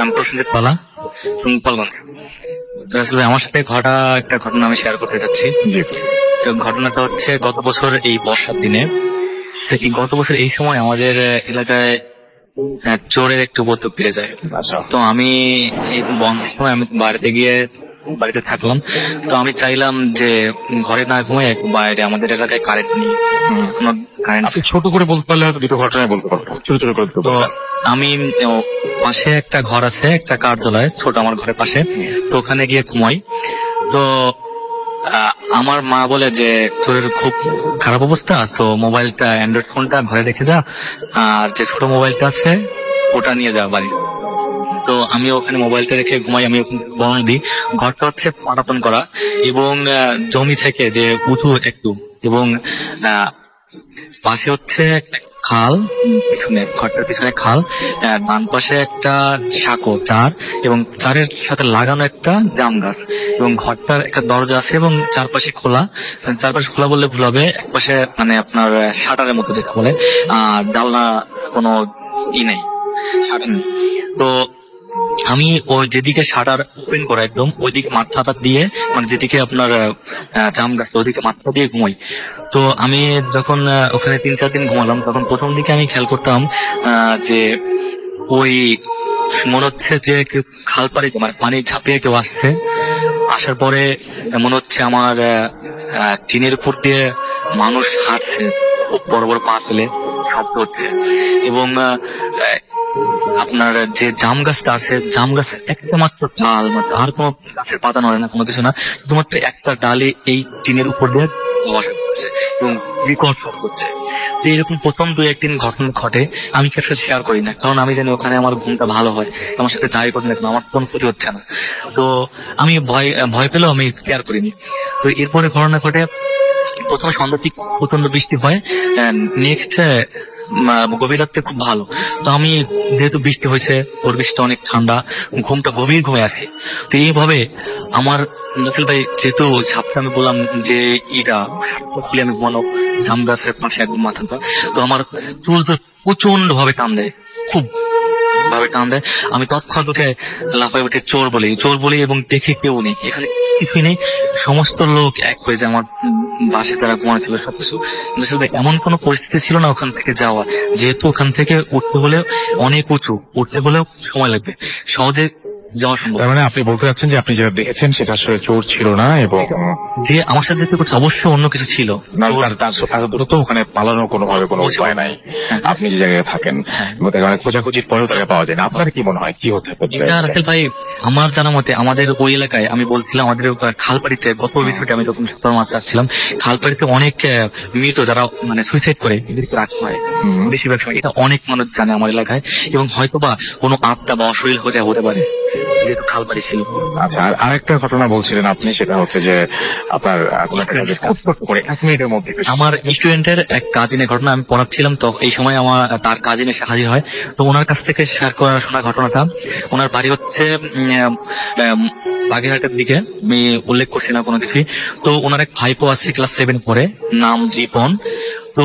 আমি প্রসেনজিৎ পালা, গোপালগঞ্জ। আসলে আমার সাথে একটা ঘটনা আমি শেয়ার করতে চাচ্ছি। তো ঘটনাটা হচ্ছে গত বছর এই বর্ষার দিনে, গত বছর এই সময় আমাদের এলাকায় চোরের একটু উপদ্রব বেড়ে যায়। তো আমি এই বন্ধের সময় আমি বাড়িতে থাকলাম। তো আমি চাইলাম যে ঘরে না ঘুমিয়ে একটু বাইরে, আমাদের এলাকায় কারেন্ট নেই, ছোট করে বলতে পারলে হয়তো দুটো ঘটনায় বলতে পারবো, ছোট ছোট করে। তো আমি পাশে একটা ঘর আছে, একটা কার্যালয় ছোট আমার ঘরের পাশে, তো ওখানে গিয়ে ঘুমাই। তো আমার মা বলে যে তোর খুব খারাপ অবস্থা, তো মোবাইলটা, অ্যান্ড্রয়েড ফোনটা ঘরে রেখে যা, আর যে ছোট মোবাইলটা আছে ওটা নিয়ে যা বাড়ি। তো আমি ওখানে মোবাইলটা রেখে ঘুমাই। আমি ওখানে বর্ণনা দিই, ঘরটা হচ্ছে পাটাতন করা এবং জমি থেকে যে উঁচু একটু, এবং পাশে হচ্ছে খাল, পিছনে ঘরটার পিছনে খাল, ডান পাশে একটা সাঁকো চার এবং চারের সাথে লাগানো একটা জাম গাছ, এবং ঘরটার একটা দরজা আছে এবং চারপাশে খোলা বললে ভুল হবে, এক পাশে মানে আপনার শাটারের মতো যেটা বলে, আর জানলা কোনো নেই, শাটার নেই। তো আমি ওই যেদিকে শাটার ওপেন করা একদম ওইদিকে মাথা দিয়ে, মানে যেদিকে আপনার জাম গাছ ওইদিকে মাথা দিয়ে ঘুমাই। তো আমি যখন ওখানে 3-4 দিন ঘুমালাম, তখন প্রথম দিকে আমি খেয়াল করতাম যে ওই মনে হচ্ছে যে কেউ খাল পাড়িতে, মানে পানি ঝাঁপিয়ে কেউ আসছে, আসার পরে মনে হচ্ছে আমার টিনের উপর দিয়ে মানুষ হাঁটছে, খুব বড় বড় পা ফেলে শব্দ হচ্ছে। এবং আপনার যে জাম গাছটা আছে, জাম গাছ একটা মাত্র ডাল, মানে আর কোনো গাছের পাতা নড়ে না, কোনো কিছু না, শুধুমাত্র একটা ডালে এই টিনের উপর দিয়ে বসা করছে এবং বিকট শব্দ হচ্ছে। তো এরকম প্রথম 2-1 দিন ঘটনা ঘটে। আমি কার সাথে শেয়ার করি না, কারণ আমি জানি ওখানে আমার ঘুমটা ভালো হয়, আমার সাথে যাই করি না কেন আমার কোনো ক্ষতি হচ্ছে না। তো আমি ভয় পেলেও আমি শেয়ার করিনি। তো এরপরে ঘটনা ঘটে, প্রথমে সন্ধ্যা ঠিক প্রচন্ড বৃষ্টি হয়, নেক্সট গভীর রাত্রে খুব ভালো। তো আমি যেহেতু বৃষ্টি হয়েছে, পরিবেশটা অনেক ঠান্ডা, ঘুমটা গভীর ঘুমে আসি। তো এইভাবে আমার রাসেল ভাই, যেহেতু ঝাপটা আমি বললাম যে আমি ঘুমানো জাম গাছের পাশে একদম মাথাটা, তো আমার চুল তো প্রচন্ড ভাবে টান দেয়, খুব ভাবে টান দেয়। আমি তৎক্ষণাৎ উঠে লাফাই উঠে চোর বলি এবং দেখি কেউ নেই, এখানে কিছুই নেই, সমস্ত লোক এক হয়ে যায় আমার বাসে তারা ঘুমাচ্ছিল সবকিছু, কিন্তু শুধু এমন কোনো পরিস্থিতি ছিল না ওখান থেকে যাওয়া, যেহেতু ওখান থেকে উঠতে হলে অনেক উঁচু, উঠতে হলেও সময় লাগবে, সহজে যাওয়া সম্ভব। তার মানে আপনি বলতে চাচ্ছেন যে আপনি যেটা দেখেছেন সেটা আসলে চোর ছিল না, এবং যে আমার সাথে যেতে করছে অবশ্যই অন্য কিছু ছিল। তার দ্রুত ওখানে পালানো কোনোভাবে কোনো উপায় নাই, আপনি যে জায়গায় থাকেন খোঁজাখুঁজির পরেও তাকে পাওয়া যায় না। আপনার কি মনে হয় কি হতে পারে? রাসেল ভাই, আমার জানা মতে আমাদের ওই এলাকায়, আমি বলছিলাম আমাদের খালপাড়িতে, গত বিষয়টা আমি যখন সুপার মাছ আসছিলাম, খালপাড়িতে অনেক মৃত যারা মানে সুইসাইড করে এদেরকে রাখা হয় বেশিরভাগ সময়। এটা অনেক মানুষ জানে আমার এলাকায়, এবং হয়তোবা কোনো আত্মা বা অশরীর হতে পারে, যেহেতু খালপাড়ি ছিল। আচ্ছা, আর আরেকটা ঘটনা বলছিলেন আপনি, সেটা হচ্ছে যে আপনার করে 1 মিনিটের মধ্যে আমার স্টুডেন্টের এক কাজিনের ঘটনা, আমি পড়াচ্ছিলাম তো এই সময় আমার তার কাজিন এসে হাজির হয়। তো ওনার কাছ থেকে শেয়ার করা শোনা ঘটনাটা, ওনার বাড়ি হচ্ছে বাগেরহাটের দিকে, আমি উল্লেখ করছি না কোনো কিছুই। তো ওনার এক ভাইপো আছে ক্লাস 7 পড়ে, নাম জীবন। তো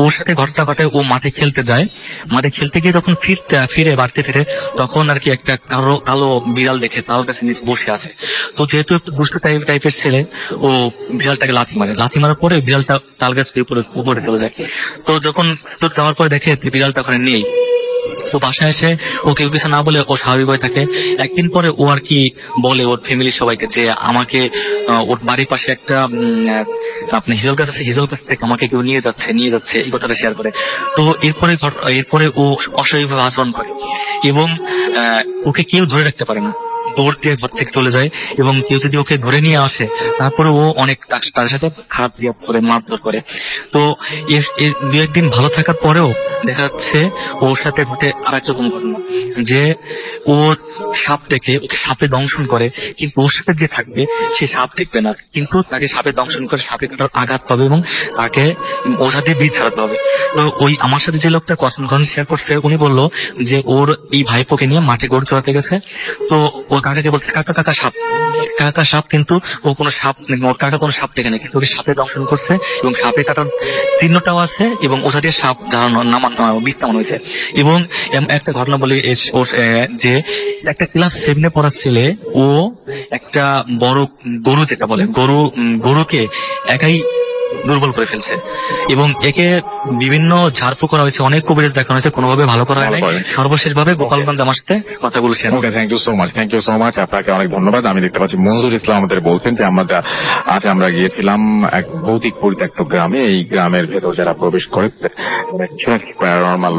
ওর সাথে ঘটনা ঘটে, ও মাঠে খেলতে যায়, মাঠে খেলতে গিয়ে যখন বাড়তে ফিরে তখন আর কি একটা কালো বিড়াল দেখে তার কাছে নিচে বসে আছে। তো যেহেতু একটু দুষ্ট টাইপের ছেলে, ও বিড়ালটাকে লাথি মারার পরে বিড়ালটা তাল গাছের উপরে চলে যায়। তো যখন যাওয়ার পরে দেখে বিড়ালটা ওখানে নেই। তো বাসায় এসে ও কেউ কিছু না বলে ও স্বাভাবিক হয়ে থাকে। একদিন পরে ও আর কি বলে ওর ফ্যামিলির সবাইকে যে আমাকে ওর বাড়ির পাশে একটা আপনি হিজল গাছ আছে, হিজল গাছ থেকে আমাকে কেউ নিয়ে যাচ্ছে এই কথাটা শেয়ার করে। তো এরপরে ও অস্বাভাবিকভাবে আচরণ করে, এবং ওকে কেউ ধরে রাখতে পারে না, দৌড় দিয়ে ঘর থেকে চলে যায়। এবং কেউ যদি ওকে ধরে নিয়ে আসে তারপরে ও অনেক তার সাথে খারাপ বিহেভ করে, মারধর করে। তো 2-1 দিন ভালো থাকার পরেও দেখা যাচ্ছে ওর সাথে ঘটে আর এক রকম ঘটনা, যে ও সাপ দেখে ওকে সাপে দংশন করে, কিন্তু ওর সাথে যে থাকবে সে সাপ দেখবে না, কিন্তু তাকে সাপে দংশন করে সাপে কাটার আঘাত পাবে এবং তাকে ওর সাথে বীজ ছাড়াতে হবে। তো ওই আমার সাথে যে লোকটা ঘটনা শেয়ার করছে উনি বললো যে ওর এই ভাইপোকে নিয়ে মাঠে গরু চড়াতে গেছে। তো ওর কাকাকে বলছে কাকা সাপ, কিন্তু ও কোনো সাপ, ওর কাকা কোনো সাপ দেখে নেই, কিন্তু ওকে সাপে দংশন করছে এবং সাপে কাটার চিহ্নটাও আছে, এবং ওষা দিয়ে সাপ বীজ নামানো হয়েছে। এবং একটা ঘটনা বলি, যে একটা ক্লাস 7 পড়ার ছেলে, ও একটা বড় গরু, যেটা বলে গরুকে একাই দুর্বল করে ফেলছে, এবং একে বিভিন্ন ঝাড়ফুঁক করা হয়েছে, অনেক কভারেজ দেখানো হয়েছে, কোনোভাবে ভালো করা হয় নাই। সর্বশেষ ভাবে গোপালগঞ্জ আমার সাথে কথাগুলো শেয়ার করে। থ্যাংক ইউ সো মাচ, আপনাকে অনেক ধন্যবাদ। আমি দেখতে পাচ্ছি মনজুর ইসলাম আমাদের বলছেন যে আমরা গিয়েছিলাম এক ভৌতিক পরিত্যক্ত গ্রামে। এই গ্রামের ভেতর যারা প্রবেশ করে প্যারানরমাল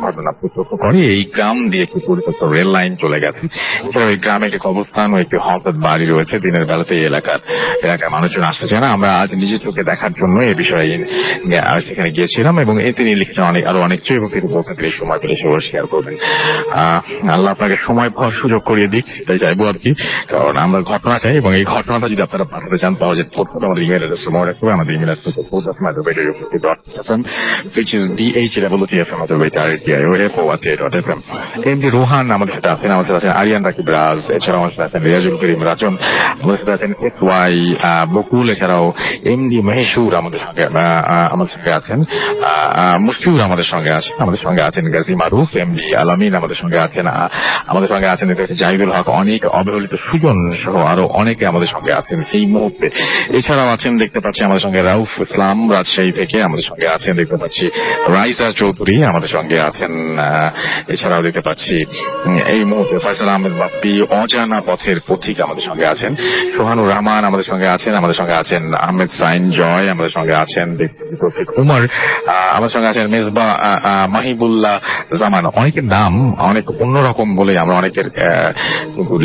ঘটনা প্রত্যক্ষ করে। এই গ্রাম দিয়ে একটি পরিত্যক্ত রেল লাইন চলে গেছে, এছাড়া ওই গ্রামে একটি কবরস্থান ও একটি হন্টেড বাড়ি রয়েছে। দিনের বেলাতে এই এলাকার মানুষজন আসতে চায় না। আমরা আজ নিজের চোখে দেখার জন্য এই বিষয়ে সেখানে গিয়েছিলাম, এবং তিনি লিখছেন আরো অনেক কিছু, এবং তিনি বলছেন এই সময় পেলে সেগুলো শেয়ার করবেন। আল্লাহ আপনাকে সময় পাওয়ার সুযোগ করিয়ে দিক, সেটাই চাইবো আর কি, কারণ আমরা ঘটনা চাই, এবং এই ঘটনাটা যদি আপনারা পাঠাতে চান তাহলে যে আমাদের ইমেল অ্যাড্রেস মনে রাখবে। আমাদের ইমেল অ্যাড্রেস এমডি রোহান আমাদের সাথে আছেন, আমাদের সাথে আছেন আরিয়ান রাকিব রাজ, এছাড়াও আমাদের সাথে আছেন রিয়াজুল করিম রাজন, আমাদের সাথে আছেন এসওয়াই বকুল, এছাড়াও এমডি মহেশুর আমাদের সঙ্গে আছেন, মুশফিউর আমাদের সঙ্গে আছেন গাজী মারুফ, এমডি আলামিন আমাদের সঙ্গে আছেন জাহিদুল হক, অনেক অবহেলিত সুজন সহ আরো অনেকে আমাদের সঙ্গে আছেন এই মুহূর্তে। এছাড়াও আছেন দেখতে পাচ্ছি আমাদের সঙ্গে রাউফ ইসলাম রাজশাহী থেকে, আমাদের সঙ্গে আছেন দেখতে পাচ্ছি রাইজা চৌধুরী আমাদের সঙ্গে আছেন, এছাড়াও দেখতে পাচ্ছি এই মুহূর্তে ফয়সাল আহমেদ বাপ্পি অজানা পথের পথিক আমাদের সঙ্গে আছেন, সোহানুর রহমান আমাদের সঙ্গে আছেন আহমেদ সাইন জয় আমাদের সঙ্গে আছেন, উমর আমাদের সঙ্গে আছেন, মেজবা মাহিবুল্লাহ জামান। অনেকের নাম অনেক অন্যরকম বলে আমরা অনেকের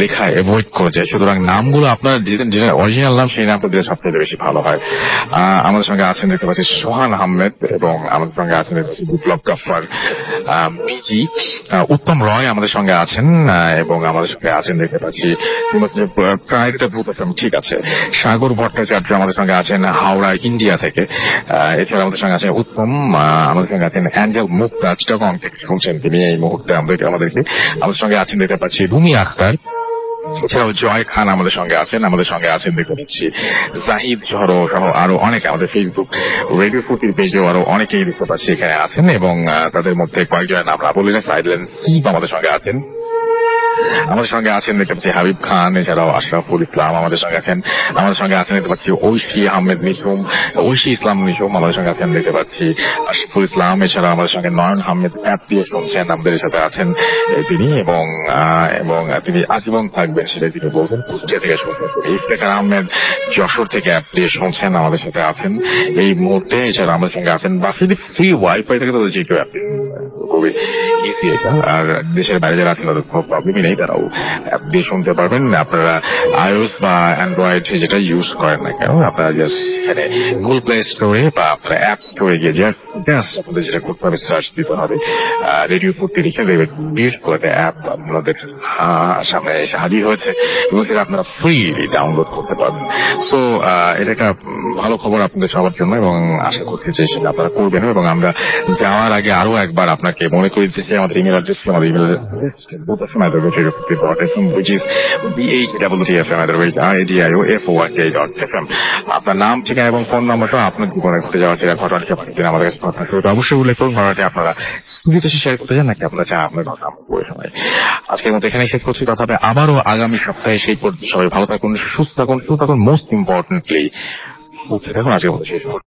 লেখা এভয়েড করে যাই, সুতরাং নামগুলো আপনারা যেটা অরিজিনাল নাম সেই নামটা দিলে সবচেয়ে বেশি ভালো হয়। আমাদের সঙ্গে আছেন দেখতে পাচ্ছি সোহান আহমেদ, এবং আমাদের সঙ্গে আছেন বিপ্লব গফফার, মিজি, উত্তম রয় আমাদের সঙ্গে আছেন, এবং আমাদের সঙ্গে আছেন দেখতে পাচ্ছি ঠিক আছে সাগর ভট্টাচার্য আমাদের সঙ্গে আছেন হাওড়া ইন্ডিয়া থেকে, এছাড়া আমাদের সঙ্গে আছেন উত্তম, আমাদের সঙ্গে আছেন অ্যাঞ্জেল মুক্তা চিটাগং থেকে শুনছেন তিনি এই মুহূর্তে আমাদেরকে। আমাদের সঙ্গে আছেন দেখতে পাচ্ছি রুমি আক্তার, এছাড়াও জয় খান আমাদের সঙ্গে আছেন দেখতে পাচ্ছি জাহিদ সহ আরো অনেকে, আমাদের ফেসবুক রেডিও ফুটির পেজেও আরো অনেকেই দেখতে পাচ্ছি এখানে আছেন, এবং তাদের মধ্যে কয়েকজনের নাম বলি না, সাইলেন্স আমাদের সঙ্গে আছেন, আমাদের সঙ্গে আছেন দেখতে পাচ্ছি হাবিব খান, এছাড়াও আশরাফুল ইসলাম আমাদের সঙ্গে আছেন। আমাদের সঙ্গে আছেন দেখতে পাচ্ছি ঐশী আহমেদ নিশুম, ঐশী ইসলাম নিশুম আমাদের সঙ্গে আছেন দেখতে পাচ্ছি আশরাফুল ইসলাম, এছাড়াও আমাদের সঙ্গে নয়ন আহমেদ অ্যাপ দিয়ে শুনছেন আমাদের সাথে আছেন তিনি, এবং তিনি আজীবন থাকবেন সেটাই তিনি বলছেন। কুষ্টিয়া থেকে শুনছেন ইফতেখার আহমেদ, যশোর থেকে অ্যাপ দিয়ে শুনছেন আমাদের সাথে আছেন এই মুহূর্তে। এছাড়া আমাদের সঙ্গে আছেন বাসিদি ফ্রি ওয়াইফাই থেকে তাদের যেটা অ্যাপ খুবই ইজি এটা, আর দেশের বাইরে যারা আছেন তাদের কোনো প্রবলেমই নেই, তারাও অ্যাপ দিয়ে শুনতে পারবেন। আপনারা iOS বা অ্যান্ড্রয়েড যেটা ইউজ করেন না কেন, আপনারা জাস্ট এখানে গুগল প্লে স্টোরে বা আপনার অ্যাপ স্টোরে গিয়ে জাস্ট আপনাদের যেটা করতে হবে সার্চ দিতে হবে রেডিও ফুর্তি লিখে দেবেন, বিউটিফুল একটা অ্যাপ আপনাদের সামনে এসে হাজির হয়েছে এবং সেটা আপনারা ফ্রিলি ডাউনলোড করতে পারবেন। সো এটা একটা ভালো খবর আপনাদের সবার জন্য এবং আশা করছি যে সেটা আপনারা করবেন। এবং আমরা যাওয়ার আগে আরো একবার আপনাকে মনে করি দিতে চাই আমাদের ইমেল অ্যাড্রেস, আমাদের ইমেল BHWTFM, আপনার নাম, ঠিকানা এবং ফোন নম্বর সহ আপনার জীবনে ঘটে যাওয়া সেটা ঘটনাটা পাঠিয়ে আমাদের কাছে ঘটনা শুরুটা অবশ্যই উল্লেখ করুন। ঘটনাটি আপনারা স্টুডিওতে শেয়ার করতে চান নাকি আপনারা চান আপনার ঘটনা আমরা পড়ে শোনাই। আজকের মতো এখানে শেষ করছি, কথা হবে আবারও আগামী সপ্তাহে। সেই পর্যন্ত সবাই ভালো থাকুন, সুস্থ থাকুন, মোস্ট ইম্পর্টেন্টলি সুস্থ থাকুন। আজকের মতো শেষ করুন।